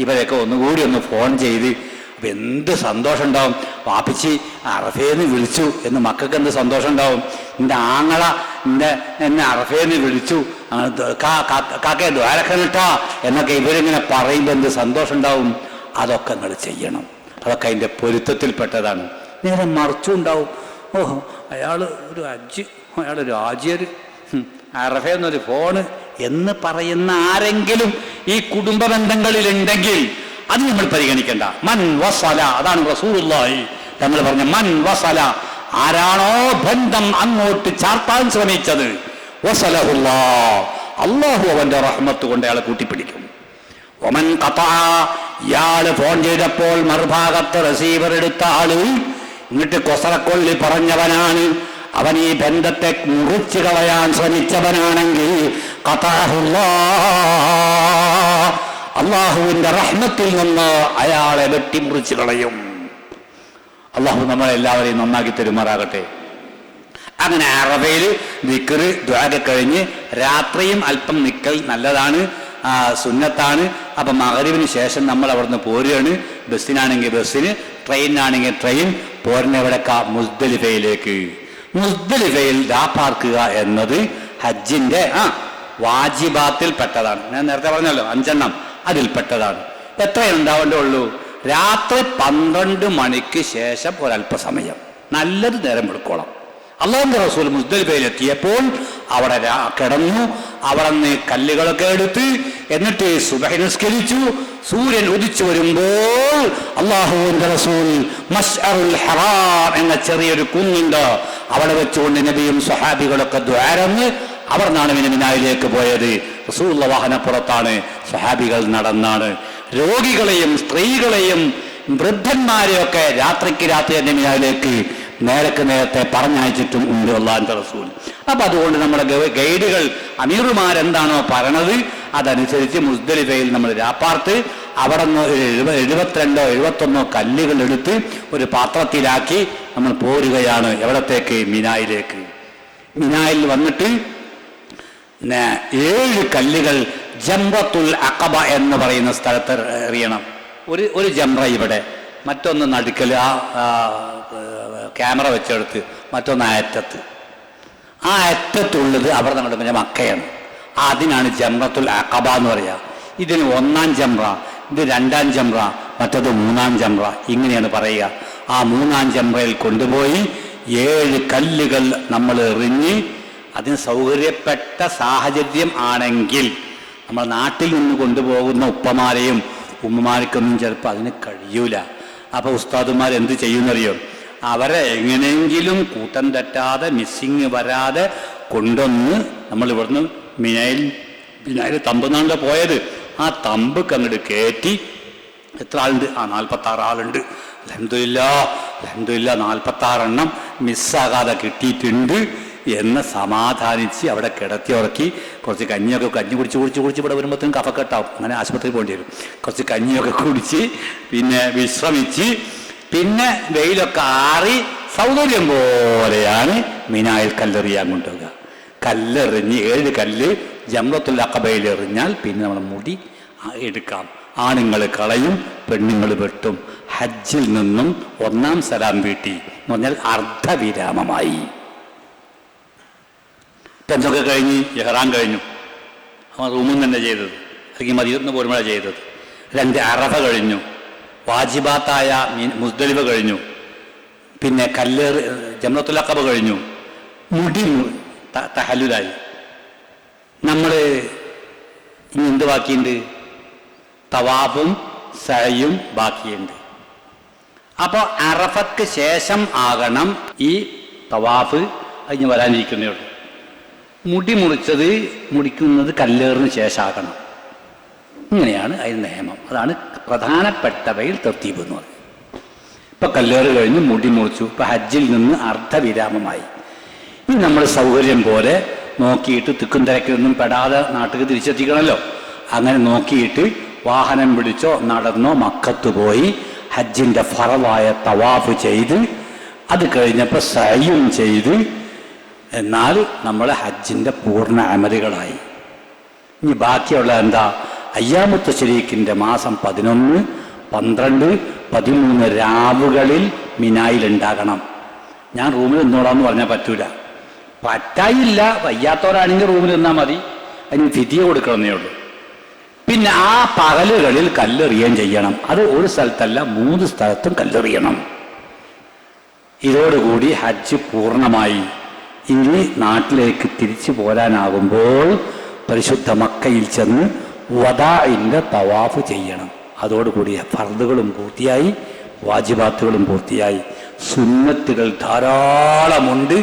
ഇവരൊക്കെ ഒന്നുകൂടി ഒന്ന് ഫോൺ ചെയ്ത് അപ്പം എന്ത് സന്തോഷം ഉണ്ടാവും. വാപ്പിച്ചി അറഫേന്ന് വിളിച്ചു എന്ന് മക്കൾക്ക് എന്ത് സന്തോഷം ഉണ്ടാവും. എൻ്റെ ആങ്ങള എന്നെ അറഫേന്ന് വിളിച്ചു, കാക്കയെ ദ്വാരക്കനിട്ടാ എന്നൊക്കെ ഇവരിങ്ങനെ പറയുമ്പോൾ എന്ത് സന്തോഷം ഉണ്ടാവും. അതൊക്കെ നിങ്ങൾ ചെയ്യണം. അതൊക്കെ അതിൻ്റെ പൊരുത്തത്തിൽപ്പെട്ടതാണ്. നേരെ മറിച്ചും ഉണ്ടാവും, ഓഹോ അയാൾ ഒരു ഹജ്ജ്, അയാളൊരു ഹാജിയർ, അറഫേന്നൊരു ഫോണ് എന്ന് പറയുന്ന ആരെങ്കിലും ഈ കുടുംബ ബന്ധങ്ങളിലുണ്ടെങ്കിൽ അത് നമ്മൾ പരിഗണിക്കേണ്ട. മൻ വസല, അതാണ് റസൂലുള്ളാഹി തങ്ങൾ പറഞ്ഞ മൻ വസല, ആരാണോ ബന്ധം അങ്ങോട്ട് ചാർത്താൻ ശ്രമിച്ചത് വസലഹുല്ലാ, അള്ളാഹു അവന്റെ റഹ്മത്ത് കൊണ്ട് അയാളെ കൂട്ടിപ്പിടിക്കും. ഒമൻ ഖതഅ, ഇയാള് ഫോൺ ചെയ്തപ്പോൾ മറുഭാഗത്ത് റിസീവർ എടുത്ത ആള് എന്നിട്ട് കൊസറക്കൊള്ളി പറഞ്ഞവനാണ്, അവൻ ഈ ബന്ധത്തെ മുറിച്ചു കളയാൻ ശ്രമിച്ചവനാണെങ്കിൽ അള്ളാഹുവിന്റെ റഹ്മത്തിൽ നിന്ന് അയാളെ വെട്ടിമുറിച്ചു കളയും. അള്ളാഹു നമ്മളെല്ലാവരെയും നന്നാക്കി തെരുമാറാകട്ടെ. അങ്ങനെ അറഫയിൽ ദിക്റ് ദുആ കഴിഞ്ഞ് രാത്രിയും അല്പം നിക്കൽ നല്ലതാണ്, സുന്നത്താണ്. അപ്പം മഗ്‌രിബിന് ശേഷം നമ്മൾ അവിടുന്ന് പോരുകയാണ്. ബസ്സിനാണെങ്കിൽ ബസ്സിന്, ട്രെയിനിനാണെങ്കിൽ ട്രെയിൻ. പോരുന്ന എവിടേക്കാ? മുസ്ദലിഫയിലേക്ക്. മുസ്ദലിഫയിൽ പാർക്കുക എന്നത് ഹജ്ജിന്റെ വാജിബാത്തിൽ പെട്ടതാണ്. ഞാൻ നേരത്തെ പറഞ്ഞല്ലോ 5 എണ്ണം അതിൽപ്പെട്ടതാണ്. എത്രയുണ്ടാവേണ്ടേ ഉള്ളൂ? രാത്രി 12 മണിക്ക് ശേഷം ഒരല്പസമയം, നല്ലത് നേരം എടുക്കോളാം. അല്ലാഹുവിന്റെ റസൂൽ മുസ്ദലിഫയിൽ എത്തിയപ്പോൾ അവിടെ കിടന്നു. അവിടെ നിന്ന് കല്ലുകളൊക്കെ എടുത്ത് എന്നിട്ട് സുബഹി നിസ്കരിച്ചു. സൂര്യൻ ഉദിച്ചു വരുമ്പോൾ അല്ലാഹുവിന്റെ റസൂൽ മശ്അറുൽ ഹറാം എന്ന ചെറിയൊരു കുന്നുണ്ട്, അവിടെ വെച്ചുകൊണ്ട് നബിയും സ്വഹാബികളൊക്കെ ദ്വാരന്ന് അവർ നിന്നാണ് മിനായിലേക്ക് പോയത്. റസൂലുള്ള വാഹനപ്പുറത്താണ്, സ്വഹാബികൾ നടന്നാണ്. രോഗികളെയും സ്ത്രീകളെയും വൃദ്ധന്മാരെയൊക്കെ രാത്രിക്ക് രാത്രി തന്നെ മിനായിലേക്ക് നേരത്തെ പറഞ്ഞയച്ചിട്ടും ഉണ്ട് അല്ലാഹുവിന്റെ റസൂൽ. അപ്പൊ അതുകൊണ്ട് നമ്മുടെ ഗൈഡുകൾ അമീറുമാരെന്താണോ പറയണത് അതനുസരിച്ച് മുസ്ദലിഫയിൽ നമ്മൾ രാപ്പാർത്ത് അവിടെ നിന്ന് 72 71 കല്ലുകൾ എടുത്ത് ഒരു പാത്രത്തിലാക്കി നമ്മൾ പോരുകയാണ്. എവിടത്തേക്ക്? മിനായിലേക്ക്. മിനായിൽ വന്നിട്ട് 7 കല്ലുകൾ ജംറത്തുൽ അഖബ എന്ന് പറയുന്ന സ്ഥലത്ത് എറിയണം. ഒരു ജംറ ഇവിടെ, മറ്റൊന്ന് നടുക്കൽ ക്യാമറ വെച്ചെടുത്ത്, മറ്റൊന്ന് അറ്റത്ത്. ആ അറ്റത്തുള്ളത് അവിടെ നമ്മുടെ മക്കയാണ്. അതിനാണ് ജംറത്തുൽ അഖബ എന്ന് പറയുക. ഇതിന് 1-ാം ജംറ, ഇത് 2-ാം ജംറ, മറ്റത് 3-ാം ജംറ, ഇങ്ങനെയാണ് പറയുക. ആ 3-ാം ജംറയിൽ കൊണ്ടുപോയി 7 കല്ലുകൾ നമ്മൾ എറിഞ്ഞ്, അതിന് സൗകര്യപ്പെട്ട സാഹചര്യം ആണെങ്കിൽ, നമ്മൾ നാട്ടിൽ നിന്ന് കൊണ്ടുപോകുന്ന ഉപ്പമാരെയും ഉമ്മമാർക്കൊന്നും ചിലപ്പോൾ അതിന് കഴിയൂല. അപ്പോൾ ഉസ്താദുമാർ എന്ത് ചെയ്യുന്നറിയോ? അവരെ എങ്ങനെയെങ്കിലും കൂട്ടം തെറ്റാതെ മിസ്സിങ് വരാതെ കൊണ്ടൊന്ന് നമ്മൾ ഇവിടുന്ന് മിനായിൽ തമ്പുന്നാണ്ട് പോയത്, ആ തമ്പ് അങ്ങോട്ട് കയറ്റി. എത്ര ആളുണ്ട്? 46 ആളുണ്ട്. അൽഹംദുലില്ലാ 46 എണ്ണം മിസ്സാകാതെ കിട്ടിയിട്ടുണ്ട് എന്ന് സമാധാനിച്ച് അവിടെ കിടത്തി ഉറക്കി. കുറച്ച് കഞ്ഞി കുടിച്ച് ഇവിടെ വരുമ്പോഴത്തേക്കും കഫക്കെട്ടാവും, അങ്ങനെ ആശുപത്രിയിൽ പോകേണ്ടി വരും. കുറച്ച് കഞ്ഞിയൊക്കെ കുടിച്ച് പിന്നെ വിശ്രമിച്ച് പിന്നെ വെയിലൊക്കെ ആറി സൗകര്യം പോലെയാണ് മിനായിൽ കല്ലെറിയാൻ കൊണ്ടുപോവുക. കല്ലെറിഞ്ഞ് 7 കല്ല് ജംറത്തുൽ അഖബയിൽ എറിഞ്ഞാൽ പിന്നെ നമ്മൾ മുടി എടുക്കാം. ആണുങ്ങൾ കളയും, പെണ്ണുങ്ങൾ വെട്ടും. ഹജ്ജിൽ നിന്നും 1-ാം സലാം വീട്ടി എന്ന് പറഞ്ഞാൽ അർദ്ധവിരാമമായി. എന്തൊക്കെ കഴിഞ്ഞ്? ഇഹ്റാം കഴിഞ്ഞു, അവൻ റൂമിൽ തന്നെ ചെയ്തത്, അല്ലെങ്കിൽ മദീനത്ത് പോരുമ്പോഴാണ് ചെയ്തത്. 2 അറഫ കഴിഞ്ഞു, വാജിബാത്തായ മുസ്ദലിഫ കഴിഞ്ഞു, പിന്നെ ജംറത്തുൽ അഖബ കഴിഞ്ഞു, മുടി തഹല്ലുലായി. നമ്മൾ ഇനി എന്ത് ബാക്കിയുണ്ട്? തവാഫും സഅയും ബാക്കിയുണ്ട്. അപ്പോൾ അറഫക്ക് ശേഷം ആകണം ഈ തവാഫ് കഴിഞ്ഞ് വരാനിരിക്കുന്നേ ഉള്ളൂ. മുടി മുടിക്കുന്നത് കല്ലേറിന് ശേഷമാകണം. ഇങ്ങനെയാണ് അതിന് നിയമം. അതാണ് പ്രധാനപ്പെട്ടവയിൽ തർത്തീബ് എന്ന് പറയുന്നത്. ഇപ്പം കല്ലേറ് കഴിഞ്ഞ് മുടി മുറിച്ചു, ഇപ്പം ഹജ്ജിൽ നിന്ന് അർദ്ധവിരാമമായി. ഇനി നമ്മൾ സൗകര്യം പോലെ നോക്കിയിട്ട് തിക്കും തിരക്കിലൊന്നും പെടാതെ നാട്ടിൽ തിരിച്ചെത്തിക്കണമല്ലോ. അങ്ങനെ നോക്കിയിട്ട് വാഹനം പിടിച്ചോ നടന്നോ മക്കത്ത് പോയി ഹജ്ജിൻ്റെ ഫറവായ തവാഫ് ചെയ്ത്, അത് കഴിഞ്ഞപ്പോൾ സഅയും ചെയ്ത്, എന്നാൽ നമ്മൾ ഹജ്ജിൻ്റെ പൂർണ്ണ അമലുകളായി. ഇനി ബാക്കിയുള്ള എന്താ? അയ്യാമുത്ത ശരീക്കിൻ്റെ മാസം 11, 12, 13 രാവുകളിൽ മിനായിലുണ്ടാകണം. ഞാൻ റൂമിൽ നിന്നോളാന്ന് പറഞ്ഞാൽ പറ്റൂല. പറ്റായില്ല, വയ്യാത്തവരാണെങ്കിൽ റൂമിൽ നിന്നാൽ മതി. അതിന് ഫിദിയ കൊടുക്കണമെന്നേ ഉള്ളൂ. പിന്നെ ആ പകലുകളിൽ കല്ലെറിയാൻ ചെയ്യണം. അത് ഒരു സ്ഥലത്തല്ല, 3 സ്ഥലത്തും കല്ലെറിയണം. ഇതോടുകൂടി ഹജ്ജ് പൂർണ്ണമായി. ഇനി നാട്ടിലേക്ക് തിരിച്ചു പോരാനാകുമ്പോൾ പരിശുദ്ധ മക്കയിൽ ചെന്ന് വദാഇന്റെ തവാഫ് ചെയ്യണം. അതോടുകൂടി ഫർദുകളും പൂർത്തിയായി, വാജിബാത്തുകളും പൂർത്തിയായി. സുന്നത്തുകൾ ധാരാളമുണ്ട്,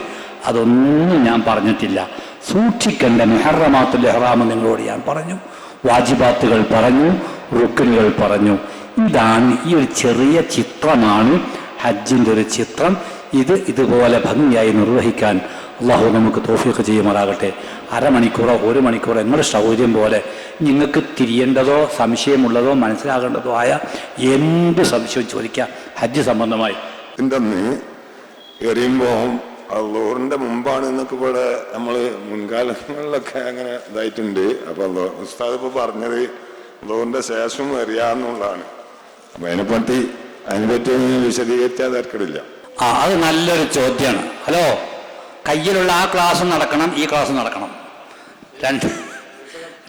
അതൊന്നും ഞാൻ പറഞ്ഞിട്ടില്ല. സൂക്ഷിക്കേണ്ട മുഹറമാത്തുൽ ഇഹ്റാം നിങ്ങളോട് ഞാൻ പറഞ്ഞു, വാജിബാത്തുകൾ പറഞ്ഞു, റുക്നുകൾ പറഞ്ഞു. ഇതാണ് ഈ ഒരു ചെറിയ ചിത്രമാണ് ഹജ്ജിൻ്റെ ഒരു ചിത്രം. ഇതുപോലെ ഭംഗിയായി നിർവഹിക്കാൻ അള്ളാഹു നമുക്ക് തൗഫീഖ് ചെയ്യുമാറാകട്ടെ. അരമണിക്കൂറോ 1 മണിക്കൂറോ നിങ്ങളുടെ സൗകര്യം പോലെ നിങ്ങൾക്ക് തിരിയേണ്ടതോ സംശയമുള്ളതോ മനസ്സിലാകേണ്ടതോ ആയ എന്ത് സംശയവും ചോദിക്കാം ഹജ്ജ് സംബന്ധമായി. എറിയുമ്പോൾ ലോറിന്റെ മുമ്പാണ് എന്നൊക്കെ ഇവിടെ നമ്മൾ മുൻകാലങ്ങളിലൊക്കെ അങ്ങനെ ഇതായിട്ടുണ്ട്. അപ്പൊ ഉസ്താദ് ഇപ്പൊ പറഞ്ഞത് ലോറിന്റെ ശേഷം എറിയാന്നുള്ളതാണ്. അപ്പൊ അതിനെപ്പറ്റി വിശദീകരിച്ചാൽ തർക്കമില്ല. അത് നല്ലൊരു ചോദ്യമാണ്. ഹലോ, കയ്യിലുള്ള ആ ക്ലാസ്സും നടക്കണം, ഈ ക്ലാസ്സും നടക്കണം.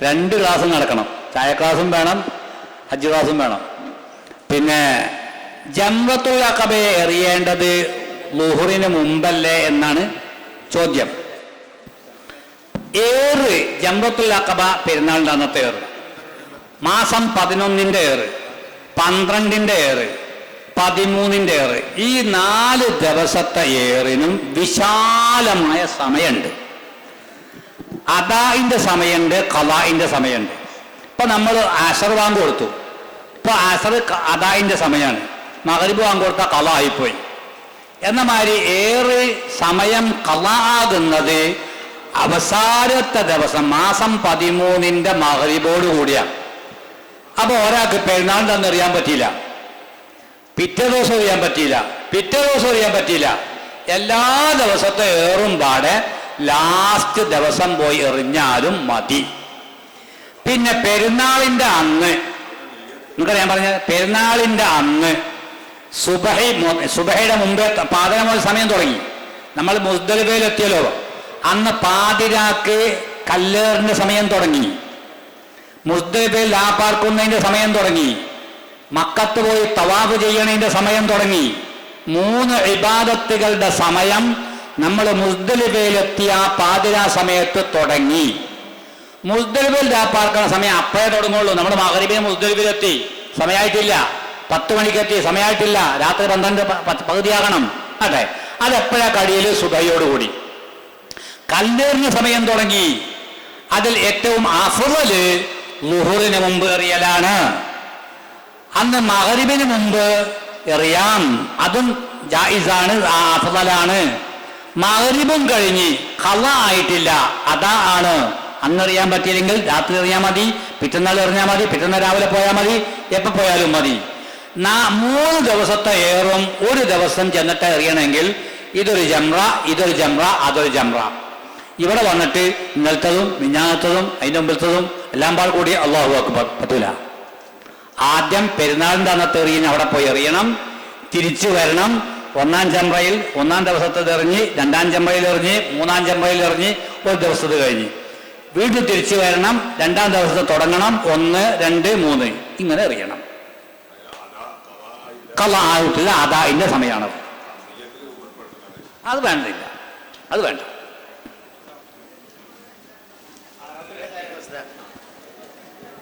രണ്ട് ക്ലാസ്സും നടക്കണം. ചായ ക്ലാസ്സും വേണം, ഹജ്ജ് ക്ലാസ്സും വേണം. പിന്നെ ജംറത്തുൽ അഖബയെ എറിയേണ്ടത് ളുഹറിന് മുമ്പല്ലേ എന്നാണ് ചോദ്യം. ഏറ് ജംറത്തുൽ അഖബ പെരുന്നാളിൻ്റെ അന്നത്തെ ഏറ്, മാസം 11-ന്റെ ഏറ്, 12-ന്റെ ഏറ്, 13-ന്റെ ഏറ്, ഈ 4 ദിവസത്തെ ഏറിനും വിശാലമായ സമയമുണ്ട്. അദാഇന്റെ സമയമുണ്ട്, ഖളാഇന്റെ സമയമുണ്ട്. ഇപ്പൊ നമ്മൾ അസർ ബാങ്ക് കൊടുത്തു, ഇപ്പൊ അസർ അദാഇന്റെ സമയമാണ്. മഗ്രിബ് ബാങ്ക് കൊടുത്താൽ ഖളാ ആയിപ്പോയി. എന്ന മാതിരി ഏറെ സമയം ഖളാ ആകുന്നത് അവസാനത്തെ ദിവസം മാസം 13-ന്റെ മഗ്രിബോട് കൂടിയാണ്. അപ്പൊ ഒരാൾക്ക് പെരുന്നാളിൻ്റെ അന്ന് എറിയാൻ പറ്റിയില്ല, പിറ്റേ ദിവസം എറിയാൻ പറ്റിയില്ല, പിറ്റേ ദിവസം എറിയാൻ പറ്റിയില്ല. എല്ലാ ദിവസത്തെ ഏറും പാടെ ലാസ്റ്റ് ദിവസം പോയി എറിഞ്ഞാലും മതി. പിന്നെ പെരുന്നാളിൻ്റെ അന്ന്, നിങ്ങൾക്കറിയാൻ പറഞ്ഞ പെരുന്നാളിൻ്റെ അന്ന് സുബഹയുടെ മുമ്പേ പാതന സമയം തുടങ്ങി. നമ്മൾ മുസ്ദലിഫയിലെത്തിയല്ലോ, അന്ന് പാതിരാക്ക് കല്ലേറിന്റെ സമയം തുടങ്ങി, മുസ്ദലിഫയിൽ ലാപ്പാർക്കുന്നതിന്റെ സമയം തുടങ്ങി, മക്കത്ത് പോയി തവാഫ് ചെയ്യണതിന്റെ സമയം തുടങ്ങി. 3 ഇബാദത്തുകളുടെ സമയം നമ്മൾ മുസ്ദലിഫയിലെത്തിയ പാതിരാ സമയത്ത് തുടങ്ങി. മുസ്ദലിഫയിൽ ലാപ്പാർക്കുന്ന സമയം അപ്പോഴേ തുടങ്ങുള്ളൂ. നമ്മൾ മഗ്‌രിബിന് മുസ്ദലിഫയിലെത്തി, സമയമായിട്ടില്ല. 10 മണിക്കെത്തി, സമയമായിട്ടില്ല. രാത്രി 12 പകുതിയാകണം. അതെ, അതെപ്പോഴാ കഴിയല്? സുബഹിയോടുകൂടി. കല്ലേറിന് സമയം തുടങ്ങി. അതിൽ ഏറ്റവും അഫ്ളല് ളുഹറിന് മുമ്പ് എറിയലാണ്. അന്ന് മഗ്‌രിബിന് മുമ്പ് എറിയാം, അതും ജായിസാണ്, അഫ്ളലാണ്. മഗ്‌രിബും കഴിഞ്ഞ് ഖളാ ആയിട്ടില്ല, അതാ ആണ്. അന്നെറിയാൻ പറ്റിയില്ലെങ്കിൽ രാത്രി എറിയാൻ മതി, പിറ്റന്നാൾ എറിഞ്ഞാൽ മതി, പിറ്റന്നാൾ രാവിലെ പോയാൽ മതി, എപ്പോൾ പോയാലും മതി. 3 ദിവസത്തെ ഏറും ഒരു ദിവസം ചെന്നിട്ട് എറിയണമെങ്കിൽ ഇതൊരു ജംറ, ഇതൊരു ജംറ, അതൊരു ജംറ. ഇവിടെ വന്നിട്ട് ഇന്നലത്തതും മിഞ്ഞാന്നത്തതും അതിൻ്റെ മുമ്പത്തതും എല്ലാം പാട് കൂടി അല്ലാഹു അക്ബർ പറ്റൂല. ആദ്യം പെരുന്നാളിൻ്റെ അന്നത്തെ എറിയുന്ന അവിടെ പോയി എറിയണം, തിരിച്ചു വരണം. 1-ാം ജംറയിൽ 1-ാം ദിവസത്തത് എറിഞ്ഞ്, 2-ാം ജംറയിൽ എറിഞ്ഞ്, 3-ാം ജംറയിൽ എറിഞ്ഞ്, ഒരു ദിവസത്തത് കഴിഞ്ഞ് വീണ്ടും തിരിച്ചു വരണം. 2-ാം ദിവസത്തെ തുടങ്ങണം. 1, 2, 3 ഇങ്ങനെ എറിയണം. ഖളാ ആയിട്ടില്ല, അദാഇന്റെ സമയമാണത്. അത് വേണ്ടതില്ല, അത് വേണ്ട.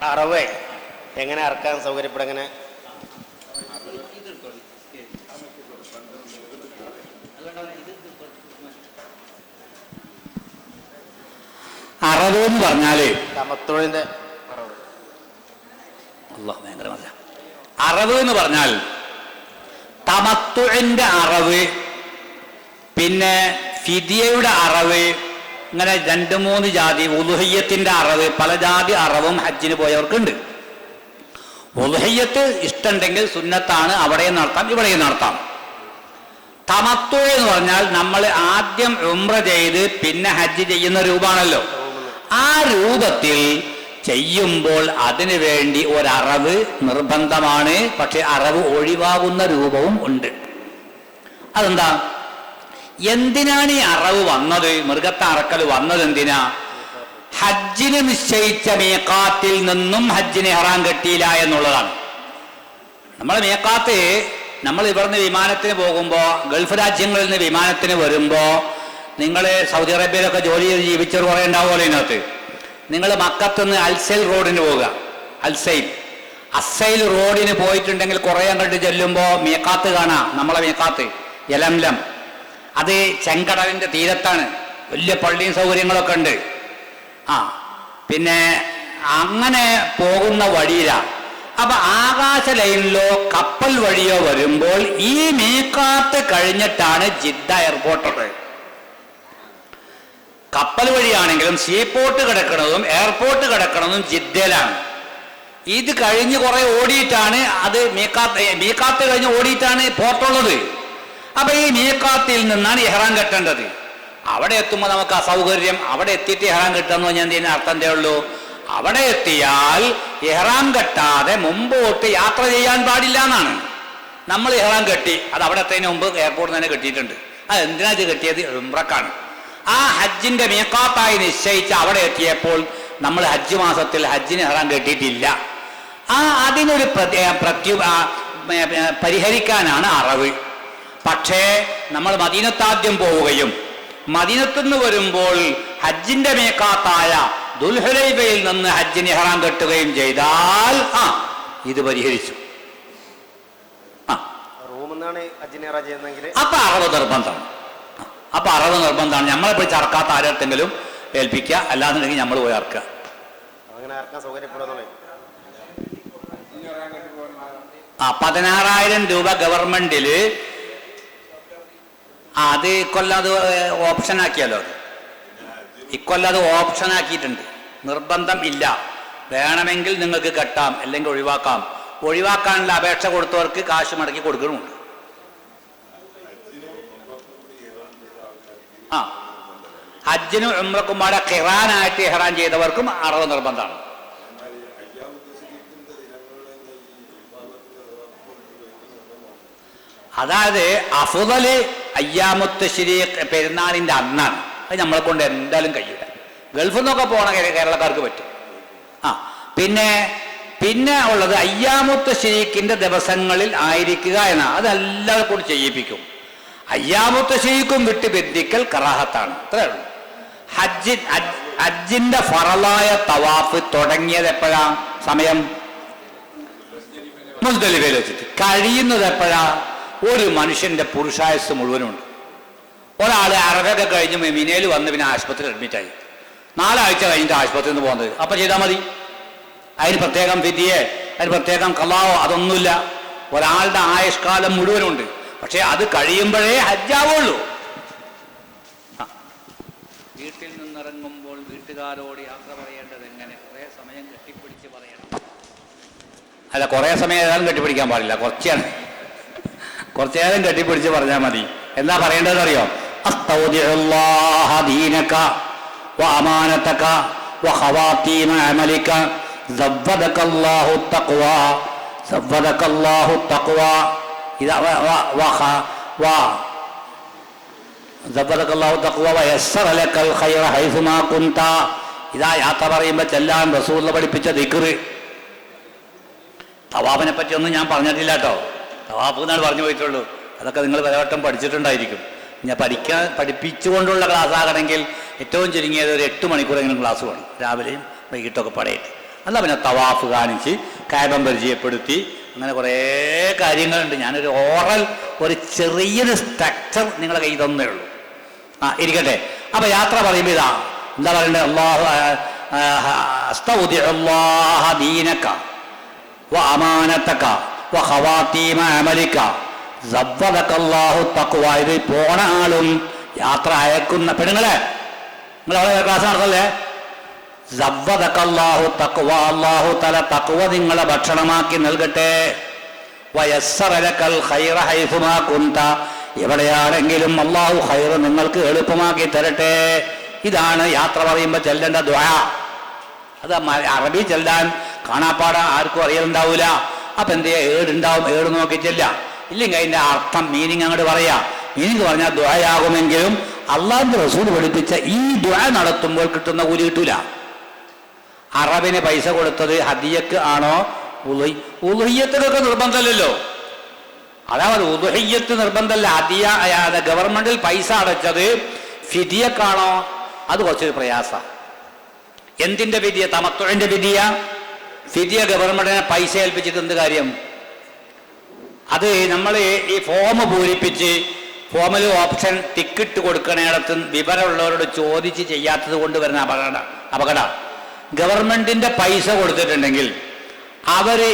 അറവ് എങ്ങനെ അറക്കാൻ സൗകര്യപ്പെടും? എങ്ങനെ അറവ് എന്ന് പറഞ്ഞാല് തമത്തുഴിന്റെ അറവ് എന്ന് പറഞ്ഞാൽ തമത്തുഴിന്റെ അറവ്, പിന്നെ ഫിദിയയുടെ അറവ്, ഇങ്ങനെ 2-3 ജാതി. ഉളുഹിയ്യത്തിന്റെ അറവ്, പല ജാതി അറവും ഹജ്ജിന് പോയവർക്കുണ്ട്. ഉളുഹിയ്യത്ത് ഇഷ്ടമുണ്ടെങ്കിൽ സുന്നത്താണ്, അവിടെയും നടത്താം ഇവിടെയും നടത്താം. തമത്തു എന്ന് പറഞ്ഞാൽ നമ്മൾ ആദ്യം ഉംറ ചെയ്ത് പിന്നെ ഹജ്ജ് ചെയ്യുന്ന രൂപമാണല്ലോ. ആ രൂപത്തിൽ ചെയ്യുമ്പോൾ അതിനു വേണ്ടി ഒരറവ് നിർബന്ധമാണ്. പക്ഷെ അറവ് ഒഴിവാകുന്ന രൂപവും ഉണ്ട്. അതെന്താ? എന്തിനാണ് ഈ അറവ് വന്നത്? മൃഗത്തെ അറക്കൽ വന്നത് എന്തിനാ? ഹജ്ജിന് നിശ്ചയിച്ച മീഖാത്തിൽ നിന്നും ഹജ്ജിന് ഇഹ്റാം കെട്ടിയില്ല എന്നുള്ളതാണ്. നമ്മൾ മീഖാത്ത്, നമ്മൾ ഇവിടുന്ന് വിമാനത്തിന് പോകുമ്പോൾ, ഗൾഫ് രാജ്യങ്ങളിൽ നിന്ന് വിമാനത്തിന് വരുമ്പോൾ, നിങ്ങൾ സൗദി അറേബ്യയിലൊക്കെ ജോലി ചെയ്ത് ജീവിച്ചവർ കുറേ ഉണ്ടാവുമല്ലോ ഇതിനകത്ത്. നിങ്ങൾ മക്കത്തുനിന്ന് അൽസൈൽ റോഡിന് പോവുക. അസൈൽ റോഡിന് പോയിട്ടുണ്ടെങ്കിൽ കുറേ അങ്ങോട്ട് ചെല്ലുമ്പോൾ മീഖാത്ത് കാണാം. നമ്മളെ മീഖാത്ത് യലംലം, അത് ചെങ്കടലിന്റെ തീരത്താണ്. വലിയ പള്ളിയും സൗകര്യങ്ങളൊക്കെ ഉണ്ട്. പിന്നെ അങ്ങനെ പോകുന്ന വഴിയിലാണ്. അപ്പൊ ആകാശ ലൈനിലോ കപ്പൽ വഴിയോ വരുമ്പോൾ ഈ മീഖാത്ത് കഴിഞ്ഞിട്ടാണ് ജിദ്ദ എയർപോർട്ടുള്ളത്. കപ്പൽ വഴിയാണെങ്കിലും സീപോർട്ട് കിടക്കുന്നതും എയർപോർട്ട് കിടക്കുന്നതും ജിദ്ദയിലാണ്. ഇത് കഴിഞ്ഞ് കുറെ ഓടിയിട്ടാണ് അത് മീഖാത്ത് കഴിഞ്ഞ് ഓടിയിട്ടാണ് പോർട്ടുള്ളത്. അപ്പൊ ഈ മീഖാത്തിൽ നിന്നാണ് ഇഹ്റാം കെട്ടേണ്ടത്. അവിടെ എത്തുമ്പോൾ നമുക്ക് അസൗകര്യം. അവിടെ എത്തിയിട്ട് ഇഹ്റാം കെട്ടാന്ന് പറഞ്ഞാൽ എന്തിനു അർത്ഥം എന്തേ ഉള്ളൂ? അവിടെ എത്തിയാൽ ഇഹ്റാം കെട്ടാതെ മുമ്പോട്ട് യാത്ര ചെയ്യാൻ പാടില്ല എന്നാണ്. നമ്മൾ ഇഹ്റാം കെട്ടി, അത് അവിടെ എത്തുന്നതിന് മുമ്പ് എയർപോർട്ടിൽ തന്നെ കെട്ടിയിട്ടുണ്ട്. അത് എന്തിനാ ഇത് കെട്ടിയത്? ഉംറക്കാണ്. ആ ഹജ്ജിന്റെ മീഖാത്തായി നിശ്ചയിച്ച് അവിടെ എത്തിയപ്പോൾ നമ്മൾ ഹജ്ജ് മാസത്തിൽ ഹജ്ജിന് ഇഹ്റാം കെട്ടിയിട്ടില്ല. അതിനൊരു പരിഹരിക്കാനാണ് അറവ്. പക്ഷേ നമ്മൾ മദീനത്താദ്യം പോവുകയും മദീനത്തുനിന്ന് വരുമ്പോൾ ഹജ്ജിന്റെ മീഖാത്തായ ദുൽഹുലൈബയിൽ നിന്ന് ഹജ്ജിന് ഇഹ്റാം കെട്ടുകയും ചെയ്താൽ ഇത് പരിഹരിച്ചു. അപ്പൊ അറവ് നിർബന്ധമാണ്. നമ്മളെ പോയി ചറക്കാത്ത ആരെടുത്തെങ്കിലും ഏൽപ്പിക്കുക, അല്ലാന്നുണ്ടെങ്കിൽ നമ്മൾ പോയി അറക്കുക. 16,000 രൂപ ഗവൺമെന്റില് അത് ഇക്കൊല്ലം അത് ഓപ്ഷൻ ആക്കിയല്ലോ. ഇക്കൊല്ലം അത് ഓപ്ഷൻ ആക്കിയിട്ടുണ്ട്. നിർബന്ധം ഇല്ല. വേണമെങ്കിൽ നിങ്ങൾക്ക് കെട്ടാം, അല്ലെങ്കിൽ ഒഴിവാക്കാം. ഒഴിവാക്കാനുള്ള അപേക്ഷ കൊടുത്തവർക്ക് കാശ് മടക്കി കൊടുക്കണമുണ്ട്. ആ, ഹജ്ജിനും ഉംറക്കും പാടെ ഖിറാനായിട്ട് ഇഹ്റാം ചെയ്തവർക്കും അറവ് നിർബന്ധമാണ്. അതായത് അഫ്ളല് അയ്യാമുത്ത് ശരീഖ് പെരുന്നാളിന്റെ അന്നാണ്. അത് നമ്മളെ കൊണ്ട് എന്തായാലും കഴിയില്ല. ഗൾഫിൽ നിന്നൊക്കെ പോണ കേരളക്കാർക്ക് പറ്റും. ആ, പിന്നെ ഉള്ളത് അയ്യാമുത്ത് ശരീഖിന്റെ ദിവസങ്ങളിൽ ആയിരിക്കുക എന്നാണ്. അത് എല്ലാവരും കൂടി ചെയ്യിപ്പിക്കും. അയ്യാമുത്ത് ശരീഖും വിട്ട് ബന്ധിക്കൽ കറാഹത്താണ്. അത്രേ ഉള്ളൂ. ഹജ്ജിന്റെ ഫറലായ തവാഫ് തുടങ്ങിയത് എപ്പോഴാ? സമയം മുസ്ദലിഫയിൽ വെച്ചിട്ട്. കഴിയുന്നത് എപ്പോഴാ? ഒരു മനുഷ്യന്റെ പുരുഷായുസ് മുഴുവനുണ്ട്. ഒരാൾ അറബൊക്കെ കഴിഞ്ഞ് മിനയിൽ വന്ന് പിന്നെ ആശുപത്രിയിൽ അഡ്മിറ്റായി. 4 ആഴ്ച കഴിഞ്ഞിട്ട് ആശുപത്രിയിൽ നിന്ന് പോകുന്നത്. അപ്പം ചെയ്താൽ മതി. അതിന് പ്രത്യേകം ഫിദിയെ, അതിന് പ്രത്യേകം ഖളാവോ അതൊന്നുമില്ല. ഒരാളുടെ ആയുഷ്കാലം മുഴുവനുണ്ട്. പക്ഷെ അത് കഴിയുമ്പോഴേ ഹജ്ജാവുള്ളൂ. വീട്ടിൽ നിന്നിറങ്ങുമ്പോൾ വീട്ടുകാരോട് യാത്ര പറയേണ്ടത് എങ്ങനെ? കുറേ സമയം കെട്ടിപ്പിടിച്ച് പറയണം. അല്ല, കുറേ സമയം ഏതായാലും കെട്ടിപ്പിടിക്കാൻ പാടില്ല. കുറച്ച് നേരം കെട്ടിപ്പിടിച്ച് പറഞ്ഞാൽ മതി. എന്താ പറയേണ്ടതെന്ന് അറിയോ? അസ്തൗദിഉല്ലാഹ ദീനക വഅമാനതക വഖവാതീമ അമലിക സവ്വദകല്ലാഹു തഖ്വാ സവ്വദകല്ലാഹു തഖ്വാ ഇദാ സവ്വദകല്ലാഹു തഖ്വാ വയസ്സറ ലക്കൽ ഖൈറ ഹൈസുമാ കുൻത. ഇതാ യാത്ര പറയുമ്പോൾ ചെല്ലാൻ റസൂൽ പഠിപ്പിച്ച ദിക്ർ. തവാഫിനെ പറ്റി ഒന്നും ഞാൻ പറഞ്ഞിട്ടില്ല കേട്ടോ. തവാഫ് എന്നാണ് പറഞ്ഞു പോയിട്ടുള്ളൂ. അതൊക്കെ നിങ്ങൾ പലവട്ടം പഠിച്ചിട്ടുണ്ടായിരിക്കും. ഞാൻ പഠിപ്പിച്ചുകൊണ്ടുള്ള ക്ലാസ് ആകണമെങ്കിൽ ഏറ്റവും ചുരുങ്ങിയത് ഒരു 8 മണിക്കൂറെങ്കിലും ക്ലാസ് വേണം, രാവിലെയും വൈകിട്ടൊക്കെ പടയിട്ട്. അല്ല പിന്നെ തവാഫ് കാണിച്ച് കാബം പരിചയപ്പെടുത്തി അങ്ങനെ കുറേ കാര്യങ്ങളുണ്ട്. ഞാനൊരു ഓറൽ ഒരു ചെറിയൊരു സ്ട്രക്ചർ നിങ്ങളുടെ കയ്യിൽ തന്നേ ഉള്ളൂ. ആ, ഇരിക്കട്ടെ. അപ്പൊ യാത്ര പറയുമ്പോൾ ഇതാ എന്താ പറയണ്ടത്? അസ്തൗദിഉല്ലാഹ ദീനക വഅമാനതക വഖവാതീമ അമലിക സവ്വദകല്ലാഹു തഖ്വാ. ഇത് പോണ ആളും യാത്ര അയക്കുന്ന പെണ്ണുങ്ങളെ, നിങ്ങൾ അവിടെ ക്ലാസ് നടത്തല്ലേ? സവ്വദകല്ലാഹു തഖ്വാ, അല്ലാഹു തആല തഖ്വ നിങ്ങളെ ഭക്ഷണമാക്കി നൽകട്ടെ. വയസ്സറ ലക്കൽ ഖൈറ ഹൈസുമാ കുൻത, എവിടെയാണെങ്കിലും അല്ലാഹു ഖൈർ നിങ്ങൾക്ക് എളുപ്പമാക്കി തരട്ടെ. ഇതാണ് യാത്ര പറയുമ്പോൾ ചെല്ലേണ്ട ദുആ. അത് അറബി ചെല്ലാൻ കാണാപ്പാടാ ആർക്കും അറിയലുണ്ടാവൂല. അപ്പൊ എന്ത് ചെയ്യാ? ഏടുണ്ടാവും, ഏട് നോക്കി ചെല്ല. ഇല്ലെങ്കിൽ അതിന്റെ അർത്ഥം മീനിങ് അങ്ങോട്ട് പറയാ. മീനിങ് പറഞ്ഞാൽ ദുആയാകുമെങ്കിലും അള്ളാഹുവിന്റെ റസൂൽ പഠിപ്പിച്ച ഈ ദുആ നടത്തുമ്പോൾ കിട്ടുന്ന കൂലി കിട്ടൂല. അറബിന് പൈസ കൊടുത്തത് ഹദിയക്ക് ആണോ? ഉളുഹിയ്യത്തിനൊക്കെ നിർബന്ധമല്ലല്ലോ. അതായത് ഉളുഹിയ്യത്ത് നിർബന്ധമല്ല. ഹദിയ ഗവൺമെന്റിൽ പൈസ അടച്ചത് ഫിദിയക്കാണോ? അത് കുറച്ചൊരു പ്രയാസ. എന്തിന്റെ ഫിദിയ? തമത്തുഇന്റെ ഫിദിയ. ഫിദിയ ഗവൺമെന്റിനെ പൈസ ഏൽപ്പിച്ചിട്ട് എന്ത് കാര്യം? അത് നമ്മൾ ഈ ഫോം പൂരിപ്പിച്ച് ഫോമിൽ ഓപ്ഷൻ ടിക്കറ്റ് കൊടുക്കണേടത്ത് വിവരമുള്ളവരോട് ചോദിച്ച് ചെയ്യാത്തത് കൊണ്ട് വരുന്ന അപകട. ഗവൺമെന്റിന്റെ പൈസ കൊടുത്തിട്ടുണ്ടെങ്കിൽ അവര്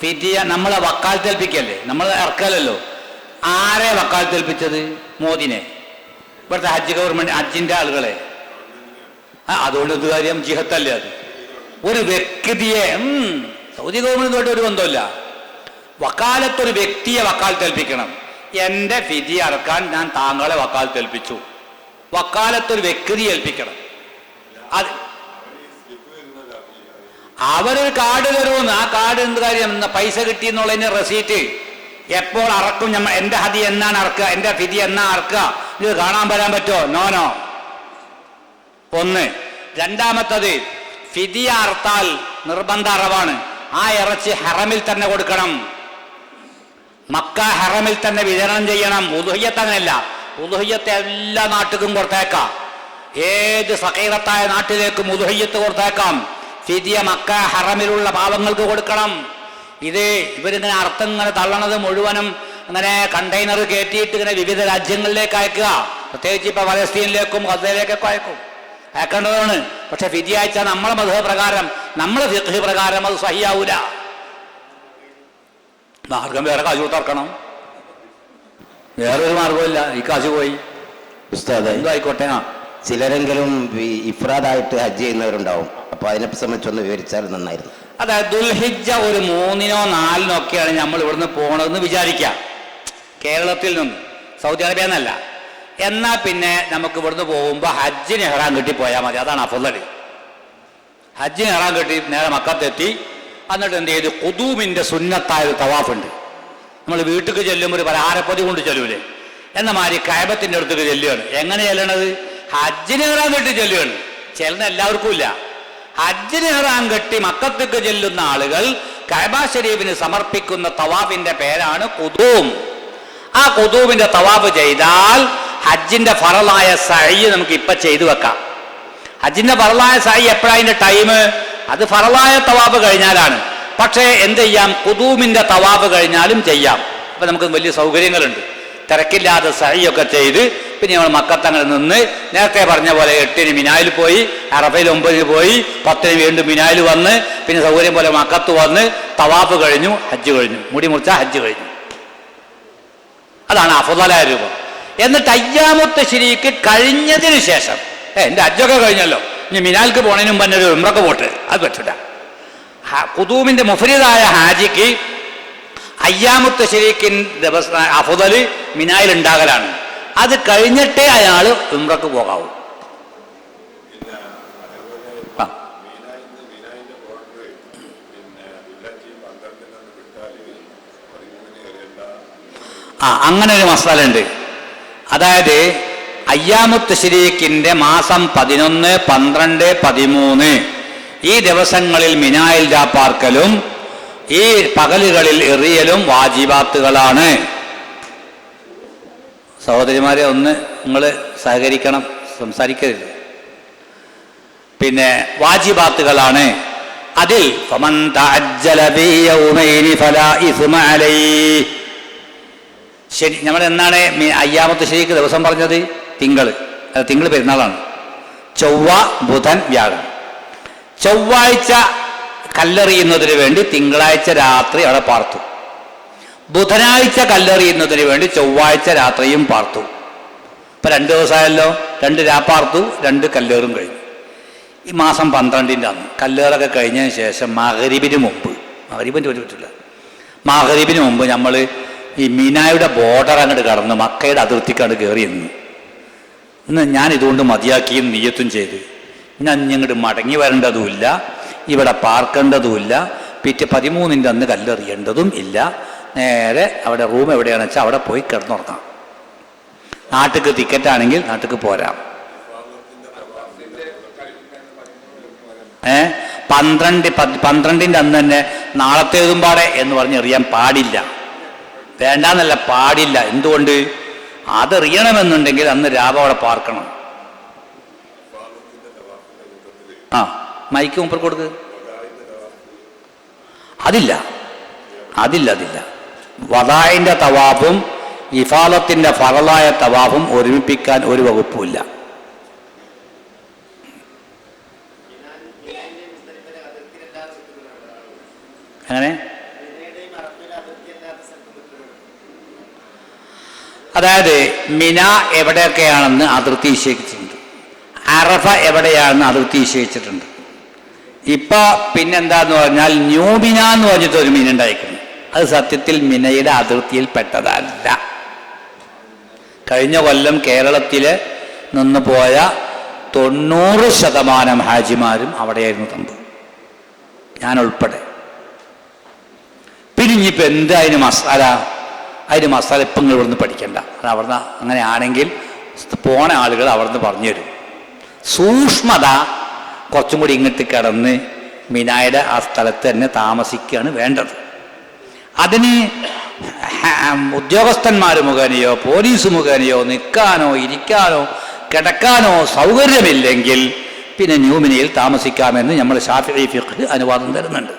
ഫിദിയ നമ്മളെ വക്കാലത്തേൽപ്പിക്കല്ലേ, നമ്മൾ ഇറക്കലല്ലോ. ആരെ വക്കാലത്തേൽപ്പിച്ചത്? മോദിനെ, ഇവിടുത്തെ ഗവൺമെന്റ് ഹജ്ജിന്റെ ആളുകളെ. അതുകൊണ്ട് എന്ത് കാര്യം? ജിഹത്തല്ലേ അത്. ഒരു വ്യക്തിയെ സൗദി ഗവൺമെന്റുമായിട്ട് ഒരു ബന്ധമില്ല. വക്കാലത്തൊരു വ്യക്തിയെ വക്കാലത്തേൽപ്പിക്കണം. എൻ്റെ ഫിദി അടക്കാൻ ഞാൻ താങ്കളെ വക്കാലത്തേൽപ്പിച്ചു. വക്കാലത്തൊരു വ്യക്തി ഏൽപ്പിക്കണം. അത് അവരൊരു കാർഡ് തരുമെന്ന്. ആ കാർഡ് എന്ത് കാര്യം? പൈസ കിട്ടി എന്നുള്ളതിന് റെസീറ്റ്. എപ്പോൾ അറക്കും? എൻ്റെ ഹദി എന്നാണ് അറക്കുക, എൻ്റെ ഫിദി എന്നാ അറക്കുക, ഇത് കാണാൻ വരാൻ പറ്റുമോ? നോനോ. ഒന്ന്. രണ്ടാമത്തത്, ഫിദിയ അർത്താൽ നിർബന്ധ അറവാണ്. ആ ഇറച്ചി ഹറമിൽ തന്നെ കൊടുക്കണം. മക്ക ഹറമിൽ തന്നെ വിതരണം ചെയ്യണം. ഉളുഹിയ്യത്ത് അങ്ങനെയല്ല. ഉളുഹിയ്യത്ത് എല്ലാ നാട്ടിലും കൊടുത്തേക്കാം. ഏത് സഖീറത്തായ നാട്ടിലേക്കും ഉളുഹിയ്യത്ത് കൊടുത്തേക്കാം. ഫിദിയ മക്ക ഹറമിലുള്ള പാവങ്ങൾക്ക് കൊടുക്കണം. ഇത് ഇവരിങ്ങനെ അർത്ഥം ഇങ്ങനെ തള്ളണത് മുഴുവനും അങ്ങനെ കണ്ടെയ്നർ കയറ്റിയിട്ട് ഇങ്ങനെ വിവിധ രാജ്യങ്ങളിലേക്ക് അയക്കുക. പ്രത്യേകിച്ച് ഇപ്പൊ ഫലസ്തീനിലേക്കും ഗസയിലേക്കൊക്കെ അയക്കേണ്ടതാണ്. പക്ഷെ ഫിദിയ അയച്ചാൽ നമ്മളെ മദ്ഹബ് പ്രകാരം, നമ്മളെ ഫിഖ് പ്രകാരം അത് സഹിയാവൂല. മാർഗം വേറെ കാശ് കൊടുത്തിറക്കണം. വേറൊരു മാർഗമില്ല. ഈ കാശ് പോയി. ഉസ്താദ് എന്തോ ആയിക്കോട്ടെ. ചിലരെങ്കിലും ഇഫ്രാദായിട്ട് ഹജ്ജ് ചെയ്യുന്നവരുണ്ടാവും. അപ്പോൾ അതിനെ സംബന്ധിച്ചൊന്ന് വിവരിച്ചാൽ നന്നായിരുന്നു. അതായത് ദുൽഹിജ്ജ ഒരു 3-നോ 4-നോ ഒക്കെയാണ് നമ്മൾ ഇവിടുന്ന് പോകണമെന്ന് വിചാരിക്കാം, കേരളത്തിൽ നിന്ന്, സൗദി അറേബ്യ എന്നല്ല. എന്നാൽ പിന്നെ നമുക്ക് ഇവിടുന്ന് പോകുമ്പോൾ ഹജ്ജിന് ഇഹ്റാം കെട്ടി പോയാൽ മതി, അതാണ് അഫ്ളൽ. ഹജ്ജിന് ഇഹ്റാം കെട്ടി നേരെ മക്കത്തെത്തി, എന്നിട്ട് എന്ത് ചെയ്തു, ഖുദൂമിൻ്റെ സുന്നത്തായ ഒരു തവാഫുണ്ട്. നമ്മൾ വീട്ടിലേക്ക് ചെല്ലുമ്പോൾ ഒരു പലഹാരപ്പൊതി കൊണ്ട് ചെല്ലൂലേ, എന്ന മാതിരി കഅബത്തിൻ്റെ അടുത്തേക്ക് ചെല്ലുകയാണ്. എങ്ങനെ ചെല്ലണത്? ഹജ്ജിന് ഇഹ്റാം കെട്ടി ചെല്ലുകയാണ്. ചെല്ലുന്ന എല്ലാവർക്കും ഇല്ല. ഹജ്ജിന് ഇഹ്റാം കെട്ടി മക്കത്തേക്ക് ചെല്ലുന്ന ആളുകൾ കഅബ ശരീഫിന് സമർപ്പിക്കുന്ന തവാഫിന്റെ പേരാണ് ഖുദൂം. ആ ഖുദൂമിന്റെ തവാഫ് ചെയ്താൽ ഹജ്ജിന്റെ ഫറലായ സഅയ് നമുക്ക് ഇപ്പൊ ചെയ്തു വെക്കാം. ഹജ്ജിന്റെ ഫറലായ സഅയ് എപ്പോഴാണ് അതിന്റെ ടൈം? അത് ഫറലായ തവാഫ് കഴിഞ്ഞാലാണ്. പക്ഷേ എന്ത് ചെയ്യാം, ഖുദൂമിന്റെ തവാഫ് കഴിഞ്ഞാലും ചെയ്യാം. അപ്പൊ നമുക്ക് വലിയ സൗകര്യങ്ങളുണ്ട്. തിരക്കില്ലാതെ സഅയൊക്കെ ചെയ്ത് പിന്നെ നമ്മൾ മക്കത്തങ്ങനെ നിന്ന് നേരത്തെ പറഞ്ഞ പോലെ 8-ന് മിനായിൽ പോയി, അറഫയിൽ 9-ന് പോയി, 10-ന് വീണ്ടും മിനായിൽ വന്ന് പിന്നെ സൗകര്യം പോലെ മക്കത്ത് വന്ന് തവാഫ് കഴിഞ്ഞു, ഹജ്ജ് കഴിഞ്ഞു. മുടി മുറിച്ചാൽ ഹജ്ജ് കഴിഞ്ഞു. അതാണ് അഫ്ളലായ രൂപം. എന്നിട്ട് അയ്യാമുത്ത് ശരീക്ക് കഴിഞ്ഞതിന് ശേഷം എൻ്റെ ഹജ്ജൊക്കെ കഴിഞ്ഞല്ലോ, ഇനി മിനാൽക്ക് പോണതിന് മുമ്പ് തന്നെ ഒരു ഉംറക്ക് പോട്ട്, അത് പറ്റില്ല. ഖുദൂമിന്റെ മുഫ്രിദായ ഹാജിക്ക് അയ്യാമുത്ത് ശരീക്കിൻ ദിവസം അഫ്ളൽ മിനായിൽ ഉണ്ടാകലാണ്. അത് കഴിഞ്ഞിട്ടേ അയാൾ ഉംറക്ക് പോകാവൂ. അങ്ങനെ ഒരു മസാല ഉണ്ട്. അതായത് അയ്യാമുത്ത് ശരീക്കിന്റെ മാസം 11, 12, 13 ഈ ദിവസങ്ങളിൽ മിനായിൽ പാർക്കലും ഈ പകലുകളിൽ എറിയലും വാജിബാത്തുകളാണ്. സഹോദരിമാരെ ഒന്ന് നിങ്ങൾ സഹകരിക്കണം, സംസാരിക്കരുത്. പിന്നെ വാജിബാത്തുകളാണ്. അതിൽ ഫമൻ തഅജ്ജല ഫീ യൗമൈനി ഫലാ ഇസ്മ അലൈഹി. ശരി, നമ്മൾ എന്നാണ് അയ്യാമത്ത് ശരിക്ക് ദിവസം പറഞ്ഞത്? തിങ്കൾ പെരുന്നാളാണ്. ചൊവ്വ, ബുധൻ, വ്യാഴം. ചൊവ്വാഴ്ച കല്ലെറിയുന്നതിന് വേണ്ടി തിങ്കളാഴ്ച രാത്രി അവിടെ പാർത്തു. ബുധനാഴ്ച കല്ലെറിയുന്നതിന് വേണ്ടി ചൊവ്വാഴ്ച രാത്രിയും പാർത്തു. ഇപ്പൊ 2 ദിവസമായല്ലോ, 2 രാപ്പാർത്തു, 2 കല്ലേറും കഴിഞ്ഞു. ഈ മാസം 12-ൻ്റെ അന്ന് കല്ലേറൊക്കെ കഴിഞ്ഞതിന് ശേഷം മഗ്‌രിബിന് മുമ്പ്, മഗ്‌രിബിന് പറ്റില്ല, മഗ്‌രിബിന് മുമ്പ് നമ്മൾ ഈ മിനായുടെ ബോർഡർ അങ്ങോട്ട് കടന്ന് മക്കയുടെ അതിർത്തിക്കാണ്ട് കയറി ഇന്ന് ഞാൻ ഇതുകൊണ്ട് മതിയാക്കിയും നിയ്യത്തും ചെയ്ത് ഞാൻ ഇങ്ങോട്ട് മടങ്ങി വരേണ്ടതുമില്ല, ഇവിടെ പാർക്കേണ്ടതുമില്ല, പിറ്റേ 13-ൻ്റെ അന്ന് കല്ലെറിയേണ്ടതും ഇല്ല. നേരെ അവിടെ റൂം എവിടെയാണെന്ന് വെച്ചാൽ അവിടെ പോയി കിടന്നുറങ്ങാം. നാട്ടിക്ക് ടിക്കറ്റ് ആണെങ്കിൽ നാട്ടിക്ക് പോരാം. 12-ൻ്റെ അന്ന് തന്നെ നാളത്തേതും പാടെ എന്ന് പറഞ്ഞ് എറിയാൻ പാടില്ല. വേണ്ടാന്നല്ല, പാടില്ല. എന്തുകൊണ്ട്? അതെറിയണമെന്നുണ്ടെങ്കിൽ അന്ന് രാവ് അവിടെ പാർക്കണം. മൈക്ക് മുമ്പ് കൊടുക്ക്. അതില്ല. വദാഇന്റെ തവാഫും ഇഫാലത്തിന്റെ ഫറലായ തവാഫും ഒരുമിപ്പിക്കാൻ ഒരു വകുപ്പുമില്ല. അങ്ങനെ അതായത് മിന എവിടെയൊക്കെയാണെന്ന് അതിർത്തി നിശ്ചയിച്ചിട്ടുണ്ട്, അറഫ എവിടെയാണെന്ന് അതിർത്തി നിശ്ചയിച്ചിട്ടുണ്ട്. ഇപ്പൊ പിന്നെന്താന്ന് പറഞ്ഞാൽ ന്യൂ മിന എന്ന് പറഞ്ഞിട്ട് ഒരു മീൻ ഉണ്ടായിരിക്കുന്നു. അത് സത്യത്തിൽ മിനയുടെ അതിർത്തിയിൽ പെട്ടതല്ല. കഴിഞ്ഞ കൊല്ലം കേരളത്തിൽ നിന്ന് പോയ 90% ഹാജിമാരും അവിടെയായിരുന്നു തമ്പ്, ഞാൻ ഉൾപ്പെടെ. പിന്നെ ഇനിയിപ്പോൾ എന്താ അതിന് മസാല ഇപ്പം നിങ്ങൾ ഇവിടുന്ന് പഠിക്കണ്ട. അത് അവിടുന്ന് അങ്ങനെ ആണെങ്കിൽ പോണ ആളുകൾ അവിടുന്ന് പറഞ്ഞു തരും. സൂക്ഷ്മത കുറച്ചും കൂടി ഇങ്ങോട്ട് കിടന്ന് മിനായുടെ ആ സ്ഥലത്ത് തന്നെ താമസിക്കുകയാണ് വേണ്ടത്. അതിന് ഉദ്യോഗസ്ഥന്മാർ മുഖേനയോ പോലീസ് മുഖേനയോ നിൽക്കാനോ ഇരിക്കാനോ കിടക്കാനോ സൗകര്യമില്ലെങ്കിൽ പിന്നെ ന്യൂ മിനയിൽ താമസിക്കാമെന്ന് നമ്മൾ ശാഫിഈ ഫിഖ് അനുവാദം തരുന്നുണ്ട്.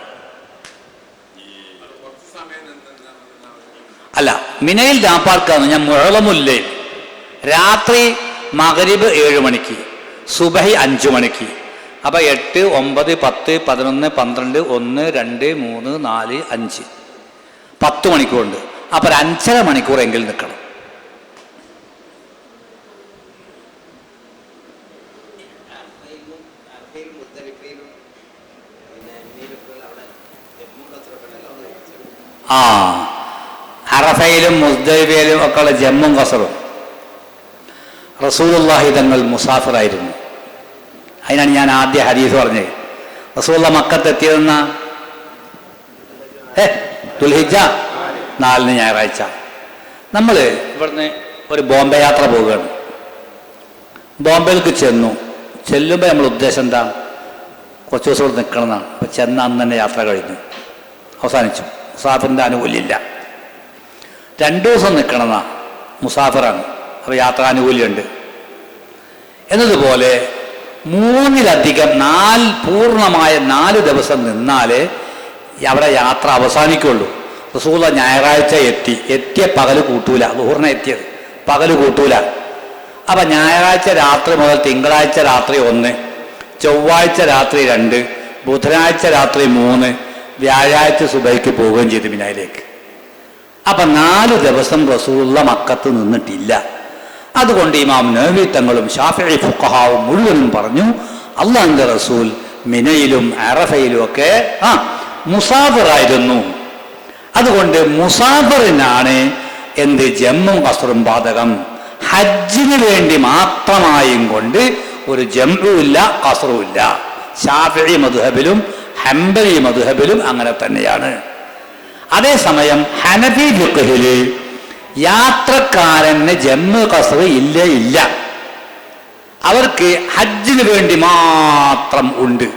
അല്ല, മിനയിൽ രാപ്പാർക്കാന്ന് ഞാൻ മുഴലമുല്ലേ. രാത്രി മഗ്‌രിബ് 7 മണിക്ക്, സുബഹി 5 മണിക്ക്. അപ്പം 8, 9, 10, 11, 12, 1, 2, 3, 4, 5 10 മണിക്കൂറുണ്ട്. അപ്പം 5.5 മണിക്കൂറെങ്കിലും നിൽക്കണം. ആ അറഫയിലും മുസ്ദലിഫയിലും ഒക്കെ ഉള്ള ജമ്മും ഖസറും റസൂലുള്ളാഹി തങ്ങൾ മുസാഫിറായിരുന്നു. അതിനാണ് ഞാൻ ആദ്യ ഹദീസ് പറഞ്ഞത്. റസൂലുള്ള മക്കത്തെത്തിയതെന്ന ദുൽഹിജ്ജ 4 ഞായറാഴ്ച. നമ്മൾ ഇവിടുന്ന് ഒരു ബോംബെ യാത്ര പോവുകയാണ്. ബോംബെയിലേക്ക് ചെല്ലുമ്പോൾ നമ്മൾ ഉദ്ദേശം എന്താ? കുറച്ച് ദിവസം ഇവിടെ നിൽക്കണമെന്നാണ്. അപ്പം ചെന്ന അന്ന് തന്നെ യാത്ര കഴിഞ്ഞു, അവസാനിച്ചു. മുസാഫിറിൻ്റെ ആനുകൂല്യമില്ല. 2 ദിവസം നിൽക്കണമെന്നാണ്, മുസാഫിറാണ്, അപ്പോൾ യാത്രാനുകൂല്യമുണ്ട്. എന്നതുപോലെ 3-ലധികം പൂർണ്ണമായ 4 ദിവസം നിന്നാലേ അവിടെ യാത്ര അവസാനിക്കുള്ളൂ. റസൂല ഞായറാഴ്ച എത്തിയ പകല് കൂട്ടൂല, ളുഹറിനെ എത്തിയത് പകല് കൂട്ടൂല. അപ്പം ഞായറാഴ്ച രാത്രി മുതൽ തിങ്കളാഴ്ച രാത്രി 1, ചൊവ്വാഴ്ച രാത്രി 2, ബുധനാഴ്ച രാത്രി 3, വ്യാഴാഴ്ച സുബൈക്ക് പോവുകയും ചെയ്തു മിനായിലേക്ക്. അപ്പം 4 ദിവസം റസൂലുള്ള മക്കത്ത് നിന്നിട്ടില്ല. അതുകൊണ്ട് ഇമാം നവവി തങ്ങളും ശാഫിഈ ഫുഖഹാവും മുഴുവനും പറഞ്ഞു, അല്ലാഹുവിൻ്റെ റസൂൽ മിനയിലും അറഫയിലും ഒക്കെ മുസാഫിറായിരുന്നു. അതുകൊണ്ട് മുസാഫിറിനാണ് ജമ്മും ഖസറും ബാധകം. ഹജ്ജിന് വേണ്ടി മാത്രമായും കൊണ്ട് ഒരു ജംഉമില്ല ഖസറുമില്ല. ശാഫിഈ മദ്ഹബിലും ഹംബലി മദ്ഹബിലും അങ്ങനെ തന്നെയാണ്. അതേസമയം ഹനഫി ഫിഖ്ഹില് യാത്രക്കാരന് ജമ്മു ഖസർ ഇല്ല. അവർക്ക് ഹജ്ജിന് വേണ്ടി മാത്രം ഉണ്ട്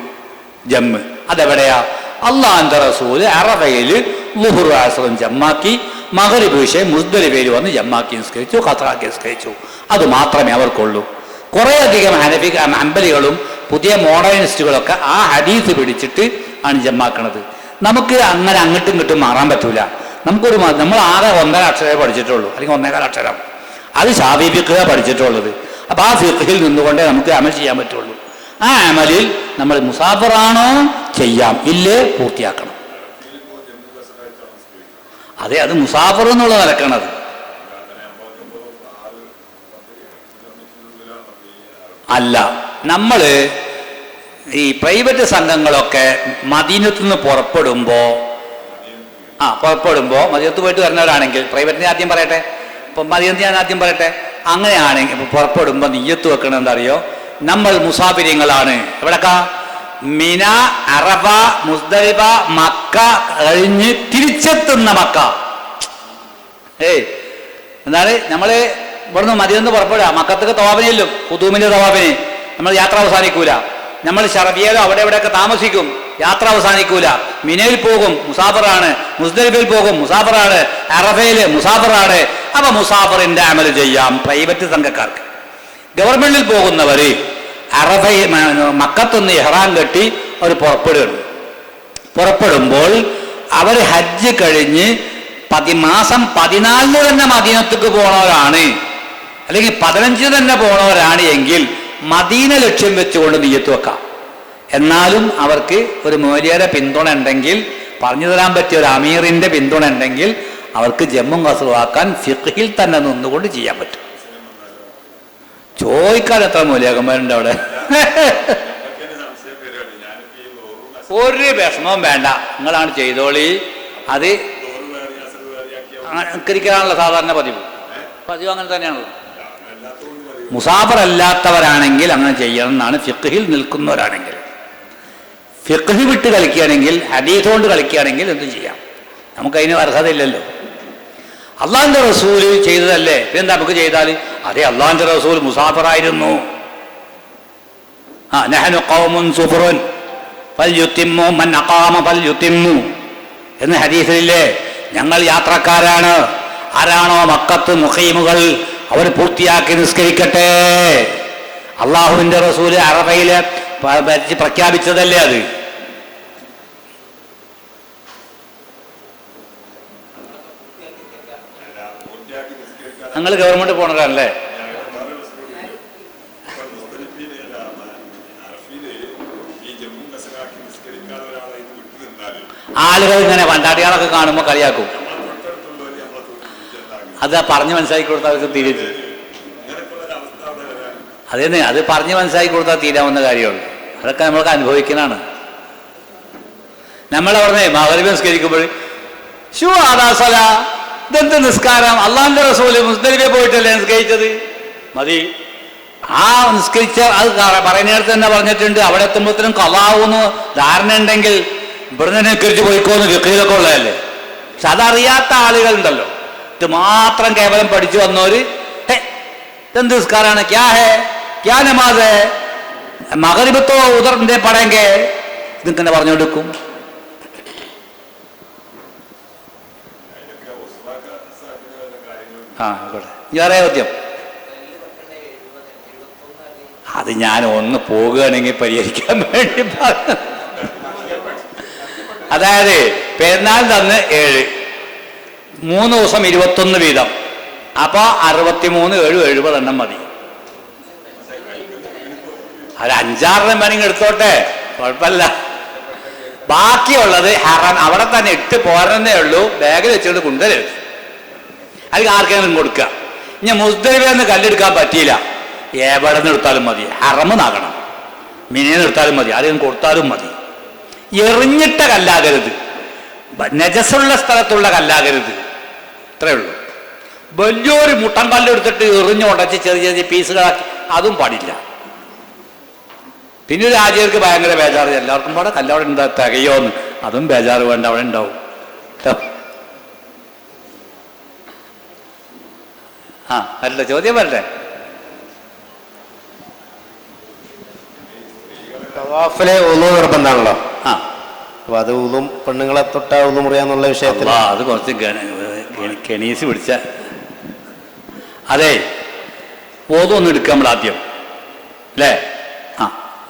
ജമ്മ്. അതെവിടെയാ? അല്ലാഹുവിൻ്റെ റസൂൽ അറഫയിൽ ളുഹ്റും അസ്റും ജമ്മാക്കി, മഗ്രിബ് ഇശാ മുസ്ദലിഫയിൽ വന്ന് ജമ്മാക്കി നിസ്കരിച്ചു, ഖസറാക്കി നിസ്കരിച്ചു. അത് മാത്രമേ അവർക്കുള്ളൂ. കുറേയധികം ഹംബലികളും പുതിയ മോഡേണിസ്റ്റുകളൊക്കെ ആ ഹദീസ് പിടിച്ചിട്ട് ആണ് ജമ്മാക്കണത്. നമുക്ക് അങ്ങനെ അങ്ങോട്ടും ഇങ്ങോട്ടും മാറാൻ പറ്റൂല. നമ്മൾ ആകെ 1.5 അക്ഷരമേ പഠിച്ചിട്ടുള്ളൂ, അല്ലെങ്കിൽ 1.25 അക്ഷരം. അത് ശാഫിഈ ഫിഖ്ഹ് പഠിച്ചിട്ടുള്ളത്. അപ്പം ആ ഫിഖ്ഹിൽ നിന്നുകൊണ്ടേ നമുക്ക് അമൽ ചെയ്യാൻ പറ്റുള്ളൂ. ആ അമലിൽ നമ്മൾ മുസാഫിറാണോ ചെയ്യാം, ഇല്ലേ പൂർത്തിയാക്കണം. അതെ, അത് മുസാഫിർ എന്നുള്ള നിലക്കണത് അല്ല. നമ്മൾ ഈ പ്രൈവറ്റ് സംഘങ്ങളൊക്കെ മദീനത്തു നിന്ന് പുറപ്പെടുമ്പോൾ മദീനത്ത് പോയിട്ട് വരുന്നവരാണെങ്കിൽ, പ്രൈവറ്റിനെ ആദ്യം പറയട്ടെ, ഇപ്പം മദീനത്ത് ഞാൻ ആദ്യം പറയട്ടെ, അങ്ങനെയാണെങ്കിൽ ഇപ്പം പുറപ്പെടുമ്പോൾ നിയ്യത്ത് വെക്കണം. എന്താ അറിയോ? നമ്മൾ മുസാഫിരിങ്ങളാണ്. എവിടക്ക? മിന, അറഫ, മുസ്ദലിഫ, മക്ക കഴിഞ്ഞ് തിരിച്ചെത്തുന്ന മക്ക. എന്താണ്? നമ്മൾ ഇവിടുന്ന് മദീനത്ത് പുറപ്പെടുക, മക്കത്തൊക്കെ തവാഫിനെല്ലും, ഖുദൂമിന്റെ തവാഫിന് നമ്മൾ യാത്ര അവസാനിക്കൂല. നമ്മൾ ഷറഫിയയിലോ അവിടെ എവിടെയൊക്കെ താമസിക്കും, യാത്ര അവസാനിക്കൂല. മിനയിൽ പോകും, മുസാഫിറാണ്. മുസ്ദലിഫയിൽ പോകും, മുസാഫിറാണ്. അറഫയിൽ മുസാഫിറാണ്. അപ്പൊ മുസാഫിറിന്റെ അമൽ ചെയ്യാം പ്രൈവറ്റ് സംഘക്കാർക്ക്. ഗവൺമെന്റിൽ പോകുന്നവര് മക്കത്തുനിന്ന് ഇഹ്റാം കെട്ടി അവർ പുറപ്പെടുമ്പോൾ അവർ ഹജ്ജ് കഴിഞ്ഞ് മാസം 14 തന്നെ മദീനത്തേക്ക് പോണവരാണ്, അല്ലെങ്കിൽ 15 തന്നെ പോണവരാണ് എങ്കിൽ മദീന ലക്ഷ്യം വെച്ചുകൊണ്ട് നിയ്യത്ത് വെക്കാം. എന്നാലും അവർക്ക് ഒരു മൗലിയുടെ പിന്തുണ ഉണ്ടെങ്കിൽ, പറഞ്ഞു തരാൻ പറ്റിയ ഒരു അമീറിന്റെ പിന്തുണ ഉണ്ടെങ്കിൽ അവർക്ക് ജമ്മും ഖസറും ആക്കാൻ ഫിഖ്ഹിൽ തന്നെ നിന്നുകൊണ്ട് ചെയ്യാൻ പറ്റും. ചോദിക്കാൻ എത്ര മൂല്യാക്കന്മാരുണ്ട് അവിടെ? ഒരു വിഷമവും വേണ്ട, നിങ്ങളാണ് ചെയ്തോളി. അത് അനുകരിക്കാനുള്ള സാധാരണ പതിവ് അങ്ങനെ തന്നെയാണല്ലോ. മുസാഫർ അല്ലാത്തവരാണെങ്കിൽ അങ്ങനെ ചെയ്യണം എന്നാണ്. ഫിഖ്ഹിൽ നിൽക്കുന്നവരാണെങ്കിൽ, ഫിഖ്ഹ് വിട്ട് കളിക്കുകയാണെങ്കിൽ, ഹദീസ് കൊണ്ട് കളിക്കുകയാണെങ്കിൽ എന്തും ചെയ്യാം. നമുക്കതിന് അർഹതയില്ലല്ലോ. അള്ളാഹിന്റെ റസൂൽ ചെയ്തതല്ലേ, പിന്നെന്താ നമുക്ക് ചെയ്താൽ? അതെ, അള്ളാഹിന്റെ റസൂൽ മുസാഫിറായിരുന്നു. നഹ്നു ഖൗമുൻ സുഫറുൻ ഫൽയുത്തിമ്മു മൻ അഖാമ ഫൽയുത്തിമ്മു എന്ന് ഹദീസിലില്ലേ? ഞങ്ങൾ യാത്രക്കാരാണ്, ആരാണോ മക്കത്ത് മുഖീമുകൾ അവർ പൂർത്തിയാക്കി നിസ്കരിക്കട്ടെ. അള്ളാഹുവിന്റെ റസൂൽ അറഫയിൽ പ്രഖ്യാപിച്ചതല്ലേ അത്. ഞങ്ങൾ ഗവൺമെന്റ് പോണതല്ലേ? ആളുകൾ ഇങ്ങനെ പണ്ടാട്ടികളൊക്കെ കാണുമ്പോൾ കളിയാക്കും. അത് പറഞ്ഞ് മനസ്സിലാക്കി കൊടുത്താൽ അവർക്ക് തിരിച്ചു. അതേന്ന് അത് പറഞ്ഞ് മനസ്സിലാക്കി കൊടുത്താൽ തീരാവുന്ന കാര്യമുള്ളൂ. അതൊക്കെ നമ്മൾക്ക് അനുഭവിക്കുന്നതാണ്. നമ്മളവിടുന്ന് മഗ്‌രിബ് നിസ്കരിക്കുമ്പോൾ ഷൂ ആദാസല ഇതെന്ത് നിസ്കാരം, അള്ളാഹിന്റെ റസൂല് മുസ്ദലിഫിൽ പോയിട്ടല്ലേ നിസ്കരിച്ചത്, മതി. ആ നിസ്കരിച്ച അത് പറയുന്നിടത്ത് തന്നെ പറഞ്ഞിട്ടുണ്ട്, അവിടെ എത്തുമ്പോഴത്തേനും കളാവൂന്ന് ധാരണ ഉണ്ടെങ്കിൽ ഇവിടുന്ന് നിസ്കരിച്ച് പോയിക്കോന്ന് ഫിഖ്ഹിലൊക്കെ ഉള്ളതല്ലേ. പക്ഷെ അതറിയാത്ത ആളുകളുണ്ടല്ലോ, ഇത് മാത്രം കേവലം പഠിച്ചു വന്നവര് ഇതെന്ത് നിസ്കാരാണ്, ക്യാ ഹേ ക്യാ നമാസ് ഹേ, മഗ്‌രിബ് തോ ഉദർ പടയെങ്കെ ഇതിങ്ങനെ പറഞ്ഞു കൊടുക്കും. വേറെ ചോദ്യം? അത് ഞാൻ ഒന്ന് പോകുകയാണെങ്കിൽ പരിഹരിക്കാൻ വേണ്ടി പറഞ്ഞു. അതായത് പെരുന്നാൾ തന്ന് 7, 3 ദിവസം 21 വീതം, അപ്പൊ 63, 7, 70 മതി. അത് 5-6 വേണമെങ്കിൽ എടുത്തോട്ടെ, കുഴപ്പമില്ല. ബാക്കിയുള്ളത് ഹറാം അവിടെ തന്നെ ഇട്ട് പോരുന്നേ ഉള്ളൂ, ബാഗിൽ വെച്ചുകൊണ്ട് കൊണ്ടുവരരുത്. അത് ആർക്കെങ്കിലും കൊടുക്കുക. ഇനി മുസ്ദലിഫിൽ നിന്ന് കല്ലെടുക്കാൻ പറ്റിയില്ല, എവിടെ നിന്ന് എടുത്താലും മതി, ഹറം നാകണം, മിനിന്ന് എടുത്താലും മതി, ആരെങ്കിലും കൊടുത്താലും മതി. എറിഞ്ഞിട്ട കല്ലാകരുത്, നജസുള്ള സ്ഥലത്തുള്ള കല്ലാകരുത്, ഇത്രയേ ഉള്ളൂ. വലിയൊരു മുട്ടൻ കല്ലെടുത്തിട്ട് എറിഞ്ഞുടച്ച് ചെറിയ ചെറിയ പീസുകളാക്കി അതും പാടില്ല. പിന്നെ ഒരു ആചാര്യർക്ക് ഭയങ്കര ബേജാറ്, എല്ലാവർക്കും പാടെ കല്ലവിടെ എന്താ തികയോന്ന്, അതും ബേജാറ് വേണ്ട, അവിടെ ഉണ്ടാവും. അല്ല ചോദ്യം വരട്ടെ. തവാഫിലെ ഉളു നിർബന്ധമാണല്ലോ. അപ്പൊ അത് ഉളും പെണ്ണുങ്ങളെ തൊട്ടാ ഉളു മുറിയാന്നുള്ള വിഷയത്തിൽ അത് കുറച്ച് കെണീസ് പിടിച്ച. അതെ, ഓതൊന്നും എടുക്കാം നമ്മൾ ആദ്യം അല്ലേ?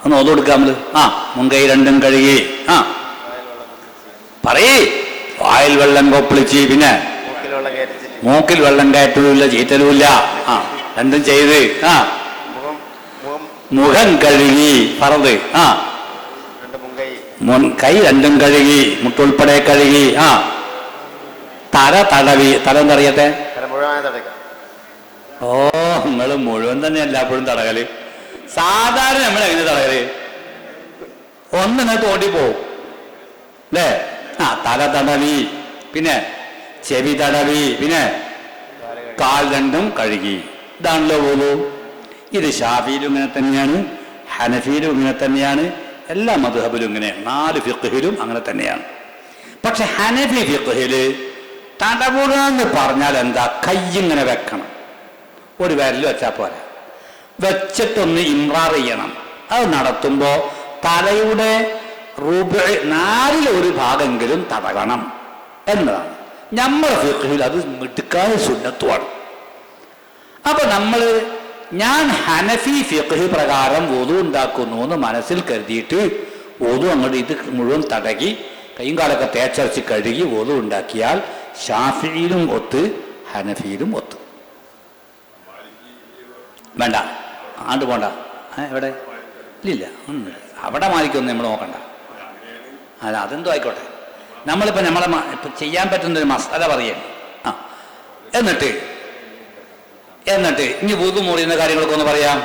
ഒന്ന് ഓതം എടുക്കാം നമ്മള്. മുൻകൈ രണ്ടും കഴുകി, പറയേ വായിൽ വെള്ളം കൊപ്പിളിച്ച്, പിന്നെ മൂക്കിൽ വെള്ളം കയറ്റലുമില്ല, ചീറ്റലുമില്ല, രണ്ടും ചെയ്ത്, മുഖം കഴുകി, പറത്, കൈ രണ്ടും കഴുകി, മുട്ടുൾപ്പെടെ കഴുകി, തല തടവി, തല എന്തറിയട്ടെ? ഓ, നിങ്ങള് മുഴുവൻ തന്നെ എല്ലാപ്പോഴും തടകല്. സാധാരണ നമ്മൾ എങ്ങനെ തടകല്? ഒന്നിനെ തോണ്ടിപ്പോവും അല്ലേ? തല തടവി, പിന്നെ ചെവി തടവി, പിന്നെ കാൽ രണ്ടും കഴുകി. ഇതാണല്ലോ വുളു. ഇത് ഷാഫിയിലും ഇങ്ങനെ തന്നെയാണ്, ഹനഫിയിലും ഇങ്ങനെ തന്നെയാണ്, എല്ലാ മദ്ഹബിലും ഇങ്ങനെയാണ്, 4 ഫിഖ്ഹിലും അങ്ങനെ തന്നെയാണ്. പക്ഷെ ഹനഫി ഫിഖ്ഹില് തടവുക എന്ന് പറഞ്ഞാൽ എന്താ? കയ്യിങ്ങനെ വെക്കണം, ഒരു വിരൽ വെച്ചാൽ പോരാ, വെച്ചിട്ടൊന്ന് ഇമ്രാർ ചെയ്യണം. അത് നടത്തുമ്പോൾ തലയുടെ 4/4 ഭാഗമെങ്കിലും തടവണം എന്നതാണ്. നമ്മുടെ ഫിഖ്ഹിൽ അത് മിടുക്കായ സുന്നത്തുമാണ്. അപ്പൊ ഞാൻ ഹനഫി ഫിഖ്ഹ് പ്രകാരം വുളു ഉണ്ടാക്കുന്നു എന്ന് മനസ്സിൽ കരുതിയിട്ട് വുളു അങ്ങോട്ട് ഇത് മുഴുവൻ തടകി കൈയും കാലൊക്കെ തേച്ചരച്ച് കഴുകി വുളു ഉണ്ടാക്കിയാൽ ഷാഫിയിലും ഒത്ത് ഹനഫിയിലും ഒത്ത്. വേണ്ട, ആണ്ട് പോണ്ട. എവിടെ? ഇല്ല, അവിടെ മാലിക്കൊന്നും നമ്മൾ നോക്കണ്ട. അല്ല, അതെന്തോ ആയിക്കോട്ടെ. നമ്മളിപ്പോൾ ഇപ്പം ചെയ്യാൻ പറ്റുന്നൊരു മസാല പറയണം. എന്നിട്ട് ഇനി വുളു മുറിയുന്ന കാര്യങ്ങളൊക്കെ ഒന്ന് പറയാം.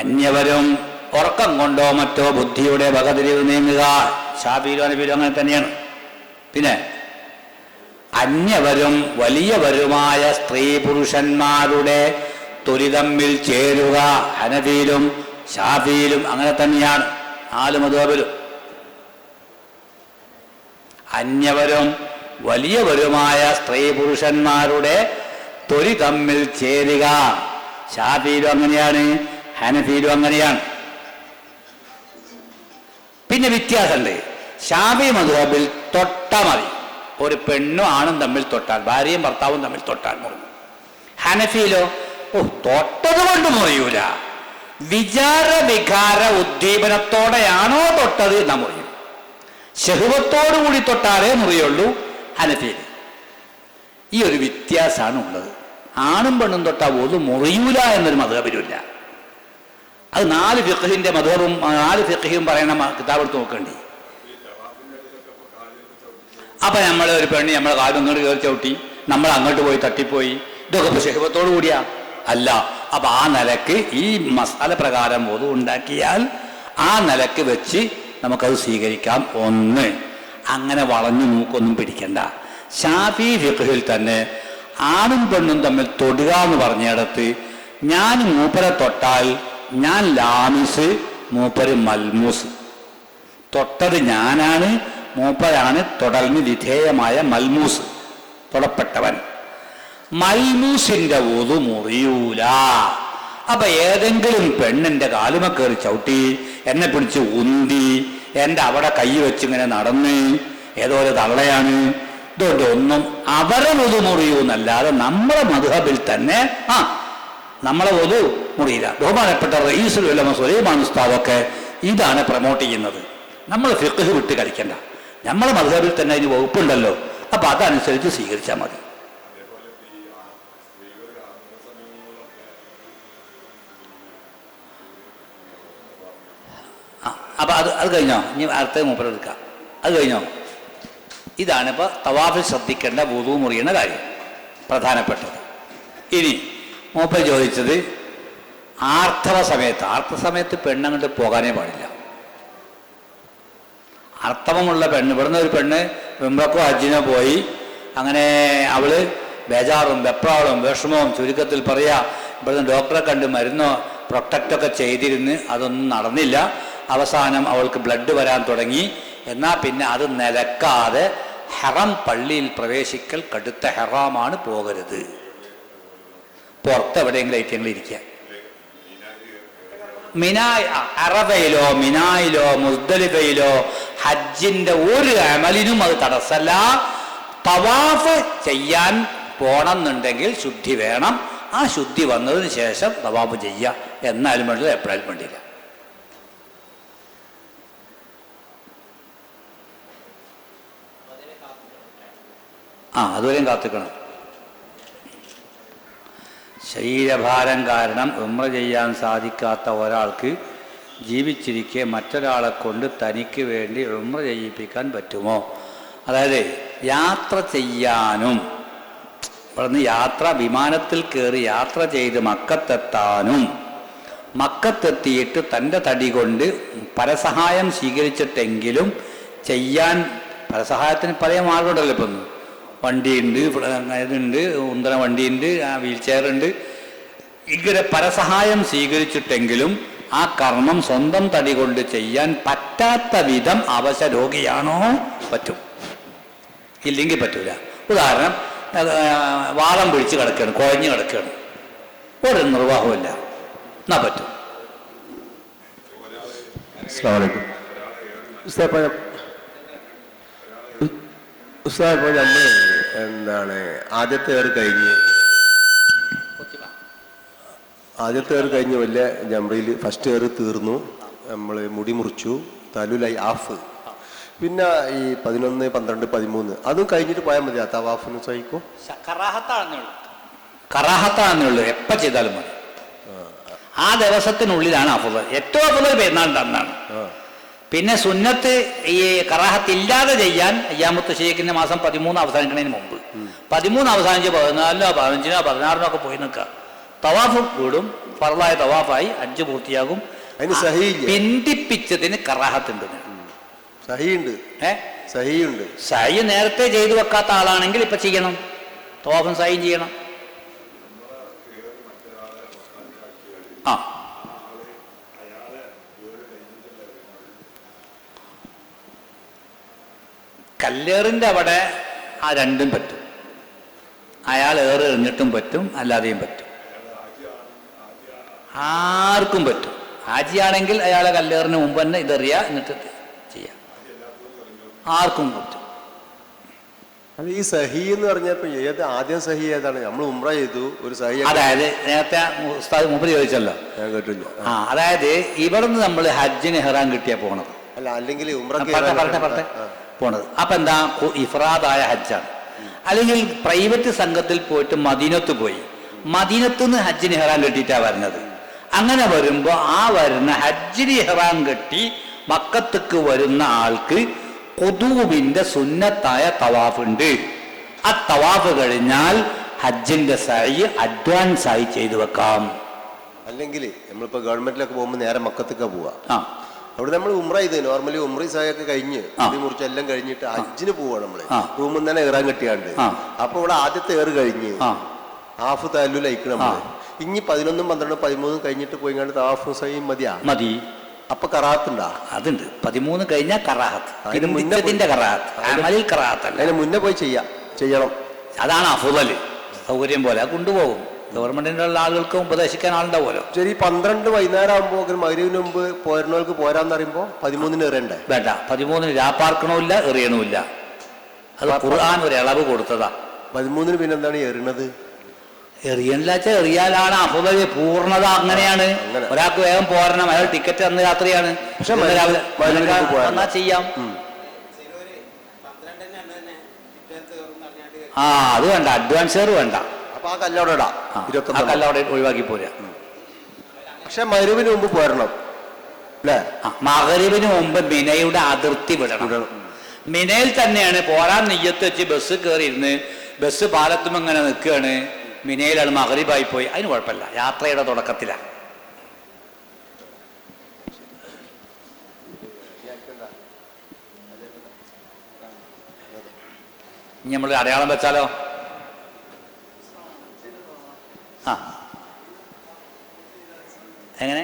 അന്യവരും ഉറക്കം കൊണ്ടോ മറ്റോ ബുദ്ധിയുടെ വകതിരിവ് നീങ്ങുക, ഷാഫിയിലും ഹനഫിയിലും അങ്ങനെ തന്നെയാണ്. പിന്നെ അന്യവരും വലിയവരുമായ സ്ത്രീ പുരുഷന്മാരുടെ തൊലി തമ്മിൽ ചേരുക, ഹനഫിയിലും ഷാഫിയിലും അങ്ങനെ തന്നെയാണ്, 4 മദ്ഹബിലും. അന്യവരും വലിയവരുമായ സ്ത്രീ പുരുഷന്മാരുടെ തൊലി തമ്മിൽ ചേരുക, ഷാഫിയിലും അങ്ങനെയാണ്, ഹനഫിയിലും അങ്ങനെയാണ്. പിന്നെ വ്യത്യാസമുണ്ട്. ഷാഫി മദ്ഹബിൽ തൊട്ടാൽ മതി, ഒരു പെണ്ണും ആണും തമ്മിൽ തൊട്ടാൽ, ഭാര്യയും ഭർത്താവും തമ്മിൽ തൊട്ടാൽ മുറിയും. ഹനഫിയിലോ തൊട്ടത് കൊണ്ട് മുറിയൂല, വിചാര വികാര ഉദ്ദീപനത്തോടെയാണോ തൊട്ടത് എന്നാ മുറിയും. ശഹ്വത്തോടു കൂടി തൊട്ടാലേ മുറിയുള്ളൂ ഹനഫിയിൽ. ഈ ഒരു വ്യത്യാസമാണ് ഉള്ളത്. ആണും പെണ്ണും തൊട്ടാൽ വുളു മുറിയൂല എന്നൊരു മദ്ഹബിലുമില്ല. അത് 4 ഫിഖ്ഹിന്റെ മദ്ഹബും 4 ഫിഖ്ഹിയും പറയണ കിതാബ് എടുത്ത് നോക്കണ്ടേ. അപ്പൊ നമ്മൾ ഒരു പെണ്ണ് നമ്മളെ കാലം ഇങ്ങോട്ട് കയറി ചവിട്ടി, നമ്മൾ അങ്ങോട്ട് പോയി തട്ടിപ്പോയി, ഇതൊക്കെ ഇപ്പൊ ഷെഹ്വത്തോടു കൂടിയാ അല്ല. അപ്പൊ ആ നിലക്ക് ഈ മസാല പ്രകാരം ഒതു ഉണ്ടാക്കിയാൽ ആ നിലക്ക് വെച്ച് നമുക്കത് സ്വീകരിക്കാം. ഒന്ന്, അങ്ങനെ വളഞ്ഞു മൂക്കൊന്നും പിടിക്കണ്ട. ശാഫി ഫിഖ്ഹിൽ തന്നെ ആണും പെണ്ണും തമ്മിൽ തൊടുക എന്ന് പറഞ്ഞിടത്ത് ഞാൻ മൂപ്പരെ തൊട്ടാൽ ഞാൻ ലാമിസ്, മൂപ്പര് മൽമൂസ്. തൊട്ടത് ഞാനാണ്, മൂപ്പരാണ് തൊടലിന് വിധേയമായ മൽമൂസ്, തൊടപ്പെട്ടവൻ. മൽമൂസിന്റെ ഒതു മുറിയൂല. അപ്പൊ ഏതെങ്കിലും പെണ്ണിന്റെ കാലുമ കയറി ചവിട്ടി, എന്നെ പിടിച്ച് ഉന്തി, എൻ്റെ അവിടെ കൈ വെച്ചിങ്ങനെ നടന്ന്, ഏതോ ഒരു തള്ളയാണ്, ഇതുകൊണ്ട് ഒന്നും അവരെ ഒതു മുറിയൂന്നല്ലാതെ നമ്മളെ മദ്ഹബിൽ തന്നെ നമ്മളെ ഒതു മുറിയില്ല. ബഹുമാനപ്പെട്ട റഈസുൽ ഉലമ സുലൈമാൻ ഉസ്താദൊക്കെ ഇതാണ് പ്രൊമോട്ട് ചെയ്യുന്നത്. നമ്മൾ ഫിഖ്ഹ് വിട്ട് കളിക്കണ്ട, നമ്മളെ മദ്ഹബിൽ തന്നെ അതിന് വകുപ്പുണ്ടല്ലോ, അപ്പൊ അതനുസരിച്ച് സ്വീകരിച്ചാൽ മതി. അപ്പൊ അത് കഴിഞ്ഞോ? ഇനി അടുത്ത മൂപ്പർ എടുക്കാം. അത് കഴിഞ്ഞോ? ഇതാണ് ഇപ്പൊ തവാഫിൽ ശ്രദ്ധിക്കേണ്ട വുളു മുറിയുന്ന കാര്യം, പ്രധാനപ്പെട്ടത്. ഇനി മൂപ്പർ ചോദിച്ചത് ആർത്തവ സമയത്ത് പെണ്ണങ്ങോട്ട് പോകാനേ പാടില്ല. ആർത്തവമുള്ള പെണ്ണ്, ഇവിടുന്ന് ഒരു പെണ്ണ് ഉംറക്കോ ഹജ്ജിനോ പോയി, അങ്ങനെ അവള് ബേജാറും വെപ്രാളും വിഷമവും, ചുരുക്കത്തിൽ പറയാ ഇവിടുന്ന് ഡോക്ടറെ കണ്ട് മരുന്നോ പ്രൊട്ടക്റ്റൊക്കെ ചെയ്തിരുന്ന് അതൊന്നും നടന്നില്ല. അവസാനം അവൾക്ക് ബ്ലഡ് വരാൻ തുടങ്ങി. എന്നാൽ പിന്നെ അത് നിലക്കാതെ ഹറം പള്ളിയിൽ പ്രവേശിക്കൽ കടുത്ത ഹറാമാണ്, പോകരുത്. പുറത്ത് എവിടെയെങ്കിലും ഐറ്റങ്ങൾ ഇരിക്കുക. അറഫയിലോ മിനായിലോ മുസ്ദലിഫയിലോ ഹജ്ജിന്റെ ഒരു അമലിനും അത് തടസ്സമല്ല. തവാഫ് ചെയ്യാൻ പോണമെന്നുണ്ടെങ്കിൽ ശുദ്ധി വേണം. ആ ശുദ്ധി വന്നതിന് ശേഷം തവാഫ് ചെയ്യുക. എന്നാലും വേണ്ടില്ല, എപ്പോഴാലും വേണ്ടില്ല. അതുവരെയും കാത്തിക്കണം. ശരീരഭാരം കാരണം ഉംറ ചെയ്യാൻ സാധിക്കാത്ത ഒരാൾക്ക് ജീവിച്ചിരിക്കെ മറ്റൊരാളെ കൊണ്ട് തനിക്ക് വേണ്ടി ഉംറ ചെയ്യിപ്പിക്കാൻ പറ്റുമോ? അതായത് യാത്ര ചെയ്യാനും ഇവിടുന്ന് വിമാനത്തിൽ കയറി യാത്ര ചെയ്ത് മക്കത്തെത്താനും, മക്കത്തെത്തിയിട്ട് തൻ്റെ തടി കൊണ്ട് പരസഹായം സ്വീകരിച്ചിട്ടെങ്കിലും ചെയ്യാൻ, പരസഹായത്തിന് പല മാർഗമുണ്ടല്ലോ. ഇപ്പം വണ്ടിയുണ്ട്, ഇതുണ്ട്, ഉന്തന വണ്ടിയുണ്ട്, വീൽ ചെയറുണ്ട്. ഇങ്ങനെ പരസഹായം സ്വീകരിച്ചിട്ടെങ്കിലും ആ കർമ്മം സ്വന്തം തടി കൊണ്ട് ചെയ്യാൻ പറ്റാത്ത വിധം അവശരോഗിയാണോ? പറ്റും, ഇല്ലെങ്കിൽ പറ്റൂല. ഉദാഹരണം, വാളം പിടിച്ച് കിടക്കുകയാണ്, കുഴഞ്ഞു കിടക്കുകയാണ്, ഒരു നിർവാഹമില്ല, എന്നാ പറ്റും. ഇപ്പോൾ നമ്മൾ ആദ്യത്തെ ഏറ് കഴിഞ്ഞ് വലിയ ജംറയിൽ ഫസ്റ്റ് ഏറ് തീർന്നു. നമ്മൾ മുടി മുറിച്ചു, തലുലായി ആഫ്. പിന്നെ ഈ 11, 12, 13 അതും കഴിഞ്ഞിട്ട് പോയാൽ മതി. തവാഫിന് സഹിക്കും. കറാഹത്താണെന്നുള്ളൂ, എപ്പോൾ ചെയ്താലും മതി. ആ ദിവസത്തിനുള്ളിലാണ് അഫ്ളൽ. ഏറ്റവും അഫ്ളൽ പെരുന്നാളിൻ്റെ അന്നാണ്. പിന്നെ സുന്നത്ത് ഈ കറാഹത്തില്ലാതെ ചെയ്യാൻ അയ്യാമത്ത് ഷെയ്ഖിന്റെ മാസം 13 അവസാനിക്കുന്നതിന് മുമ്പ്, 13 അവസാനിച്ച് 14, 15, 16 ഒക്കെ പോയി നിൽക്കുക. തവാഫ് കൂടും, ഫർളായ തവാഫായി, ഹജ്ജ് പൂർത്തിയാകും. പിന്തിപ്പിച്ചതിന് കറാഹത്തുണ്ട്. സഹി നേരത്തെ ചെയ്തു വെക്കാത്ത ആളാണെങ്കിൽ ഇപ്പൊ ചെയ്യണം, തവാഫും സഹിയും ചെയ്യണം. കല്ലേറിൻ്റെ അവിടെ ആ രണ്ടും പറ്റും. അയാൾ ഏറ് എറിഞ്ഞിട്ടും പറ്റും, അല്ലാതെയും പറ്റും, ആർക്കും പറ്റും. ഹാജിയാണെങ്കിൽ അയാളെ കല്ലേറിന് മുമ്പ് തന്നെ ഇതെറിയാ, എന്നിട്ട് ചെയ്യാം, ആർക്കും പറ്റും. ഈ സഹി എന്ന് പറഞ്ഞപ്പോ ആദ്യം സഹി ഏതാണ്? നമ്മൾ ഉംറ ചെയ്തു, ഒരു സഹി. അതായത് നേരത്തെ ഉസ്താദ് മുമ്പ് ചോദിച്ചല്ലോ, ഞാൻ കേട്ടില്ല. അതായത് ഇവിടുന്ന് നമ്മൾ ഹജ്ജിന് ഇഹ്റാം കിട്ടിയാ പോണത്, അല്ല അല്ലെങ്കിൽ പോണത്. അപ്പൊ എന്താ, ഇഫ്രാദായ ഹജ്ജാണ്. അല്ലെങ്കിൽ പ്രൈവറ്റ് സംഘത്തിൽ പോയിട്ട് മദീനത്ത് പോയി, മദീനത്ത് നിന്ന് ഹജ്ജിന് ഇഹ്റാം കെട്ടിയിട്ടാ വരുന്നത്. അങ്ങനെ വരുമ്പോ ആ വരുന്ന ഹജ്ജിന് ഇഹ്റാം കെട്ടി മക്കത്തേക്ക് വരുന്ന ആൾക്ക് ഖുദൂബിന്റെ സുന്നത്തായ തവാഫ് ഉണ്ട്. ആ തവാഫ് കഴിഞ്ഞാൽ ഹജ്ജിന്റെ സഅയ് അഡ്വാൻസ് ആയി ചെയ്തു വെക്കാം. അല്ലെങ്കിൽ നമ്മളിപ്പോ ഗവൺമെന്റിലൊക്കെ പോകുമ്പോൾ നേരെ മക്കത്തൊക്കെ പോവാ. ആ അവിടെ നമ്മൾ ഉംറ ചെയ്ത് നോർമലി ഉംറ സായൊക്കെ കഴിഞ്ഞ് മുറിച്ച് എല്ലാം കഴിഞ്ഞിട്ട് ഹജ്ജിന് പോവാണ് നമ്മള്. റൂമിൽ തന്നെ ഏറാൻ കെട്ടിയാണ്ട്. അപ്പൊ ഇവിടെ ആദ്യത്തെ ഏറ് കഴിഞ്ഞ് ഹാഫ് താലൂൽ അയക്കണം നമ്മള്. ഇനി 11, 12, 13 കഴിഞ്ഞിട്ട് പോയി കണ്ട് ഹാഫ് സൈം മതി. അപ്പൊ കറാത്തുണ്ടാ? അതുണ്ട്. 13 കഴിഞ്ഞാൽ കറാഹത്ത്. അതിന് മുന്നേ പോയി ചെയ്യണം. അതാണ് അഫ്ളല്. സൗകര്യം പോലെ കൊണ്ടുപോകും. ഗവൺമെന്റിന്റെ ആളുകൾക്ക് ഉപദേശിക്കാൻ ആളുണ്ടാവുമല്ലോ. ശരി, 12 വൈകുന്നേരം ആകുമ്പോൾ മഗ്‌രിബിന് മുമ്പ് പോരുന്നവർക്ക് പോരാന്ന് പറയുമ്പോ 13 എറിയണ്ടേ? വേണ്ട, 13 രാപ്പാർക്കണമില്ല, എറിയണമില്ല. അത് ഖുർആൻ ഒരു ഇളവ് കൊടുത്തതാ. 13 പിന്നെന്താണ് എറിയണത്? എറിയണില്ലാച്ച എറിയാലാണ് അഫ്ളല്, പൂർണ്ണത അങ്ങനെയാണ്. ഒരാൾക്ക് വേഗം പോരണം, അയാൾ ടിക്കറ്റ് അന്ന് രാത്രിയാണ്. പക്ഷെ രാവിലെ ചെയ്യാം. അത് വേണ്ട, അഡ്വാൻസ് എയർ വേണ്ട. ആ കല്ലവിടെ ഇടാം, ആ കല്ലവിടെ ഒഴിവാക്കി പോരാ. പക്ഷെ മഗ്‌രിബിന് മുമ്പ് പോരണം അല്ലേ? മഗ്‌രിബിന് മുമ്പ് മിനയുടെ അതിർത്തി വിടണം. മിനയിൽ തന്നെയാണ് പോരാൻ നെയ്യത്ത് വെച്ച് ബസ് കയറിയിരുന്ന് ബസ് പാലത്തും ഇങ്ങനെ നിൽക്കുകയാണ്. മിനയിലാണ് മഗ്‌രിബായി പോയി, അതിന് കുഴപ്പമില്ല, യാത്രയുടെ തുടക്കത്തിലാണ്. ഇനി നമ്മൾ അടയാളം വെച്ചാലോ? എങ്ങനെ?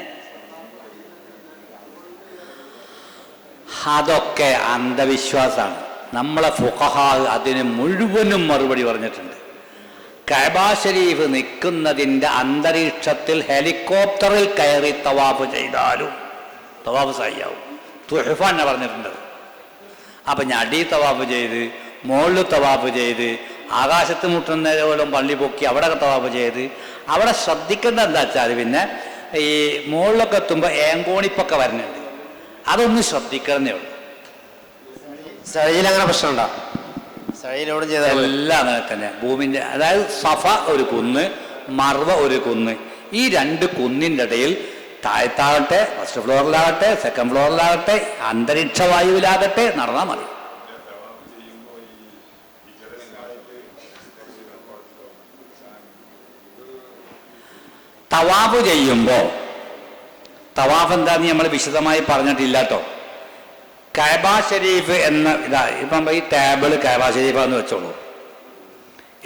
അതൊക്കെ അന്ധവിശ്വാസമാണ്. നമ്മളെ ഫുഖഹാ അതിന് മുഴുവനും മറുപടി പറഞ്ഞിട്ടുണ്ട്. കഅബ ശരീഫ് നിൽക്കുന്നതിൻ്റെ അന്തരീക്ഷത്തിൽ ഹെലികോപ്റ്ററിൽ കയറി തവാഫ് ചെയ്താലും തവാഫ് സഹിയാവും. തുഹഫ എന്നെ പറഞ്ഞിട്ടുണ്ട്. അപ്പം ഞാൻ അടി തവാഫ് ചെയ്ത്, മുകളിൽ തവാഫ് ചെയ്ത്, ആകാശത്ത് മുട്ടുന്നവരും പള്ളി പൊക്കി അവിടെ തവാഫ് ചെയ്ത്, അവിടെ ശ്രദ്ധിക്കേണ്ടത് എന്താ വെച്ചാൽ പിന്നെ ഈ മുകളിലൊക്കെ എത്തുമ്പോൾ ഏങ്കോണിപ്പൊക്കെ വരുന്നുണ്ട്, അതൊന്നും ശ്രദ്ധിക്കണമെന്നേ ഉള്ളൂ. സഴയിലങ്ങനെ പ്രശ്നമുണ്ടോ? എല്ലാം അങ്ങനെ തന്നെ. ഭൂമിൻ്റെ അതായത് സഫ ഒരു കുന്ന്, മർവ ഒരു കുന്ന്, ഈ 2 കുന്നിൻ്റെ ഇടയിൽ താഴത്താകട്ടെ, ഫസ്റ്റ് ഫ്ലോറിലാകട്ടെ, സെക്കൻഡ് ഫ്ലോറിലാകട്ടെ, അന്തരീക്ഷ വായുവിലാകട്ടെ നടന്നാൽ മതി. തവാഫ് ചെയ്യുമ്പോൾ തവാഫ് എന്താന്ന് നമ്മൾ വിശദമായി പറഞ്ഞിട്ടില്ല കേട്ടോ. കഅബ ഷരീഫ് എന്ന ഇതാ ഇപ്പം ഈ ടേബിള് കഅബ ഷരീഫാന്ന് വെച്ചോളൂ.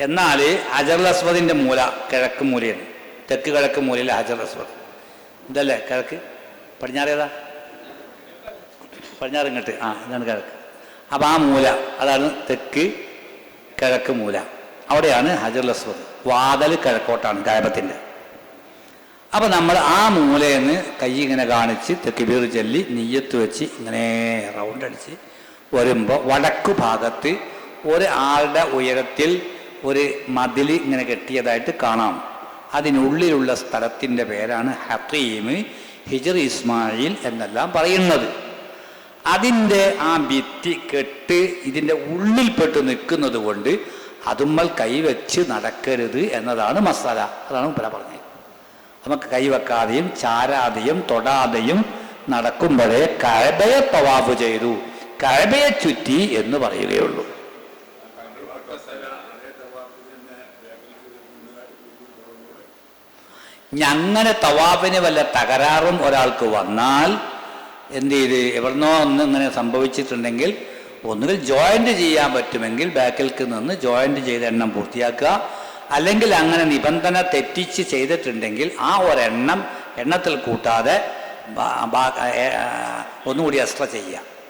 എന്നാൽ ഹജറുൽ അസ്വദിന്റെ മൂല കിഴക്ക് മൂലയാണ്. തെക്ക് കിഴക്ക് മൂലയിൽ ഹജറുൽ അസ്വദ് ഇതല്ലേ കിഴക്ക്? പടിഞ്ഞാറേതാ? പടിഞ്ഞാറ് ഇങ്ങോട്ട്. ഇതാണ് കിഴക്ക്. അപ്പം ആ മൂല അതാണ് തെക്ക് കിഴക്ക് മൂല. അവിടെയാണ് ഹജറുൽ അസ്വദ്. വാതിൽ കിഴക്കോട്ടാണ് കഅബത്തിന്റെ. അപ്പം നമ്മൾ ആ മൂലയെന്ന് കൈ ഇങ്ങനെ കാണിച്ച് തക്ബീർ ചൊല്ലി നിയ്യത്ത് വെച്ച് ഇങ്ങനെ റൗണ്ട് അടിച്ച് വരുമ്പോൾ വടക്കു ഭാഗത്ത് ഒരു ആളുടെ ഉയരത്തിൽ ഒരു മതിൽ ഇങ്ങനെ കെട്ടിയതായിട്ട് കാണാം. അതിനുള്ളിലുള്ള സ്ഥലത്തിൻ്റെ പേരാണ് ഹത്തീം, ഹിജർ ഇസ്മായിൽ എന്നെല്ലാം പറയുന്നത്. അതിൻ്റെ ആ ഭിത്തി കെട്ട് ഇതിൻ്റെ ഉള്ളിൽപ്പെട്ട് നിൽക്കുന്നത് കൊണ്ട് അതുമ്മൽ കൈവച്ച് നടക്കരുത് എന്നതാണ് മസാല. അതാണ് മുപ്പര പറഞ്ഞത്. നമുക്ക് കൈവെക്കാതെയും ചാരാതെയും തൊടാതെയും നടക്കുമ്പോഴേ കഅബയെ തവാഫ് ചെയ്തു, കഅബയെ ചുറ്റി എന്ന് പറയുകയുള്ളൂ. അങ്ങനെ തവാഫിന് വല്ല തകരാറും ഒരാൾക്ക് വന്നാൽ എന്ത് ചെയ്ത് എവിടുന്നോ ഒന്ന് ഇങ്ങനെ സംഭവിച്ചിട്ടുണ്ടെങ്കിൽ ഒന്നുകിൽ ജോയിന്റ് ചെയ്യാൻ പറ്റുമെങ്കിൽ ബാക്കിൽക്ക് നിന്ന് ജോയിന്റ് ചെയ്ത എണ്ണം പൂർത്തിയാക്കുക. അല്ലെങ്കിൽ അങ്ങനെ നിബന്ധന തെറ്റിച്ച് ചെയ്തിട്ടുണ്ടെങ്കിൽ ആ ഒരെണ്ണം എണ്ണത്തിൽ കൂട്ടാതെ ഒന്നുകൂടി എക്സ്ട്രാ ചെയ്യുക.